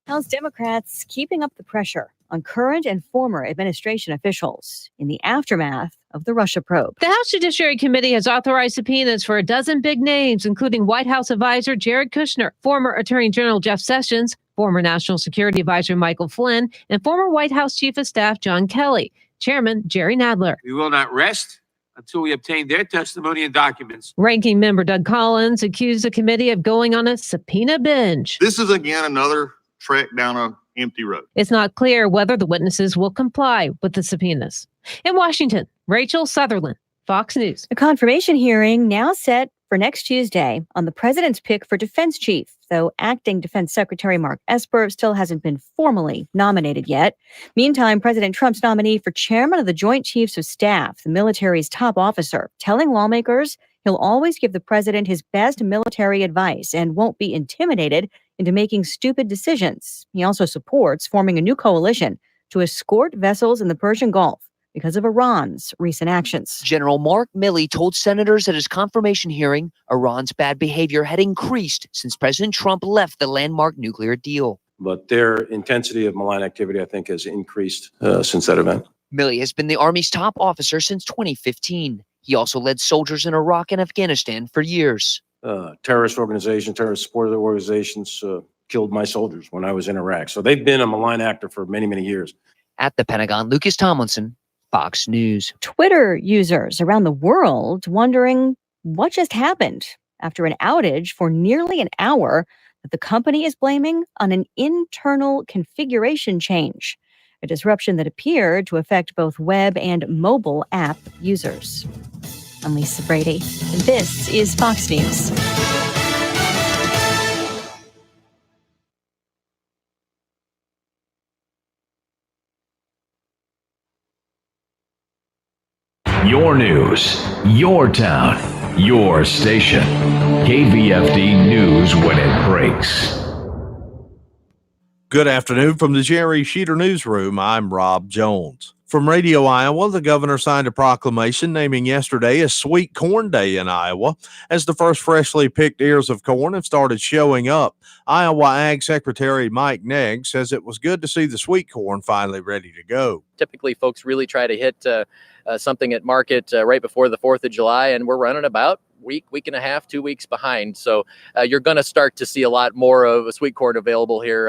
House Democrats keeping up the pressure on current and former administration officials in the aftermath of the Russia probe. The House Judiciary Committee has authorized subpoenas for a dozen big names, including White House advisor Jared Kushner, former Attorney General Jeff Sessions, former National Security Advisor Michael Flynn, and former White House Chief of Staff John Kelly. Chairman Jerry Nadler. We will not rest until we obtain their testimony and documents. Ranking member Doug Collins accused the committee of going on a subpoena binge. This is again another trek down an empty road. It's not clear whether the witnesses will comply with the subpoenas. In Washington, Rachel Sutherland, Fox News. The confirmation hearing now set for for next Tuesday on the president's pick for defense chief, though acting Defense Secretary Mark Esper still hasn't been formally nominated yet. Meantime, President Trump's nominee for chairman of the Joint Chiefs of Staff, the military's top officer, telling lawmakers he'll always give the president his best military advice and won't be intimidated into making stupid decisions. He also supports forming a new coalition to escort vessels in the Persian Gulf because of Iran's recent actions. General Mark Milley told senators at his confirmation hearing Iran's bad behavior had increased since President Trump left the landmark nuclear deal. But their intensity of malign activity, I think, has increased since that event. Milley has been the Army's top officer since 2015. He also led soldiers in Iraq and Afghanistan for years. Terrorist organizations, terrorist supported organizations killed my soldiers when I was in Iraq. So they've been a malign actor for many, many years. At the Pentagon, Lucas Tomlinson, Fox News. Twitter users around the world wondering what just happened after an outage for nearly an hour that the company is blaming on an internal configuration change, a disruption that appeared to affect both web and mobile app users. I'm Lisa Brady. This is Fox News. Your news, your town, your station. KVFD News when it breaks. Good afternoon from the Jerry Sheeter Newsroom. I'm Rob Jones. From Radio Iowa, the governor signed a proclamation naming yesterday a Sweet Corn Day in Iowa as the first freshly picked ears of corn have started showing up. Iowa Ag Secretary Mike Negg says it was good to see the sweet corn finally ready to go. Typically, folks really try to hit something at market right before the 4th of July, and we're running about week and a half, 2 weeks behind. So you're going to start to see a lot more of a sweet corn available here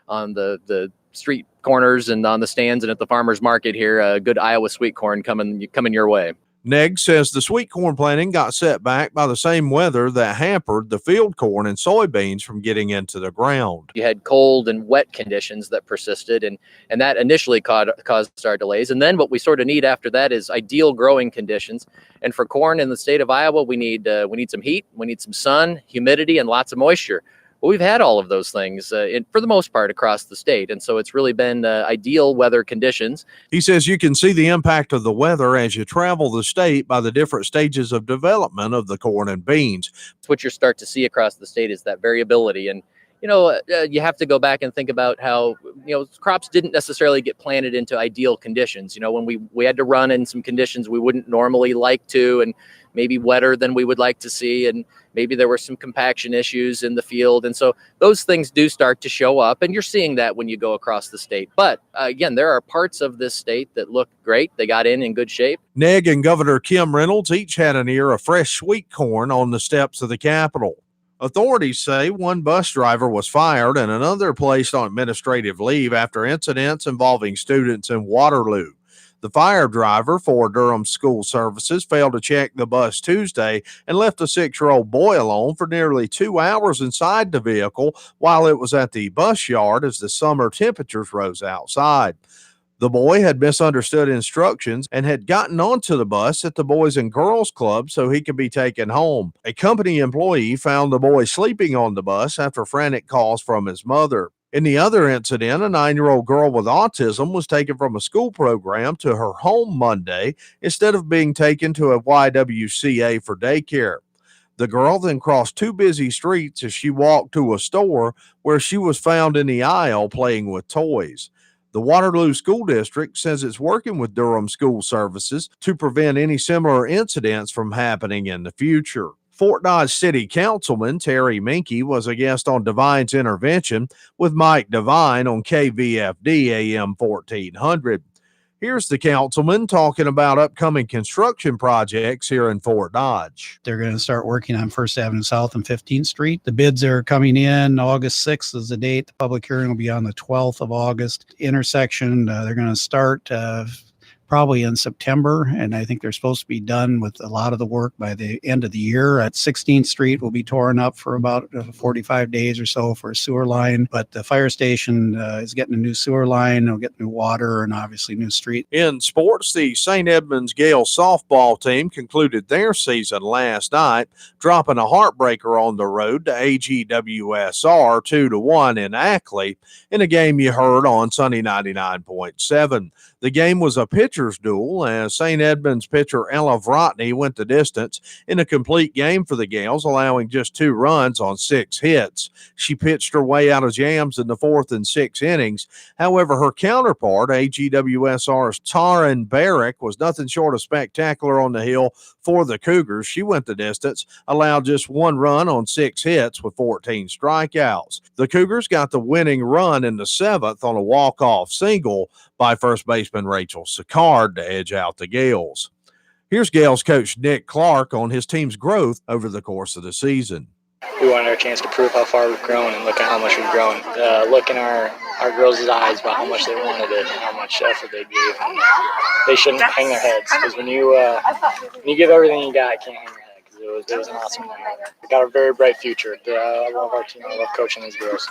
on the street corners and on the stands and at the farmers market here. Good Iowa sweet corn coming your way. Negg says the sweet corn planting got set back by the same weather that hampered the field corn and soybeans from getting into the ground. You had cold and wet conditions that persisted, and that initially caused our delays. And then what we sort of need after that is ideal growing conditions. And for corn in the state of Iowa, we need some heat, we need some sun, humidity, and lots of moisture. Well, we've had all of those things for the most part across the state. And so it's really been ideal weather conditions. He says you can see the impact of the weather as you travel the state by the different stages of development of the corn and beans. What you start to see across the state is that variability. And, you have to go back and think about how, crops didn't necessarily get planted into ideal conditions. When we had to run in some conditions we wouldn't normally like to, and maybe wetter than we would like to see. And maybe there were some compaction issues in the field. And so those things do start to show up, and you're seeing that when you go across the state. But again, there are parts of this state that look great. They got in good shape. Negg and Governor Kim Reynolds each had an ear of fresh sweet corn on the steps of the Capitol. Authorities say one bus driver was fired and another placed on administrative leave after incidents involving students in Waterloo. The fire driver for Durham School Services failed to check the bus Tuesday and left a 6-year-old boy alone for nearly 2 hours inside the vehicle while it was at the bus yard as the summer temperatures rose outside. The boy had misunderstood instructions and had gotten onto the bus at the Boys and Girls Club so he could be taken home. A company employee found the boy sleeping on the bus after frantic calls from his mother. In the other incident, a 9-year-old girl with autism was taken from a school program to her home Monday instead of being taken to a YWCA for daycare. The girl then crossed 2 busy streets as she walked to a store where she was found in the aisle playing with toys. The Waterloo School District says it's working with Durham School Services to prevent any similar incidents from happening in the future. Fort Dodge City Councilman Terry Minke was a guest on Devine's Intervention with Mike Devine on KVFD AM 1400. Here's the councilman talking about upcoming construction projects here in Fort Dodge. They're going to start working on First Avenue South and 15th Street. The bids are coming in. August 6th is the date. The public hearing will be on the 12th of August. Intersection, they're going to start probably in September, and I think they're supposed to be done with a lot of the work by the end of the year. At 16th Street will be torn up for about 45 days or so for a sewer line, but the fire station is getting a new sewer line, they'll get new water, and obviously new street. In sports, the St. Edmunds Gales softball team concluded their season last night, dropping a heartbreaker on the road to AGWSR 2-1 in Ackley in a game you heard on Sunny 99.7. The game was a pitcher's duel as St. Edmunds pitcher Ella Vrotny went the distance in a complete game for the Gales, allowing just 2 runs on 6 hits. She pitched her way out of jams in the 4th and 6th innings. However, her counterpart, AGWSR's Taryn Barrick, was nothing short of spectacular on the hill for the Cougars. She went the distance, allowed just 1 run on 6 hits with 14 strikeouts. The Cougars got the winning run in the 7th on a walk-off single by first baseman Rachel Sicard to edge out the Gales. Here's Gales coach Nick Clark on his team's growth over the course of the season. We wanted our chance to prove how far we've grown and look at how much we've grown. Look in our girls' eyes about how much they wanted it and how much effort they gave. And they shouldn't hang their heads, because when you give everything you got, you can't hang your head. It was an awesome night. We got a very bright future. I love our team. I love coaching these girls.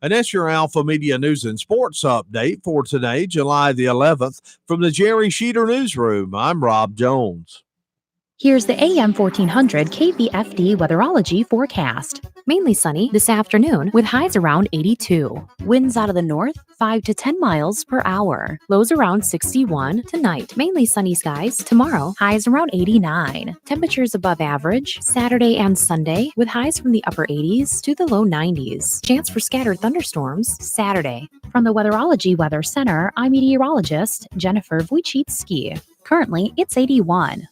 And that's your Alpha Media News and Sports update for today, July the 11th. From the Jerry Sheeter Newsroom, I'm Rob Jones. Here's the AM 1400 KVFD weatherology forecast. Mainly sunny this afternoon with highs around 82. Winds out of the north 5 to 10 miles per hour. Lows around 61 tonight. Mainly sunny skies tomorrow. Highs around 89. Temperatures above average Saturday and Sunday with highs from the upper 80s to the low 90s. Chance for scattered thunderstorms Saturday. From the Weatherology Weather Center, I'm meteorologist Jennifer Wojcicki. Currently, it's 81.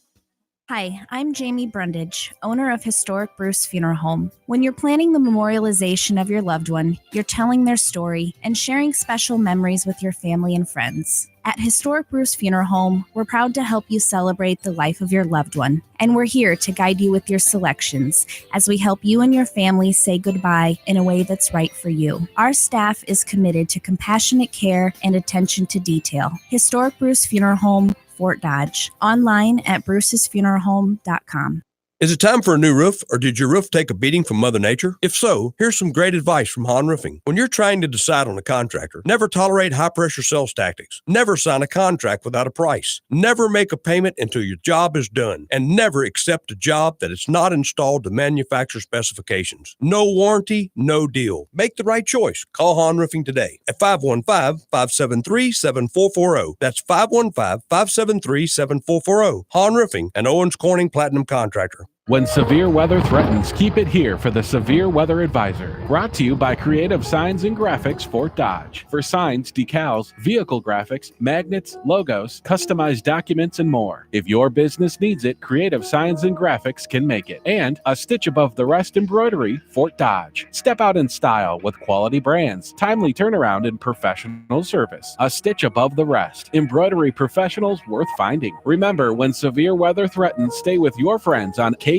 Hi, I'm Jamie Brundage, owner of Historic Bruce Funeral Home. When you're planning the memorialization of your loved one, you're telling their story and sharing special memories with your family and friends. At Historic Bruce Funeral Home, we're proud to help you celebrate the life of your loved one, and we're here to guide you with your selections as we help you and your family say goodbye in a way that's right for you. Our staff is committed to compassionate care and attention to detail. Historic Bruce Funeral Home, Fort Dodge. Online at brucesfuneralhome.com. Is it time for a new roof, or did your roof take a beating from Mother Nature? If so, here's some great advice from Hahn Roofing. When you're trying to decide on a contractor, never tolerate high-pressure sales tactics. Never sign a contract without a price. Never make a payment until your job is done. And never accept a job that is not installed to manufacturer specifications. No warranty, no deal. Make the right choice. Call Hahn Roofing today at 515-573-7440. That's 515-573-7440. Hahn Roofing, an Owens Corning Platinum contractor. When severe weather threatens, keep it here for the Severe Weather Advisor. Brought to you by Creative Signs and Graphics, Fort Dodge. For signs, decals, vehicle graphics, magnets, logos, customized documents, and more. If your business needs it, Creative Signs and Graphics can make it. And a stitch above the rest embroidery, Fort Dodge. Step out in style with quality brands, timely turnaround, and professional service. A stitch above the rest. Embroidery professionals worth finding. Remember, when severe weather threatens, stay with your friends on KVFD.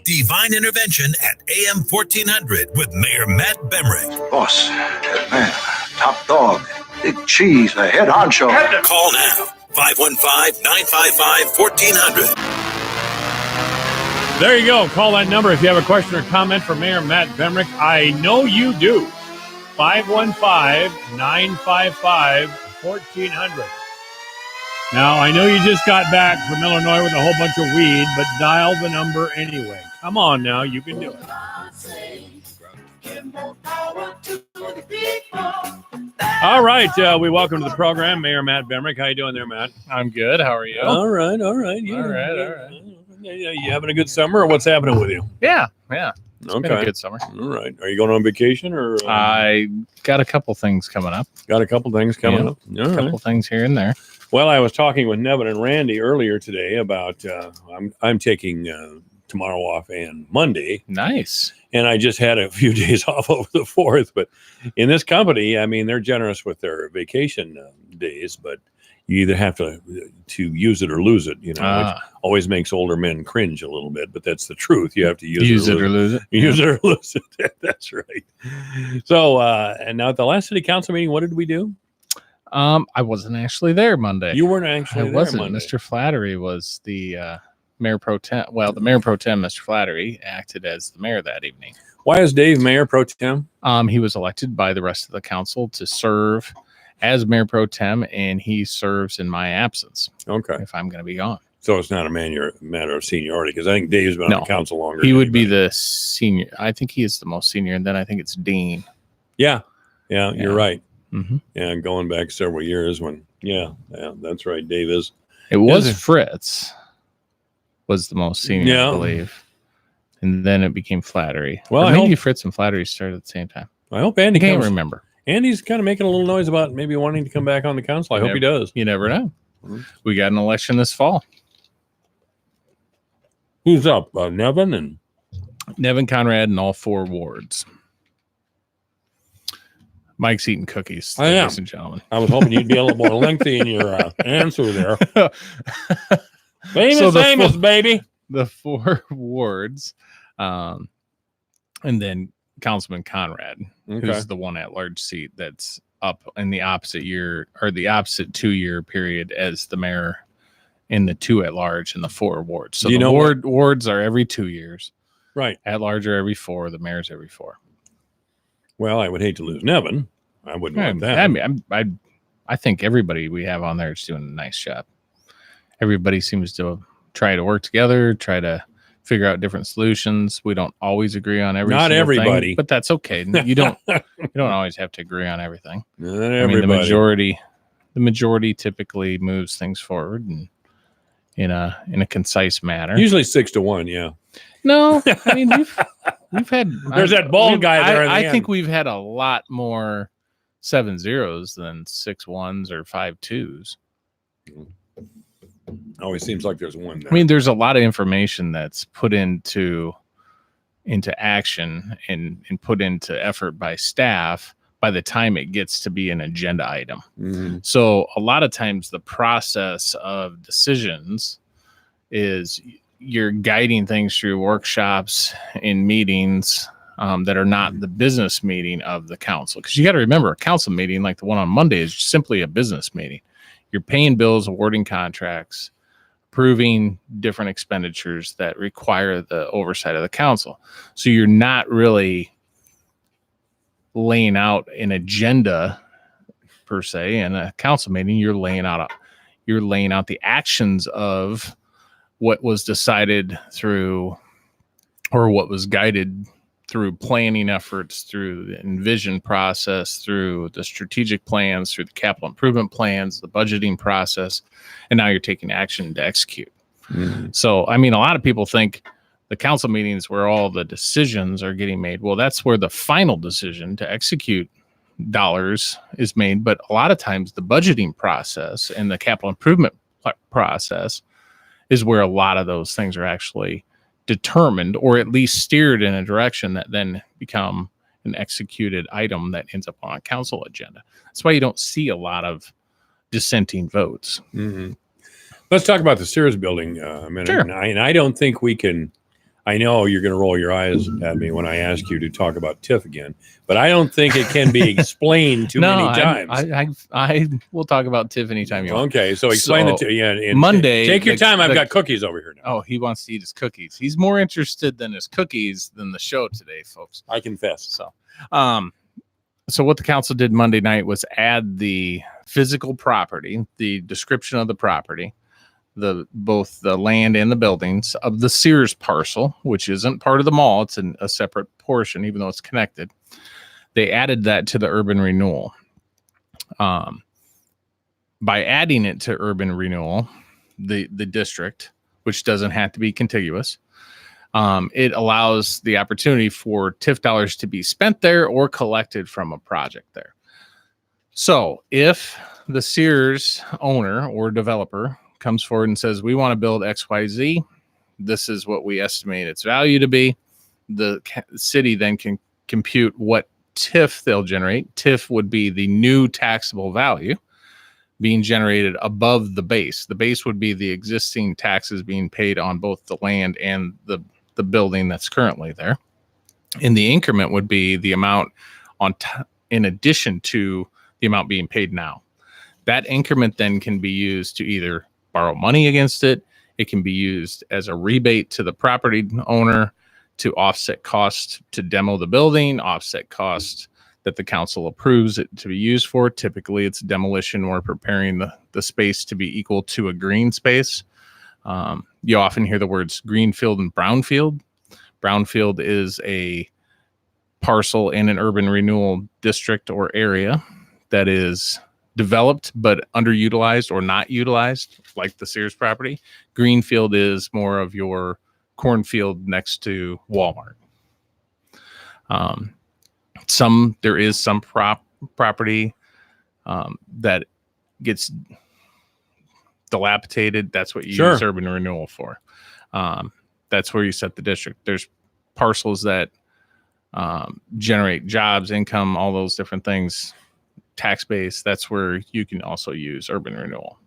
Divine Intervention at AM 1400 with Mayor Matt Bemrick. Boss, man, top dog, big cheese, the head honcho. Call now, 515-955-1400. There you go. Call that number if you have a question or comment for Mayor Matt Bemrick. I know you do. 515-955-1400. Now, I know you just got back from Illinois with a whole bunch of weed, but dial the number anyway. Come on now, you can do it. All right, we welcome to the program Mayor Matt Bemrick. How you doing there, Matt? I'm good. How are you? All right. Yeah. All right. You having a good summer, or what's happening with you? Yeah. It's been a good summer. All right. Are you going on vacation, or? I got a couple things coming up. Got a couple things coming up. A couple things here and there. Well, I was talking with Nevin and Randy earlier today about I'm taking tomorrow off and Monday. Nice. And I just had a few days off over the 4th. But in this company, I mean, they're generous with their vacation days, but you either have to use it or lose it, which always makes older men cringe a little bit, but that's the truth. You have to use it or lose it. Use it or lose it. That's right. So, and now at the last city council meeting, what did we do? I wasn't actually there Monday. You weren't actually I there wasn't. Monday. Mr. Flattery was the mayor pro tem. Well, the mayor pro tem, Mr. Flattery, acted as the mayor that evening. Why is Dave mayor pro tem? He was elected by the rest of the council to serve as mayor pro tem, and he serves in my absence. Okay. If I'm going to be gone. So it's not a matter of seniority, because I think Dave's been on the council longer. He would be the senior. I think he is the most senior, and then I think it's Dean. Yeah, you're right. Mm-hmm. Yeah, going back several years when, that's right. Dave is. It was Fritz was the most senior, I believe. And then it became Flattery. Well, or maybe Fritz and Flattery started at the same time. I hope Andy can't remember. Andy's kind of making a little noise about maybe wanting to come back on the council. I hope he does. You never know. We got an election this fall. Who's up? Nevin Conrad and all 4 wards. Mike's eating cookies, I am. ladies and gentlemen. I was hoping you'd be a little more lengthy in your answer there. So famous, baby. The 4 wards, and then Councilman Conrad, who's the one at-large seat that's up in the opposite year or the opposite 2-year period as the mayor in the 2 at-large and the 4 wards. So wards are every 2 years. Right. At-large are every 4. The mayor's every 4. Well, I would hate to lose Nevin. I wouldn't want that. I mean, I think everybody we have on there is doing a nice job. Everybody seems to try to work together, try to figure out different solutions. We don't always agree on everything. Not everybody, but that's okay. You don't always have to agree on everything. Not I everybody. mean, the majority typically moves things forward and in a concise manner. Usually 6-1. Yeah. No, I mean we've had. There's that bald guy there. I think we've had a lot more 7-0s than 6-1s or 5-2s. Always seems like there's one there. I mean, there's a lot of information that's put into action and put into effort by staff by the time it gets to be an agenda item. Mm-hmm. So a lot of times the process of decisions is you're guiding things through workshops and meetings that are not the business meeting of the council. Because you got to remember, a council meeting like the one on Monday is simply a business meeting. You're paying bills, awarding contracts, approving different expenditures that require the oversight of the council. So you're not really laying out an agenda per se in a council meeting. You're laying out the actions of what was decided through, or what was guided through planning efforts, through the envision process, through the strategic plans, through the capital improvement plans, the budgeting process, and now you're taking action to execute. Mm-hmm. So, I mean, a lot of people think the council meetings where all the decisions are getting made. Well, that's where the final decision to execute dollars is made. But a lot of times the budgeting process and the capital improvement process is where a lot of those things are actually determined, or at least steered in a direction that then become an executed item that ends up on a council agenda. That's why you don't see a lot of dissenting votes. Mm-hmm. Let's talk about the Sears building a minute. Sure. And I don't think we can. I know you're going to roll your eyes at me when I ask you to talk about TIF again, but I don't think it can be explained too many times. I will talk about TIF anytime you want. Okay, so explain it to you. Monday. Take your time. I've got cookies over here now. Oh, he wants to eat his cookies. He's more interested in his cookies than the show today, folks. I confess. So what the council did Monday night was add the physical property, the description of the property, both the land and the buildings of the Sears parcel, which isn't part of the mall. It's a separate portion, even though it's connected. They added that to the urban renewal. By adding it to urban renewal, the district, which doesn't have to be contiguous, it allows the opportunity for TIF dollars to be spent there or collected from a project there. So if the Sears owner or developer comes forward and says, we want to build XYZ, this is what we estimate its value to be, the city then can compute what TIF they'll generate. TIF would be the new taxable value being generated above the base. The base would be the existing taxes being paid on both the land and the building that's currently there. And the increment would be the amount in addition to the amount being paid now. That increment then can be used to either borrow money against it. It can be used as a rebate to the property owner to offset costs to demo the building, offset costs that the council approves it to be used for. Typically, it's demolition or preparing the space to be equal to a green space. You often hear the words greenfield and brownfield. Brownfield is a parcel in an urban renewal district or area that is developed but underutilized or not utilized, like the Sears property. Greenfield is more of your cornfield next to Walmart. There is some property that gets dilapidated. That's what you use urban renewal for. That's where you set the district. There's parcels that generate jobs, income, all those different things, tax base. That's where you can also use urban renewal.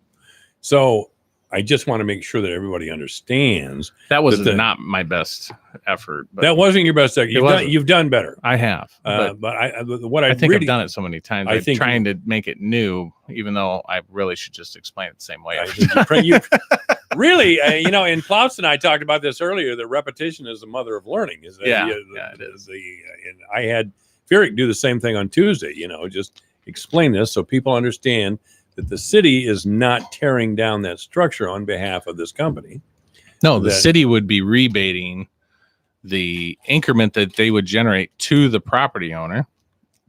So I just want to make sure that everybody understands that was not my best effort. But that wasn't your best effort. You've done better. I have. I think I've done it so many times. I'm trying to make it new, even though I really should just explain it the same way. Really, and Klaus and I talked about this earlier, that repetition is the mother of learning. It is. And I had Ferrick do the same thing on Tuesday, just explain this so people understand that the city is not tearing down that structure on behalf of this company. No, the city would be rebating the increment that they would generate to the property owner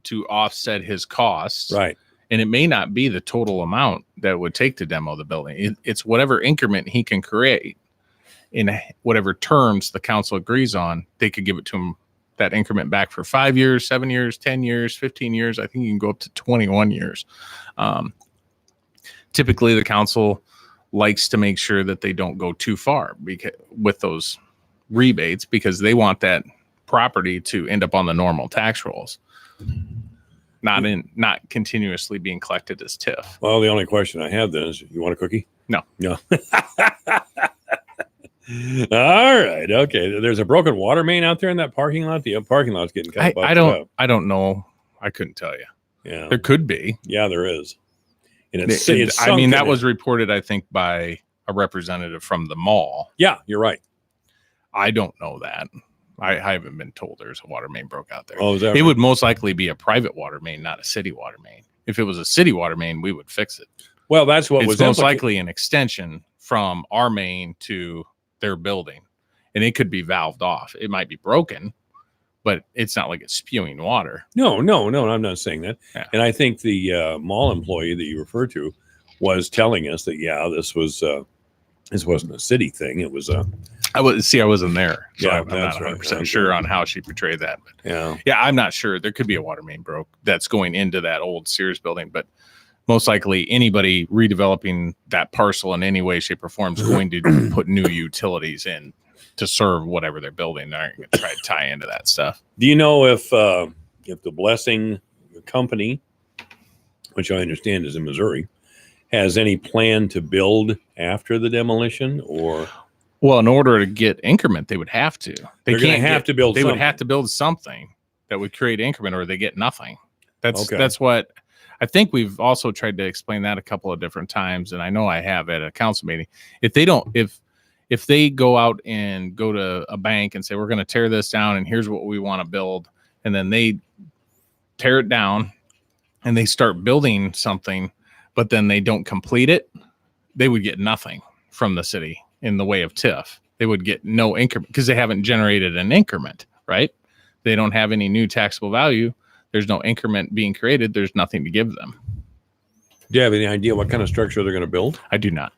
to offset his costs. Right. And it may not be the total amount that it would take to demo the building. It's whatever increment he can create in whatever terms the council agrees on. They could give it to him, that increment back for 5 years, 7 years, 10 years, 15 years. I think you can go up to 21 years. Typically, the council likes to make sure that they don't go too far with those rebates, because they want that property to end up on the normal tax rolls, not continuously being collected as TIF. Well, the only question I have then is, you want a cookie? No. All right. Okay. There's a broken water main out there in that parking lot. The parking lot's getting kind of I don't know. I couldn't tell you. Yeah. There could be. Yeah, there is. And that was reported, I think, by a representative from the mall. Yeah, you're right. I don't know that. I haven't been told there's a water main broke out there. Oh, is that it right? Would most likely be a private water main, not a city water main. If it was a city water main, we would fix it. Well, that's what it's most likely an extension from our main to their building, and it could be valved off. It might be broken, but it's not like it's spewing water. No, I'm not saying that. Yeah. And I think the mall employee that you referred to was telling us that, this wasn't a city thing. It was I wasn't there. So yeah, I'm not 100% sure on how she portrayed that. But yeah, I'm not sure. There could be a water main broke that's going into that old Sears building, but most likely anybody redeveloping that parcel in any way, shape, or form is going to put new utilities in to serve whatever they're building. They're going to try to tie into that stuff. Do you know if the Blessing company, which I understand is in Missouri, has any plan to build after the demolition? Or well, in order to get increment, they would have to. They're going to have to build. They would have to build something that would create increment, or they get nothing. That's what I think. We've also tried to explain that a couple of different times, and I know I have at a council meeting. If they go out and go to a bank and say, we're going to tear this down and here's what we want to build, and then they tear it down and they start building something, but then they don't complete it, they would get nothing from the city in the way of TIF. They would get no increment because they haven't generated an increment, right? They don't have any new taxable value. There's no increment being created. There's nothing to give them. Do you have any idea what kind of structure they're going to build? I do not.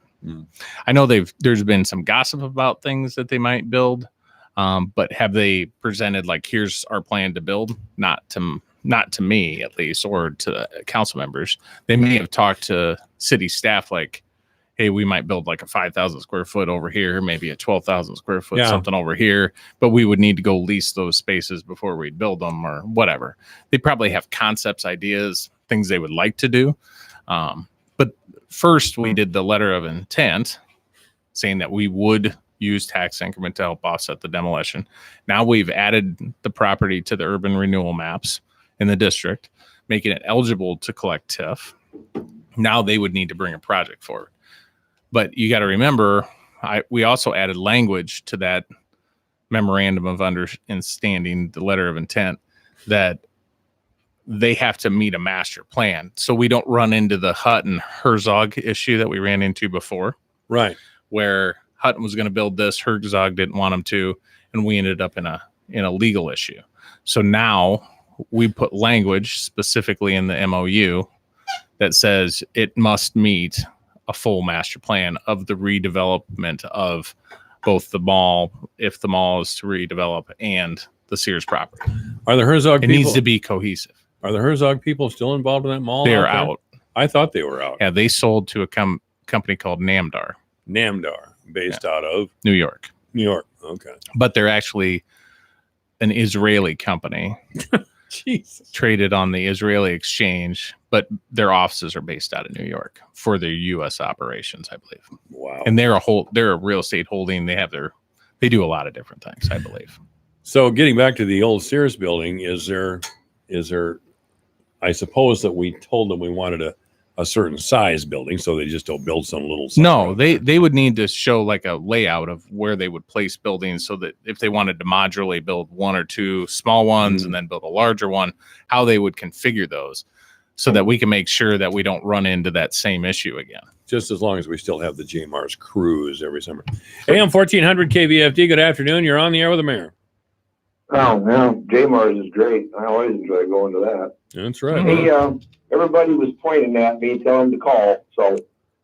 I know there's been some gossip about things that they might build, but have they presented like, here's our plan to build? Not to me at least, or to the council members. They may have talked to city staff like, hey, we might build like a 5,000 square foot over here, maybe a 12,000 square foot, something over here, but we would need to go lease those spaces before we build them or whatever. They probably have concepts, ideas, things they would like to do. But first we did the letter of intent saying that we would use tax increment to help offset the demolition. Now we've added the property to the urban renewal maps in the district, making it eligible to collect TIF. Now they would need to bring a project forward. But you got to remember, we also added language to that memorandum of understanding, the letter of intent, that they have to meet a master plan. So we don't run into the Hutton Herzog issue that we ran into before. Right. Where Hutton was going to build this, Herzog didn't want him to, and we ended up in a legal issue. So now we put language specifically in the MOU that says it must meet a full master plan of the redevelopment of both the mall, if the mall is to redevelop, and the Sears property. Are the Herzog people? It needs to be cohesive. Are the Herzog people still involved in that mall? They're there? out. I thought they were out. Yeah, they sold to a company called Namdar. Namdar, based out of New York. New York. Okay. But they're actually an Israeli company. Jesus. Traded on the Israeli exchange, but their offices are based out of New York for their U.S. operations, I believe. Wow. And they're a real estate holding. They do a lot of different things, I believe. So getting back to the old Sears building, is there, I suppose that we told them we wanted a certain size building, so they just don't build some little. No, they would need to show like a layout of where they would place buildings, so that if they wanted to modularly build one or two small ones and then build a larger one, how they would configure those, so that we can make sure that we don't run into that same issue again. Just as long as we still have the J. Mars cruise every summer. AM 1400 KVFD, good afternoon. You're on the air with the mayor. Oh, well, J. Mars is great. I always enjoy going to that. That's right. Hey, everybody was pointing at me, telling them to call. So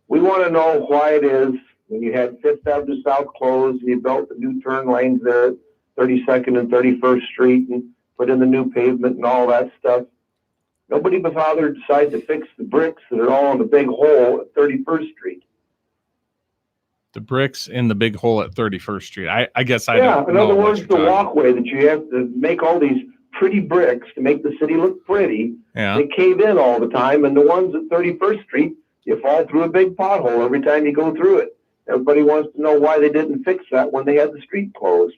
we want to know why it is when you had Fifth Avenue South closed and you built the new turn lanes there at 32nd and 31st Street and put in the new pavement and all that stuff. Nobody bothered to decide to fix the bricks that are all in the big hole at 31st Street. The bricks in the big hole at 31st Street. I guess I don't know. In other words, the walkway that you have to make all these pretty bricks to make the city look pretty. Yeah. They cave in all the time, and the ones at 31st Street, you fall through a big pothole every time you go through it. Everybody wants to know why they didn't fix that when they had the street closed.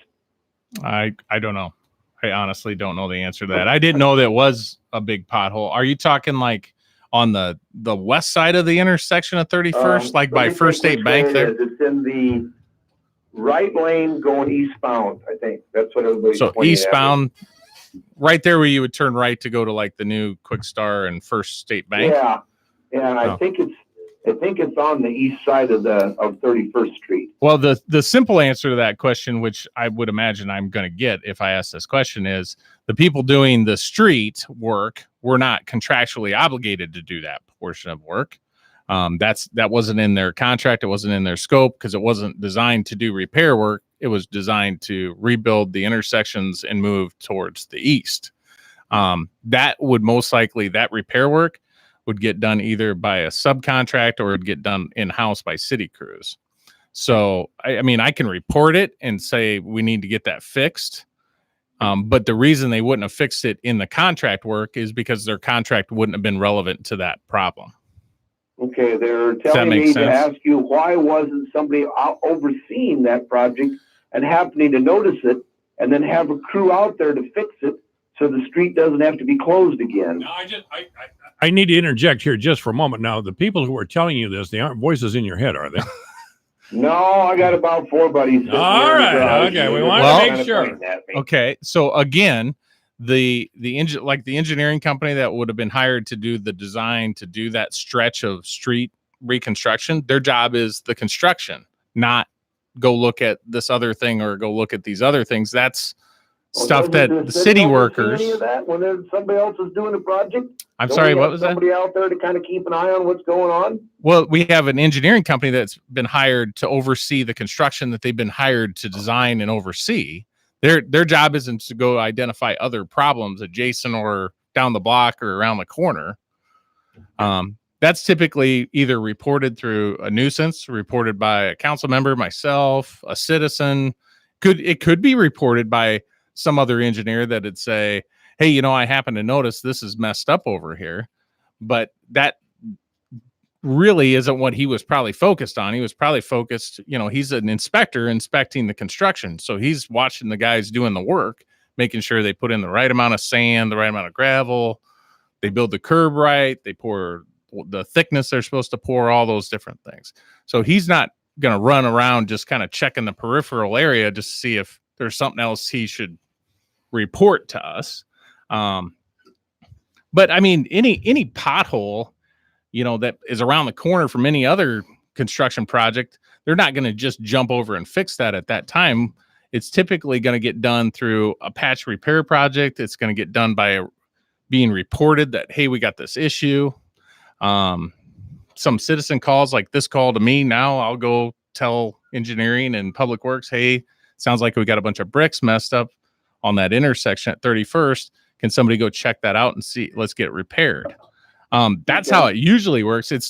I don't know. I honestly don't know the answer to that. I didn't know that was a big pothole. Are you talking like on the west side of the intersection of 31st, like by First State Bank there? It's in the right lane going eastbound, I think. That's what everybody's So pointing at. eastbound, right there where you would turn right to go to like the new Quick Star and First State Bank. Yeah, and Oh. I think it's on the east side of 31st Street. Well, the simple answer to that question, which I would imagine I'm going to get if I ask this question, is the people doing the street work were not contractually obligated to do that portion of work. That wasn't in their contract. It wasn't in their scope because it wasn't designed to do repair work. It was designed to rebuild the intersections and move towards the east. That would most likely, that repair work would get done either by a subcontract or it'd get done in-house by city crews. So, I mean, I can report it and say we need to get that fixed. But the reason they wouldn't have fixed it in the contract work is because their contract wouldn't have been relevant to that problem. Okay, they're that telling make me sense? to ask you why wasn't somebody overseeing that project and happening to notice it and then have a crew out there to fix it so the street doesn't have to be closed again? I need to interject here just for a moment. Now, the people who are telling you this, they aren't voices in your head, are they? No, I got about 4 buddies. sitting All there in the right, garage okay, we here wanted that to are make kinda sure. pointing at me. Okay, so again, the engineering company that would have been hired to do the design to do that stretch of street reconstruction, their job is the construction, not go look at this other thing or go look at these other things. That's stuff that the city workers. Any of that when there's somebody else is doing a project? I'm Don't sorry, we what have was that? somebody out there to kind of keep an eye on what's going on? Well, we have an engineering company that's been hired to oversee the construction that they've been hired to design and oversee. Their job isn't to go identify other problems adjacent or down the block or around the corner. That's typically either reported through a nuisance, reported by a council member, myself, a citizen. It could be reported by some other engineer that'd say, hey, I happen to notice this is messed up over here. But that really isn't what he was probably focused on. He was probably focused, he's an inspector inspecting the construction. So he's watching the guys doing the work, making sure they put in the right amount of sand, the right amount of gravel. They build the curb right. They pour the thickness they're supposed to pour, all those different things. So he's not going to run around just kind of checking the peripheral area just to see if there's something else he should report to us. But I mean, any pothole, that is around the corner from any other construction project, they're not going to just jump over and fix that at that time. It's typically going to get done through a patch repair project. It's going to get done by being reported that, hey, we got this issue. Some citizen calls, like this call to me. Now I'll go tell engineering and public works, hey, sounds like we got a bunch of bricks messed up on that intersection at 31st. Can somebody go check that out and see, let's get it repaired. That's how it usually works. It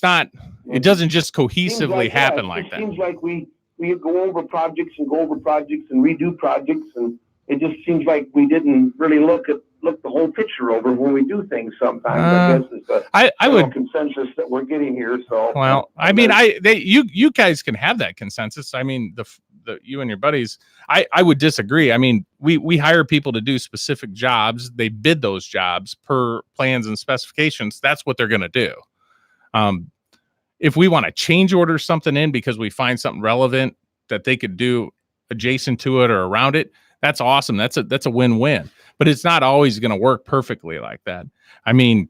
doesn't just cohesively happen like that. It seems like we go over projects and redo projects, and it just seems like we didn't really look the whole picture over when we do things sometimes. I guess it's I would consensus that we're getting here. So well, I mean, you guys can have that consensus. I mean, the you and your buddies, I would disagree. I mean, we hire people to do specific jobs. They bid those jobs per plans and specifications. That's what they're going to do. If we want to change order something in because we find something relevant that they could do adjacent to it or around it, that's awesome. That's a win-win. But it's not always going to work perfectly like that. I mean,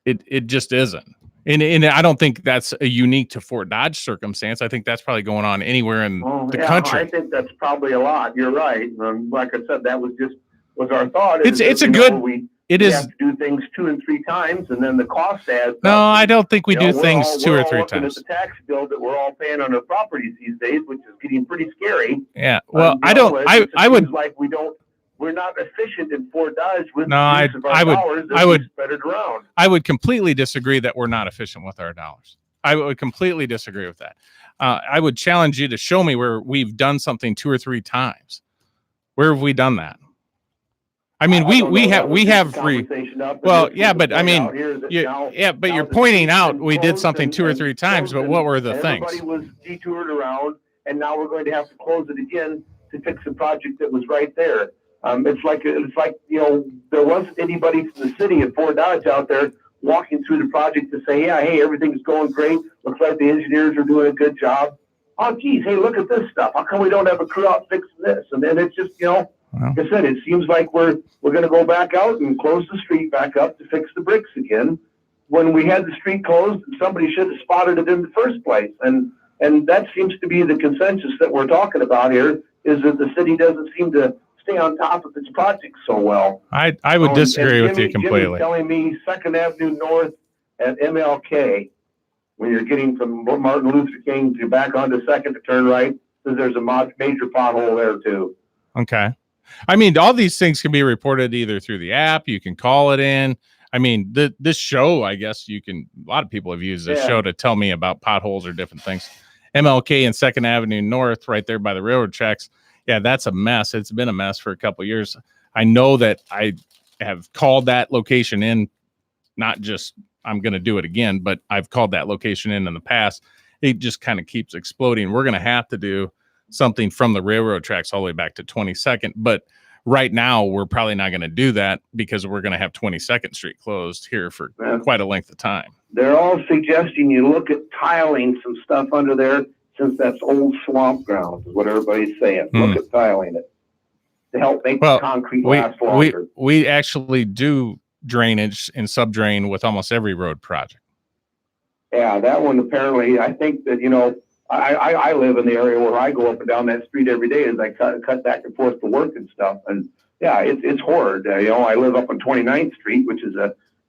it just isn't. And I don't think that's a unique to Fort Dodge circumstance. I think that's probably going on anywhere in the country. I think that's probably a lot. You're right. Like I said, that was our thought. It is. We have to do things 2 and 3 times, and then the cost adds. No, I don't think we do things 2 or 3 times. At the tax bill that we're all paying on our properties these days, which is getting pretty scary. Yeah. Well, I would like we're not efficient in Fort Dodge with no, the use of our dollars. I would spread it around. I would completely disagree that we're not efficient with our dollars. I would completely disagree with that. I would challenge you to show me where we've done something 2 or 3 times. Where have we done that? I mean, we have well, yeah, but I mean, but you're pointing out we did something 2 or 3 times, but what were the things? Everybody was detoured around, and now we're going to have to close it again to fix a project that was right there. It's like there wasn't anybody from the city of Fort Dodge out there walking through the project to say, yeah, hey, everything's going great. Looks like the engineers are doing a good job. Oh, geez, hey, look at this stuff. How come we don't have a crew out fixing this? And then it's just, like I said, it seems like we're going to go back out and close the street back up to fix the bricks again when we had the street closed and somebody should have spotted it in the first place. And that seems to be the consensus that we're talking about here, is that the city doesn't seem to stay on top of its projects so well. I would disagree with you completely. Jimmy's telling me 2nd Avenue North at MLK, when you're getting from Martin Luther King to back onto 2nd to turn right, because there's a major pothole there too. Okay. I mean, all these things can be reported either through the app. You can call it in. I mean, this show, I guess a lot of people have used this show to tell me about potholes or different things. MLK and 2nd Avenue North, right there by the railroad tracks. Yeah, that's a mess. It's been a mess for a couple of years. I know that I have called that location in, not just I'm going to do it again, but I've called that location in the past. It just kind of keeps exploding. We're going to have to do something from the railroad tracks all the way back to 22nd. But right now, we're probably not going to do that because we're going to have 22nd Street closed here for quite a length of time. They're all suggesting you look at tiling some stuff under there, since that's old swamp ground, is what everybody's saying. Look at tiling it to help make the concrete last longer. We actually do drainage and subdrain with almost every road project. Yeah, that one apparently, I think that, I live in the area where I go up and down that street every day as I cut back and forth to work and stuff. And yeah, it's horrid. I live up on 29th Street, which is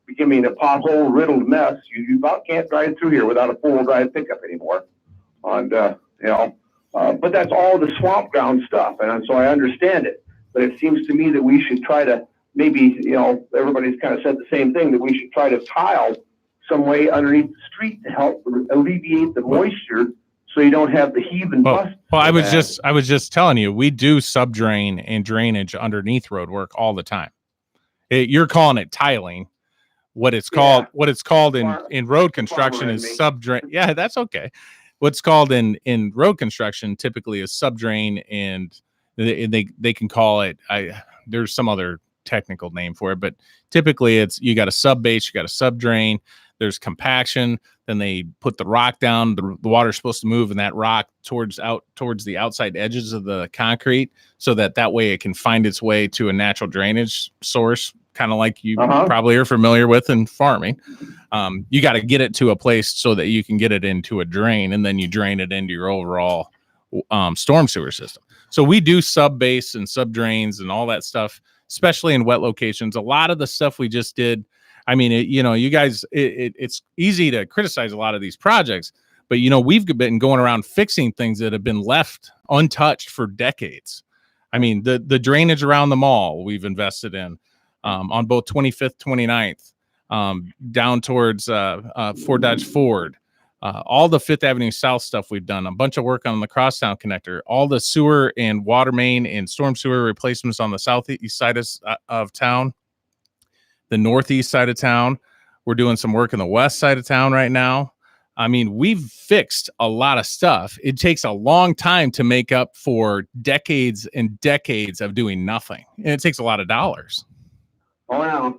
becoming a pothole riddled mess. You about can't drive through here without a 4-wheel drive pickup anymore. And, but that's all the swamp ground stuff. And so I understand it, but it seems to me that we should try to maybe, everybody's kind of said the same thing, that we should try to tile some way underneath the street to help alleviate the moisture so you don't have the heave and bust. Well, I was just telling you, we do subdrain and drainage underneath road work all the time. You're calling it tiling. What it's called in road construction is subdrain. Yeah, that's okay. What's called in road construction typically is subdrain, and they can call it, there's some other technical name for it, but typically it's, you got a sub base, you got a subdrain. there's compaction. Then they put the rock down. The water's supposed to move in that rock towards the outside edges of the concrete, so that way it can find its way to a natural drainage source, kind of like you probably are familiar with in farming. You got to get it to a place so that you can get it into a drain, and then you drain it into your overall storm sewer system. So we do sub base and sub drains and all that stuff, especially in wet locations. A lot of the stuff we just did, I mean, you guys, it's easy to criticize a lot of these projects, but we've been going around fixing things that have been left untouched for decades. I mean, the drainage around the mall we've invested in on both 25th, 29th, down towards Fort Dodge Ford. All the Fifth Avenue South stuff we've done, a bunch of work on the Crosstown connector, all the sewer and water main and storm sewer replacements on the southeast side of town, the northeast side of town. We're doing some work in the west side of town right now. I mean, we've fixed a lot of stuff. It takes a long time to make up for decades and decades of doing nothing. And it takes a lot of dollars. Oh, yeah.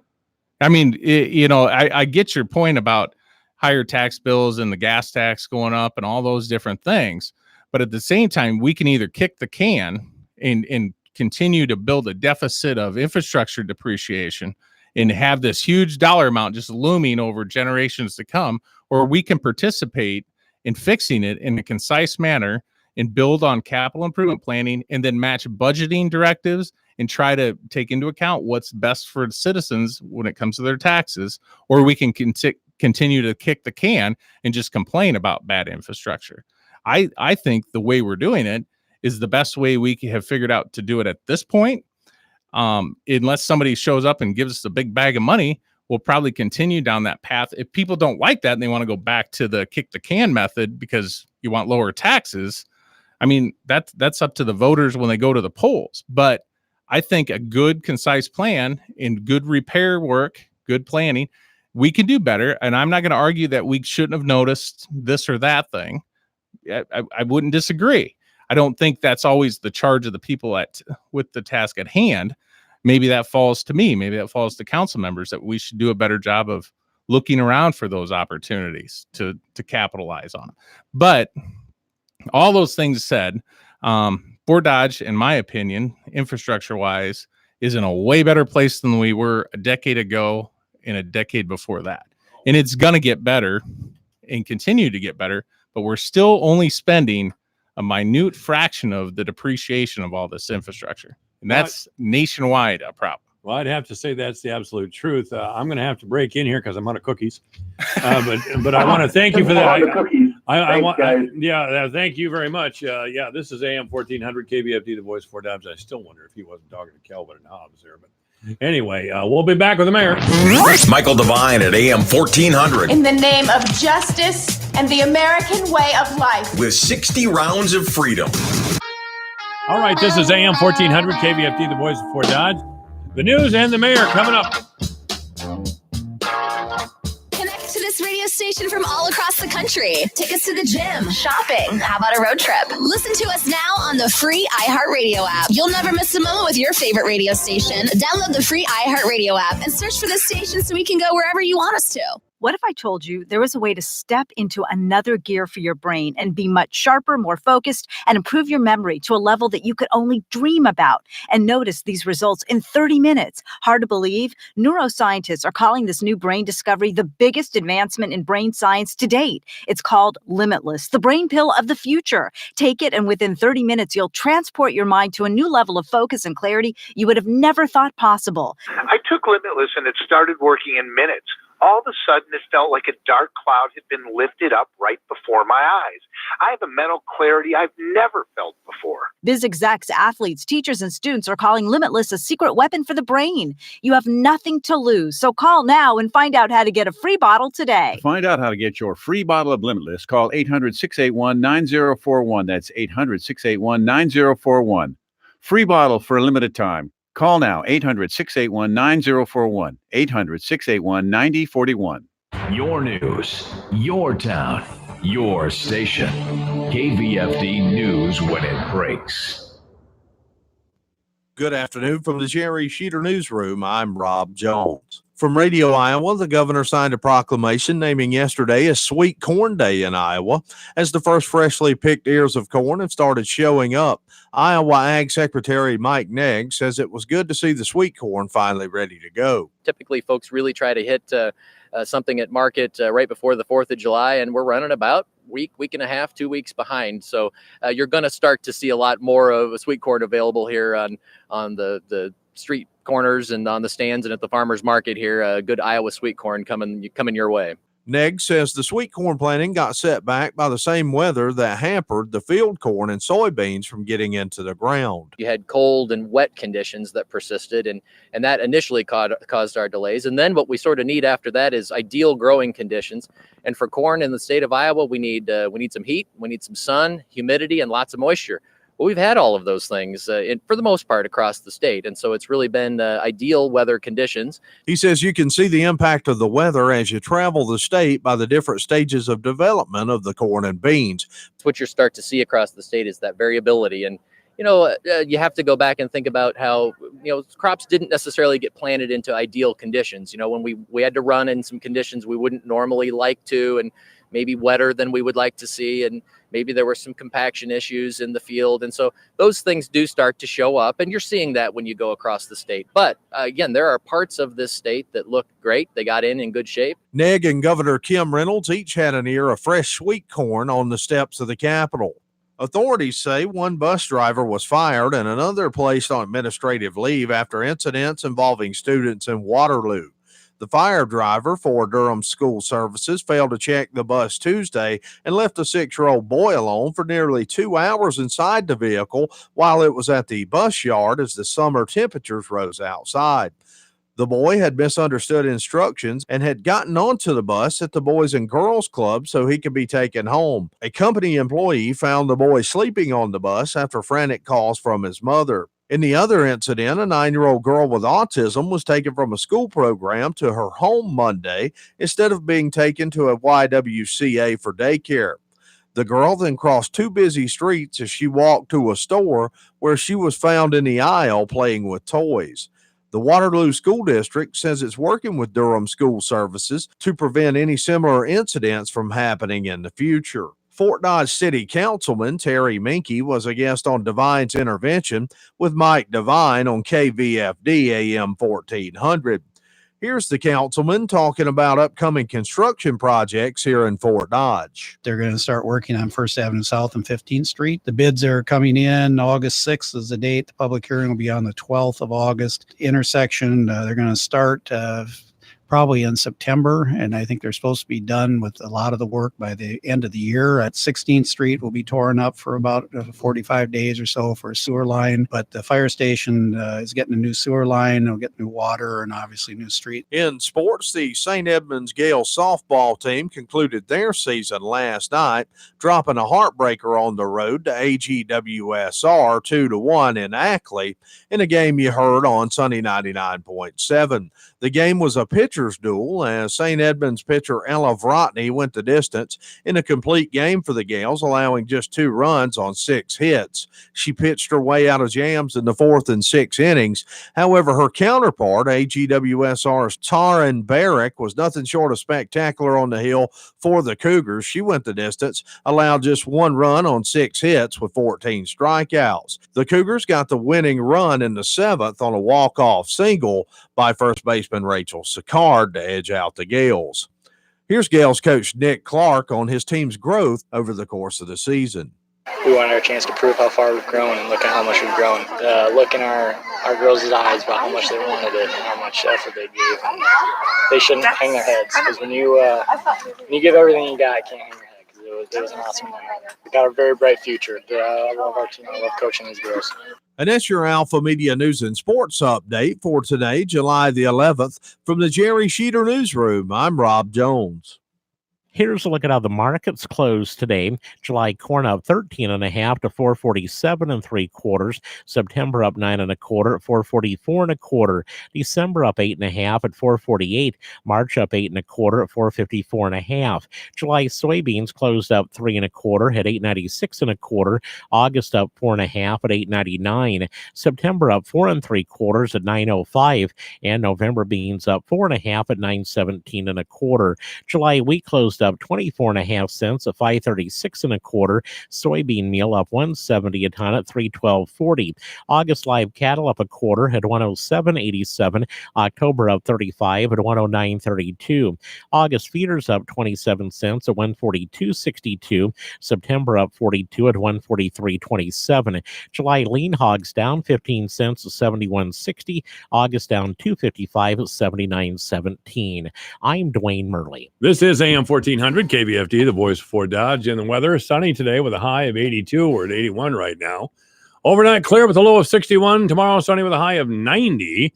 I mean, I get your point about higher tax bills and the gas tax going up and all those different things. But at the same time, we can either kick the can and continue to build a deficit of infrastructure depreciation and have this huge dollar amount just looming over generations to come, or we can participate in fixing it in a concise manner and build on capital improvement planning and then match budgeting directives and try to take into account what's best for the citizens when it comes to their taxes, or we can continue to kick the can and just complain about bad infrastructure. I think the way we're doing it is the best way we have figured out to do it at this point. Unless somebody shows up and gives us a big bag of money, we'll probably continue down that path. If people don't like that and they want to go back to the kick the can method because you want lower taxes, I mean, that's up to the voters when they go to the polls. But I think a good, concise plan and good repair work, good planning, we can do better. And I'm not going to argue that we shouldn't have noticed this or that thing. I wouldn't disagree. I don't think that's always the charge of the people with the task at hand. Maybe that falls to me. Maybe that falls to council members, that we should do a better job of looking around for those opportunities to capitalize on them. But all those things said, Fort Dodge, in my opinion, infrastructure-wise, is in a way better place than we were a decade ago and a decade before that. And it's going to get better and continue to get better, but we're still only spending a minute fraction of the depreciation of all this infrastructure. And that's nationwide a problem. Well, I'd have to say that's the absolute truth. I'm going to have to break in here because I'm out of cookies. But I want to thank you for that. Thank you very much. This is AM 1400 KVFD, the voice for Dobbs. I still wonder if he wasn't talking to Kelvin and Hobbs there. But anyway, we'll be back with the mayor. Michael Devine at AM 1400. In the name of justice and the American way of life. With 60 rounds of freedom. All right, this is AM 1400 KVFD, the voice of Fort Dodge. The news and the mayor coming up. Connect to this radio station from all across the country. Take us to the gym, shopping. How about a road trip? Listen to us now on the free iHeartRadio app. You'll never miss a moment with your favorite radio station. Download the free iHeartRadio app and search for the station so we can go wherever you want us to. What if I told you there was a way to step into another gear for your brain and be much sharper, more focused, and improve your memory to a level that you could only dream about, and notice these results in 30 minutes? Hard to believe? Neuroscientists are calling this new brain discovery the biggest advancement in brain science to date. It's called Limitless, the brain pill of the future. Take it, and within 30 minutes, you'll transport your mind to a new level of focus and clarity you would have never thought possible. I took Limitless, and it started working in minutes. All of a sudden, it felt like a dark cloud had been lifted up right before my eyes. I have a mental clarity I've never felt before. Biz execs, athletes, teachers, and students are calling Limitless a secret weapon for the brain. You have nothing to lose, so call now and find out how to get a free bottle today. To find out how to get your free bottle of Limitless, call 800-681-9041. That's 800-681-9041. Free bottle for a limited time. Call now, 800-681-9041, 800-681-9041. Your news, your town, your station. KVFD News when it breaks. Good afternoon from the Jerry Sheeter Newsroom. I'm Rob Jones. From Radio Iowa, the governor signed a proclamation naming yesterday as Sweet Corn Day in Iowa, as the first freshly picked ears of corn have started showing up. Iowa Ag Secretary Mike Negg says it was good to see the sweet corn finally ready to go. Typically, folks really try to hit something at market right before the 4th of July, and we're running about week and a half, 2 weeks behind. So you're going to start to see a lot more of sweet corn available here on the street corners and on the stands and at the farmers market here. Good Iowa sweet corn coming your way. Negg says the sweet corn planting got set back by the same weather that hampered the field corn and soybeans from getting into the ground. You had cold and wet conditions that persisted, and that initially caused our delays. And then what we sort of need after that is ideal growing conditions. And for corn in the state of Iowa, we need some heat, we need some sun, humidity, and lots of moisture. Well, we've had all of those things for the most part across the state. And so it's really been ideal weather conditions. He says you can see the impact of the weather as you travel the state by the different stages of development of the corn and beans. What you start to see across the state is that variability. And, you have to go back and think about how, crops didn't necessarily get planted into ideal conditions. When we had to run in some conditions we wouldn't normally like to, and maybe wetter than we would like to see. And maybe there were some compaction issues in the field. And so those things do start to show up, and you're seeing that when you go across the state. But again, there are parts of this state that look great. They got in good shape. Negg and Governor Kim Reynolds each had an ear of fresh sweet corn on the steps of the Capitol. Authorities say one bus driver was fired and another placed on administrative leave after incidents involving students in Waterloo. The fire driver for Durham School Services failed to check the bus Tuesday and left a 6-year-old boy alone for nearly 2 hours inside the vehicle while it was at the bus yard as the summer temperatures rose outside. The boy had misunderstood instructions and had gotten onto the bus at the Boys and Girls Club so he could be taken home. A company employee found the boy sleeping on the bus after frantic calls from his mother. In the other incident, a 9-year-old girl with autism was taken from a school program to her home Monday instead of being taken to a YWCA for daycare. The girl then crossed 2 busy streets as she walked to a store where she was found in the aisle playing with toys. The Waterloo School District says it's working with Durham School Services to prevent any similar incidents from happening in the future. Fort Dodge City Councilman Terry Minke was a guest on Devine's Intervention with Mike Devine on KVFD AM 1400. Here's the councilman talking about upcoming construction projects here in Fort Dodge. They're going to start working on First Avenue South and 15th Street. The bids are coming in. August 6th is the date. The public hearing will be on the 12th of August. Intersection, they're going to start probably in September, and I think they're supposed to be done with a lot of the work by the end of the year. At 16th Street will be torn up for about 45 days or so for a sewer line, but the fire station is getting a new sewer line. They'll get new water and obviously new street. In sports, the St. Edmunds Gale softball team concluded their season last night, dropping a heartbreaker on the road to AGWSR 2-1 in Ackley in a game you heard on Sunny 99.7. The game was a pitcher's duel as St. Edmunds pitcher Ella Vrotny went the distance in a complete game for the Gales, allowing just 2 runs on 6 hits. She pitched her way out of jams in the 4th and 6th innings. However, her counterpart, AGWSR's Taryn Barrick, was nothing short of spectacular on the hill for the Cougars. She went the distance, allowed just 1 run on 6 hits with 14 strikeouts. The Cougars got the winning run in the 7th on a walk-off single by first baseman Rachel Sicard to edge out the Gales. Here's Gales coach Nick Clark on his team's growth over the course of the season. We wanted our chance to prove how far we've grown and look at how much we've grown. Look in our girls' eyes about how much they wanted it and how much effort they gave. And they shouldn't hang their heads, because when you give everything you got, you can't hang your head, because it was an awesome night. We got a very bright future. I love our team. I love coaching these girls. And that's your Alpha Media News and Sports update for today, July the 11th. From the Jerry Sheeter Newsroom, I'm Rob Jones. Here's a look at how the markets closed today. July corn up 13.5 to 447 3/4. September up 9 1/4 at 444 1/4. December up 8.5 at 448. March up 8 1/4 at 454 1/2. July soybeans closed up 3 1/4 at 896 1/4. August up 4.5 at 899. September up 4 3/4 at 905, and November beans up 4.5 at 917 1/4. July wheat closed up 24.5 cents at 536 1/4. Soybean meal up 170 a ton at 312.40. August live cattle up 1/4 at 107.87. October up 35 at 109.32. August feeders up 27 cents at 142.62. September up 42 at 143.27. July lean hogs down 15 cents at 71.60. August down 2.55 at 79.17. I'm Dwayne Murley. This is AM 1400 KVFD, the voice of Ford Dodge. And the weather, sunny today with a high of 82. We're at 81 right now. Overnight clear with a low of 61. Tomorrow sunny with a high of 90.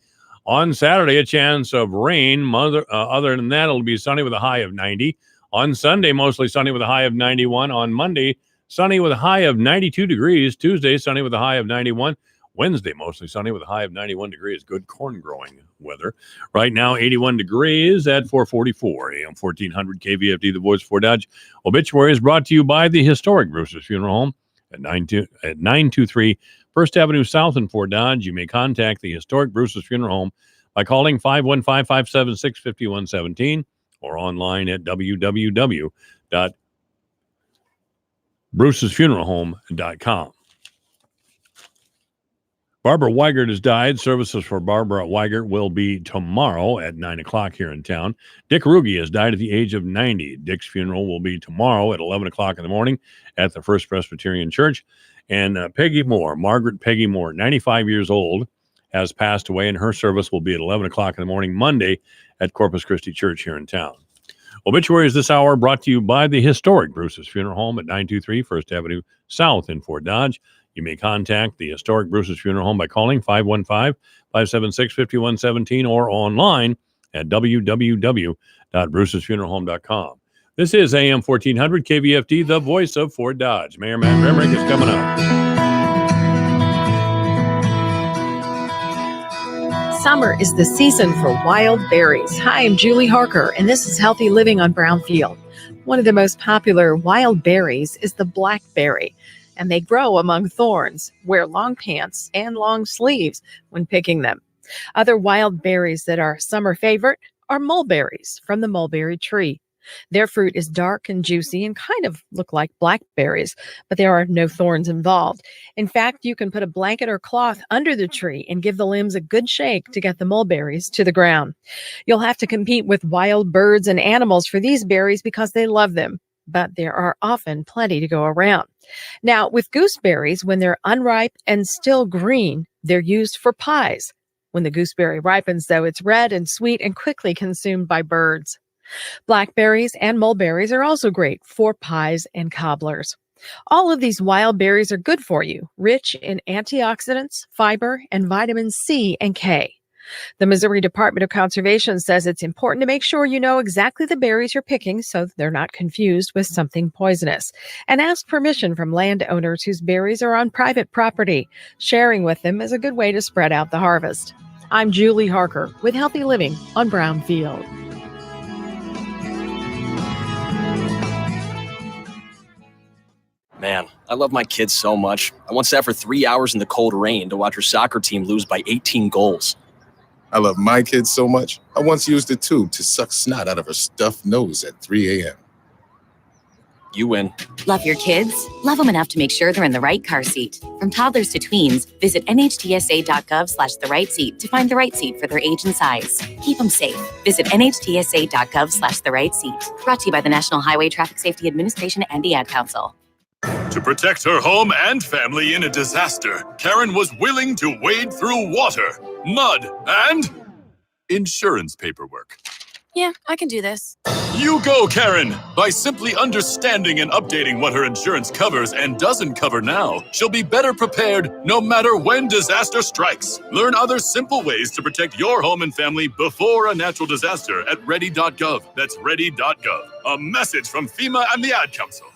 On Saturday, a chance of rain. Other than that, it'll be sunny with a high of 90. On Sunday, mostly sunny with a high of 91. On Monday, sunny with a high of 92 degrees. Tuesday, sunny with a high of 91. Wednesday, mostly sunny with a high of 91 degrees. Good corn growing weather. Right now, 81 degrees at 444. AM 1400 KVFD, the voice of Ford Dodge. Obituary is brought to you by the historic Bruce's Funeral Home at 923 First Avenue South in Fort Dodge. You may contact the historic Bruce's Funeral Home by calling 515-576-5117 or online at www.brucesfuneralhome.com. Barbara Weigert has died. Services for Barbara Weigert will be tomorrow at 9 o'clock here in town. Dick Ruge has died at the age of 90. Dick's funeral will be tomorrow at 11 o'clock in the morning at the First Presbyterian Church. And Peggy Moore, Margaret Peggy Moore, 95 years old, has passed away, and her service will be at 11 o'clock in the morning Monday at Corpus Christi Church here in town. Obituaries this hour brought to you by the historic Bruce's Funeral Home at 923 First Avenue South in Fort Dodge. You may contact the historic Bruce's Funeral Home by calling 515-576-5117 or online at www.brucesfuneralhome.com. This is AM 1400 KVFD, the voice of Ford Dodge. Mayor Matt Bemrick is coming up. Summer is the season for wild berries. Hi, I'm Julie Harker, and this is Healthy Living on Brownfield. One of the most popular wild berries is the blackberry, and they grow among thorns. Wear long pants and long sleeves when picking them. Other wild berries that are summer favorite are mulberries from the mulberry tree. Their fruit is dark and juicy and kind of look like blackberries, but there are no thorns involved. In fact, you can put a blanket or cloth under the tree and give the limbs a good shake to get the mulberries to the ground. You'll have to compete with wild birds and animals for these berries because they love them, but there are often plenty to go around. Now, with gooseberries, when they're unripe and still green, they're used for pies. When the gooseberry ripens, though, it's red and sweet and quickly consumed by birds. Blackberries and mulberries are also great for pies and cobblers. All of these wild berries are good for you, rich in antioxidants, fiber, and vitamins C and K. The Missouri Department of Conservation says it's important to make sure you know exactly the berries you're picking so they're not confused with something poisonous. And ask permission from landowners whose berries are on private property. Sharing with them is a good way to spread out the harvest. I'm Julie Harker with Healthy Living on Brownfield. Man, I love my kids so much. I once sat for 3 hours in the cold rain to watch her soccer team lose by 18 goals. I love my kids so much, I once used a tube to suck snot out of her stuffed nose at 3 a.m. You win. Love your kids? Love them enough to make sure they're in the right car seat. From toddlers to tweens, visit nhtsa.gov/the-right-seat to find the right seat for their age and size. Keep them safe. Visit nhtsa.gov/the-right-seat. Brought to you by the National Highway Traffic Safety Administration and the Ad Council. To protect her home and family in a disaster, Karen was willing to wade through water, mud, and insurance paperwork. Yeah, I can do this. You go, Karen! By simply understanding and updating what her insurance covers and doesn't cover now, she'll be better prepared no matter when disaster strikes. Learn other simple ways to protect your home and family before a natural disaster at ready.gov. That's ready.gov. A message from FEMA and the Ad Council.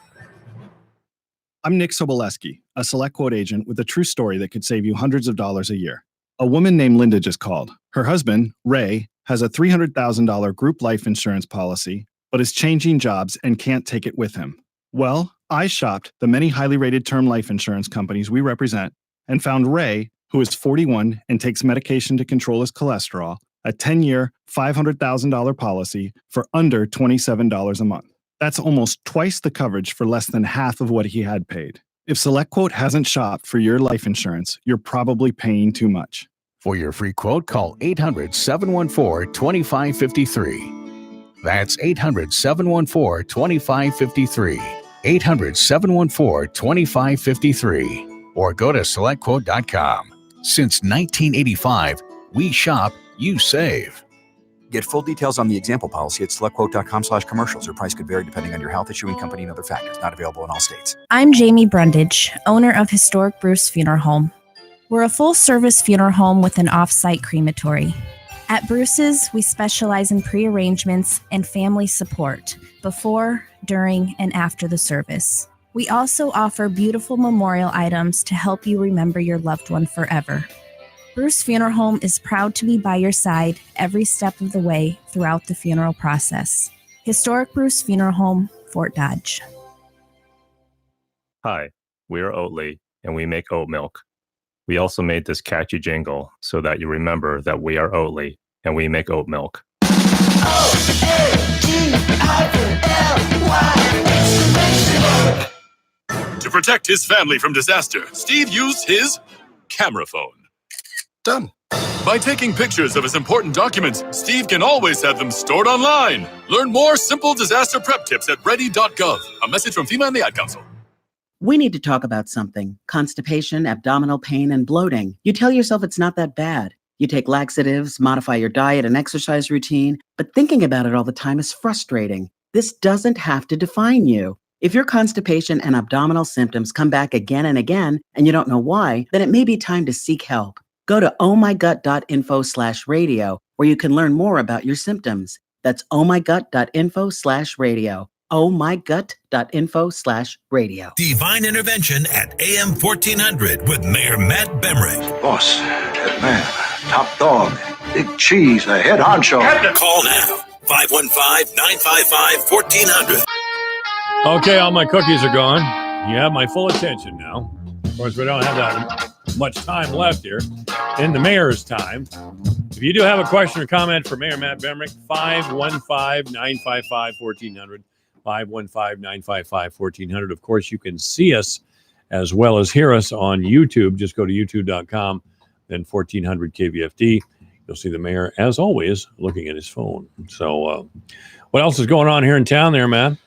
I'm Nick Soboleski, a Select Quote agent with a true story that could save you hundreds of dollars a year. A woman named Linda just called. Her husband, Ray, has a $300,000 group life insurance policy, but is changing jobs and can't take it with him. Well, I shopped the many highly rated term life insurance companies we represent and found Ray, who is 41 and takes medication to control his cholesterol, a 10-year, $500,000 policy for under $27 a month. That's almost twice the coverage for less than half of what he had paid. If SelectQuote hasn't shopped for your life insurance, you're probably paying too much. For your free quote, call 800-714-2553. That's 800-714-2553. 800-714-2553. Or go to SelectQuote.com. Since 1985, we shop, you save. Get full details on the example policy at SelectQuote.com/commercials. Your price could vary depending on your health, issuing company, and other factors. Not available in all states. I'm Jamie Brundage, owner of Historic Bruce Funeral Home. We're a full-service funeral home with an off-site crematory. At Bruce's, we specialize in pre-arrangements and family support before, during, and after the service. We also offer beautiful memorial items to help you remember your loved one forever. Bruce Funeral Home is proud to be by your side every step of the way throughout the funeral process. Historic Bruce Funeral Home, Fort Dodge. Hi, we are Oatly, and we make oat milk. We also made this catchy jingle so that you remember that we are Oatly, and we make oat milk. To protect his family from disaster, Steve used his camera phone. Done. By taking pictures of his important documents, Steve can always have them stored online. Learn more simple disaster prep tips at ready.gov. A message from FEMA and the Ad Council. We need to talk about something: constipation, abdominal pain, and bloating. You tell yourself it's not that bad. You take laxatives, modify your diet and exercise routine, but thinking about it all the time is frustrating. This doesn't have to define you. If your constipation and abdominal symptoms come back again and again, and you don't know why, then it may be time to seek help. Go to ohmygut.info/radio, where you can learn more about your symptoms. That's ohmygut.info/radio. ohmygut.info/radio. Divine Intervention at AM 1400 with Mayor Matt Bemrick. Boss, head man, top dog, big cheese, a head honcho. Call now, 515-955-1400. Okay, all my cookies are gone. You have my full attention now. Of course, we don't have that much time left here in the mayor's time. If you do have a question or comment for Mayor Matt Bemrick, 515-955-1400. 515-955-1400. Of course, you can see us as well as hear us on YouTube. Just go to youtube.com, then 1400 KVFD. You'll see the mayor, as always, looking at his phone. So what else is going on here in town there, man?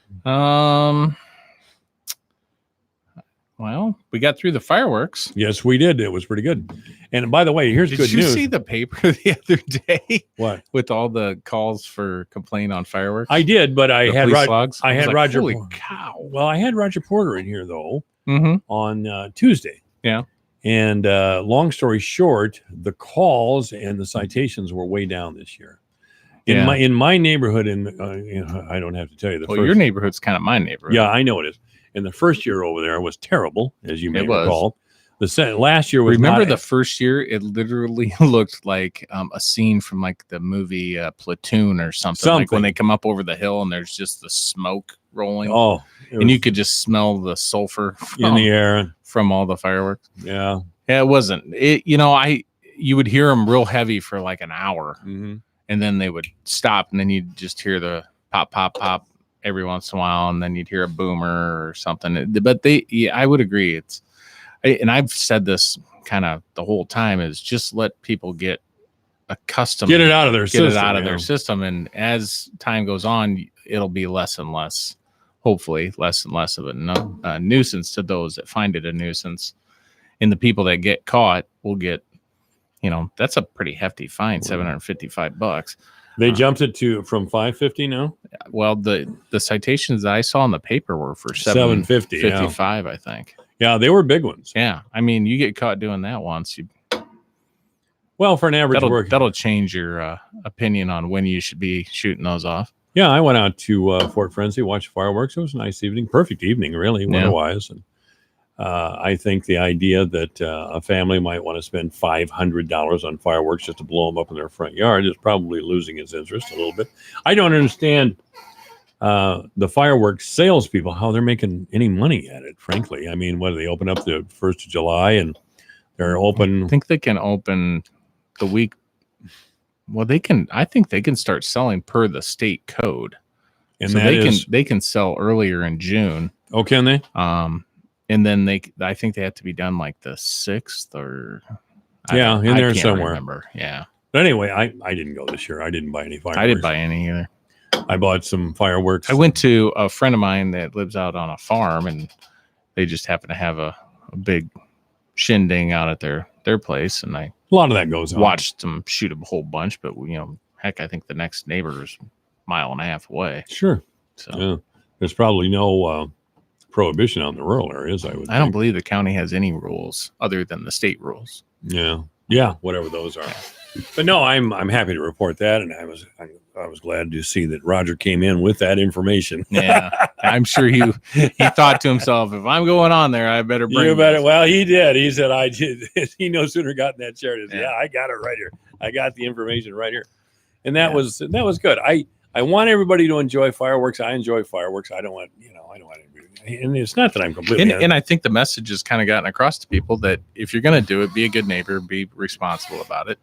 Well, we got through the fireworks. Yes, we did. It was pretty good. And by the way, here's good news. Did you see the paper the other day? What? With all the calls for complaint on fireworks? I did, but I had Roger. Holy cow. Well, I had Roger Porter in here, though, Mm-hmm. on Tuesday. Yeah. And long story short, the calls and the citations were way down this year. In my neighborhood, I don't have to tell you. Your neighborhood's kind of my neighborhood. Yeah, I know it is. And the first year over there was terrible, as you may recall. Last year was. Remember the first year? It literally looked like a scene from like the movie Platoon or something. Like when they come up over the hill and there's just the smoke rolling. Oh, and you could just smell the sulfur in the air from all the fireworks. Yeah, it wasn't. You would hear them real heavy for like an hour, and then they would stop, and then you'd just hear the pop, pop, pop every once in a while, and then you'd hear a boomer or something. But I would agree. And I've said this kind of the whole time, is just let people get accustomed. Get it out of their system. And as time goes on, it'll be less and less, hopefully less and less of a nuisance to those that find it a nuisance. And the people that get caught will get, that's a pretty hefty fine, $755. They jumped it to from 550 now. Well, the citations that I saw in the paper were for 750, 755, I think. Yeah, they were big ones. Yeah, I mean, you get caught doing that once, well, for an average work, that'll change your opinion on when you should be shooting those off. Yeah, I went out to Fort Frenzy, watched fireworks. It was a nice evening, perfect evening, really, weather-wise. And I think the idea that a family might want to spend $500 on fireworks just to blow them up in their front yard is probably losing its interest a little bit. I don't understand the fireworks salespeople, how they're making any money at it, frankly. I mean, what do they open up the 1st of July and they're open? I think they can open the week. Well, I think they can start selling per the state code. And so that they can sell earlier in June. Oh, can they? And then I think they have to be done like the 6th or in there somewhere. Remember. Yeah. But anyway, I didn't go this year. I didn't buy any fireworks. I didn't buy any either. I bought some fireworks. I went to a friend of mine that lives out on a farm, and they just happen to have a big shindig out at their place, and a lot of that goes on. Watched them shoot a whole bunch, but heck, I think the next neighbor is a mile and a half away. Sure. So there's probably no prohibition on the rural areas. I don't believe the county has any rules other than the state rules. Yeah, whatever those are. But no, I'm happy to report that, and I was glad to see that Roger came in with that information. Yeah, I'm sure he thought to himself, if I'm going on there, I better bring. You better. Well, he did. He said, I did. He no sooner got in that chair. He said, yeah, I got it right here. I got the information right here, and that was good. I want everybody to enjoy fireworks. I enjoy fireworks. I don't want and it's not that I'm completely. And I think the message has kind of gotten across to people that if you're going to do it, be a good neighbor, be responsible about it.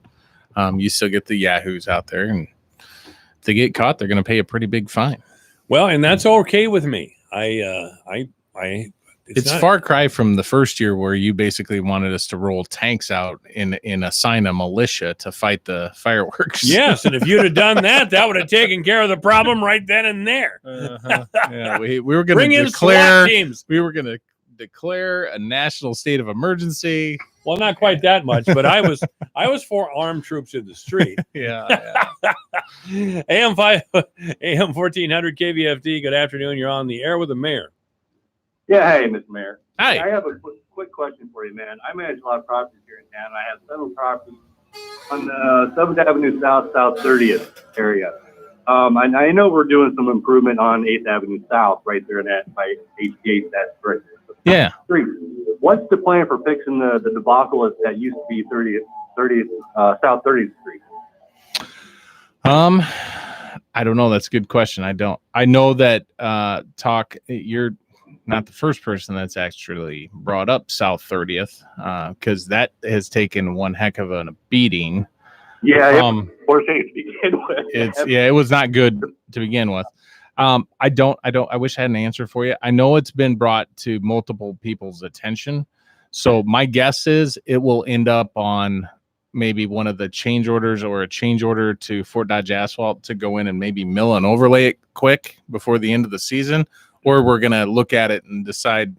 You still get the yahoos out there, and if they get caught, they're going to pay a pretty big fine. Well, and that's okay with me. It's far cry from the first year where you basically wanted us to roll tanks out and assign a militia to fight the fireworks. Yes, and if you'd have done that, that would have taken care of the problem right then and there. Yeah, we were going to declare teams. We were going to declare a national state of emergency. Well, not quite that much, but I was for armed troops in the street. Yeah. AM 1400 KVFD. Good afternoon. You're on the air with the mayor. Yeah, hey, Mr. Mayor. Hi. I have a quick question for you, man. I manage a lot of properties here in town. I have several properties on the 7th Avenue South 30th area. I know we're doing some improvement on 8th Avenue South right there in that by HGH. That's right. Yeah. Street. What's the plan for fixing the debacle that used to be 30th South 30th Street? I don't know. That's a good question. I know that you're not the first person that's actually brought up South 30th, because that has taken one heck of a beating. Yeah, to begin with. It was not good to begin with. I wish I had an answer for you. I know it's been brought to multiple people's attention. So my guess is it will end up on maybe one of the change orders or a change order to Fort Dodge Asphalt to go in and maybe mill and overlay it quick before the end of the season. Or we're going to look at it and decide,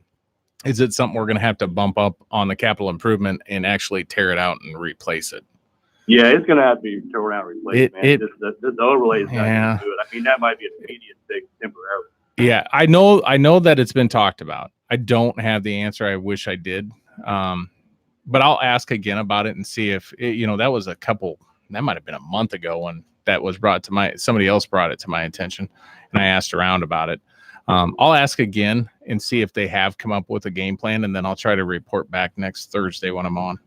is it something we're going to have to bump up on the capital improvement and actually tear it out and replace it? Yeah, it's going to have to be torn out and replaced, man. The overlay is not going to do it. I mean, that might be an immediate fix temporarily. Yeah, I know that it's been talked about. I don't have the answer. I wish I did. But I'll ask again about it and see if that was that might have been a month ago when that was somebody else brought it to my attention, and I asked around about it. I'll ask again and see if they have come up with a game plan, and then I'll try to report back next Thursday when I'm on.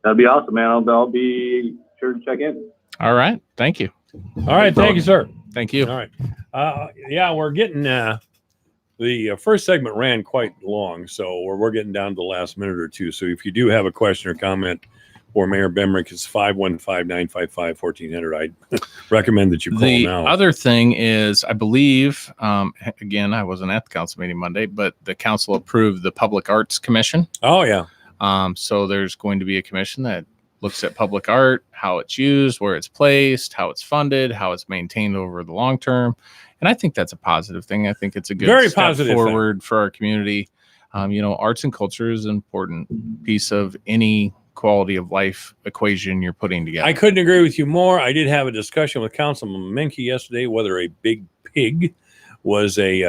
That'd be awesome, man. I'll be sure to check in. All right. Thank you. All right. Thank you, sir. Thank you. All right. Yeah, we're getting the first segment ran quite long, so we're getting down to the last minute or two. So if you do have a question or comment for Mayor Bemrick, it's 515-955-1400. I recommend that you call now. The other thing is, I believe, again, I wasn't at the council meeting Monday, but the council approved the Public Arts Commission. Oh, yeah. So there's going to be a commission that looks at public art, how it's used, where it's placed, how it's funded, how it's maintained over the long term. And I think that's a positive thing. I think it's a good step forward for our community. Arts and culture is an important piece of any quality of life equation you're putting together. I couldn't agree with you more. I did have a discussion with Councilman Menke yesterday whether a big pig was a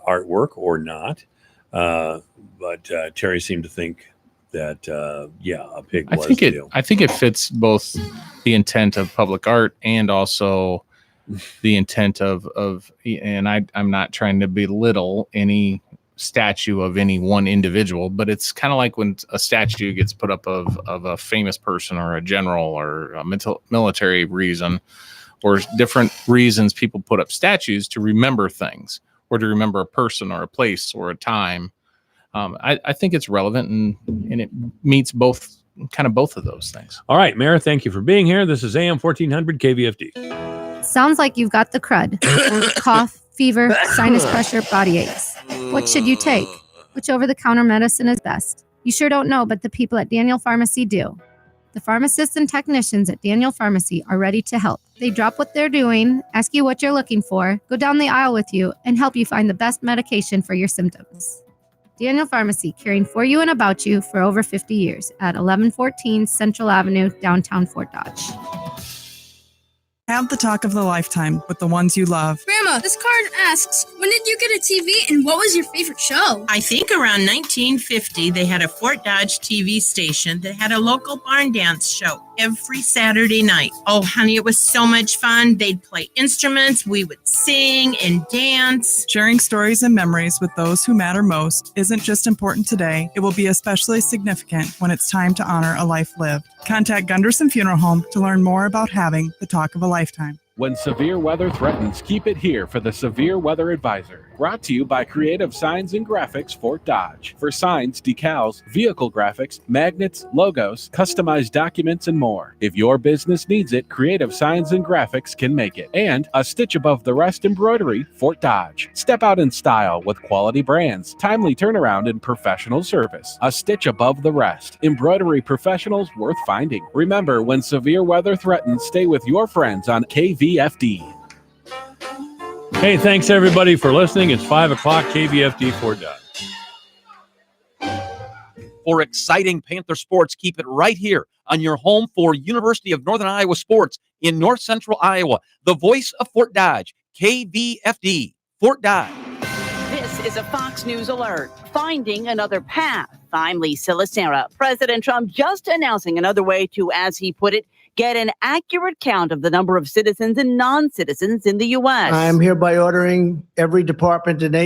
artwork or not. But Terry seemed to think that a pig was the deal. I think it fits both the intent of public art and also the intent of and I'm not trying to belittle any statue of any one individual, but it's kind of like when a statue gets put up of a famous person or a general or a military reason or different reasons people put up statues to remember things or to remember a person or a place or a time. I think it's relevant and it meets both of those things. All right, Mayor, thank you for being here. This is AM 1400 KVFD. Sounds like you've got the crud. Cough, fever, sinus pressure, body aches. What should you take? Which over-the-counter medicine is best? You sure don't know, but the people at Daniel Pharmacy do. The pharmacists and technicians at Daniel Pharmacy are ready to help. They drop what they're doing, ask you what you're looking for, go down the aisle with you, and help you find the best medication for your symptoms. Daniel Pharmacy, caring for you and about you for over 50 years at 1114 Central Avenue, downtown Fort Dodge. Have the talk of the lifetime with the ones you love. Grandma, this card asks, when did you get a TV and what was your favorite show? I think around 1950, they had a Fort Dodge TV station that had a local barn dance show every Saturday night. Oh, honey, it was so much fun. They'd play instruments, we would sing and dance. Sharing stories and memories with those who matter most isn't just important today, it will be especially significant when it's time to honor a life lived. Contact Gunderson Funeral Home to learn more about having the talk of a lifetime. When severe weather threatens, keep it here for the Severe Weather Advisor. Brought to you by Creative Signs and Graphics Fort Dodge. For signs, decals, vehicle graphics, magnets, logos, customized documents, and more. If your business needs it, Creative Signs and Graphics can make it. And a stitch above the rest embroidery, Fort Dodge. Step out in style with quality brands, timely turnaround, and professional service. A stitch above the rest. Embroidery professionals worth finding. Remember, when severe weather threatens, stay with your friends on KVFD. Hey, thanks everybody for listening. It's 5 o'clock, KVFD Fort Dodge. For exciting Panther sports, keep it right here on your home for University of Northern Iowa sports in North Central Iowa. The voice of Fort Dodge, KVFD, Fort Dodge. This is a Fox News alert. Finding another path. I'm Lisa Lacera. President Trump just announcing another way to, as he put it, get an accurate count of the number of citizens and non-citizens in the U.S. I'm hereby ordering every department and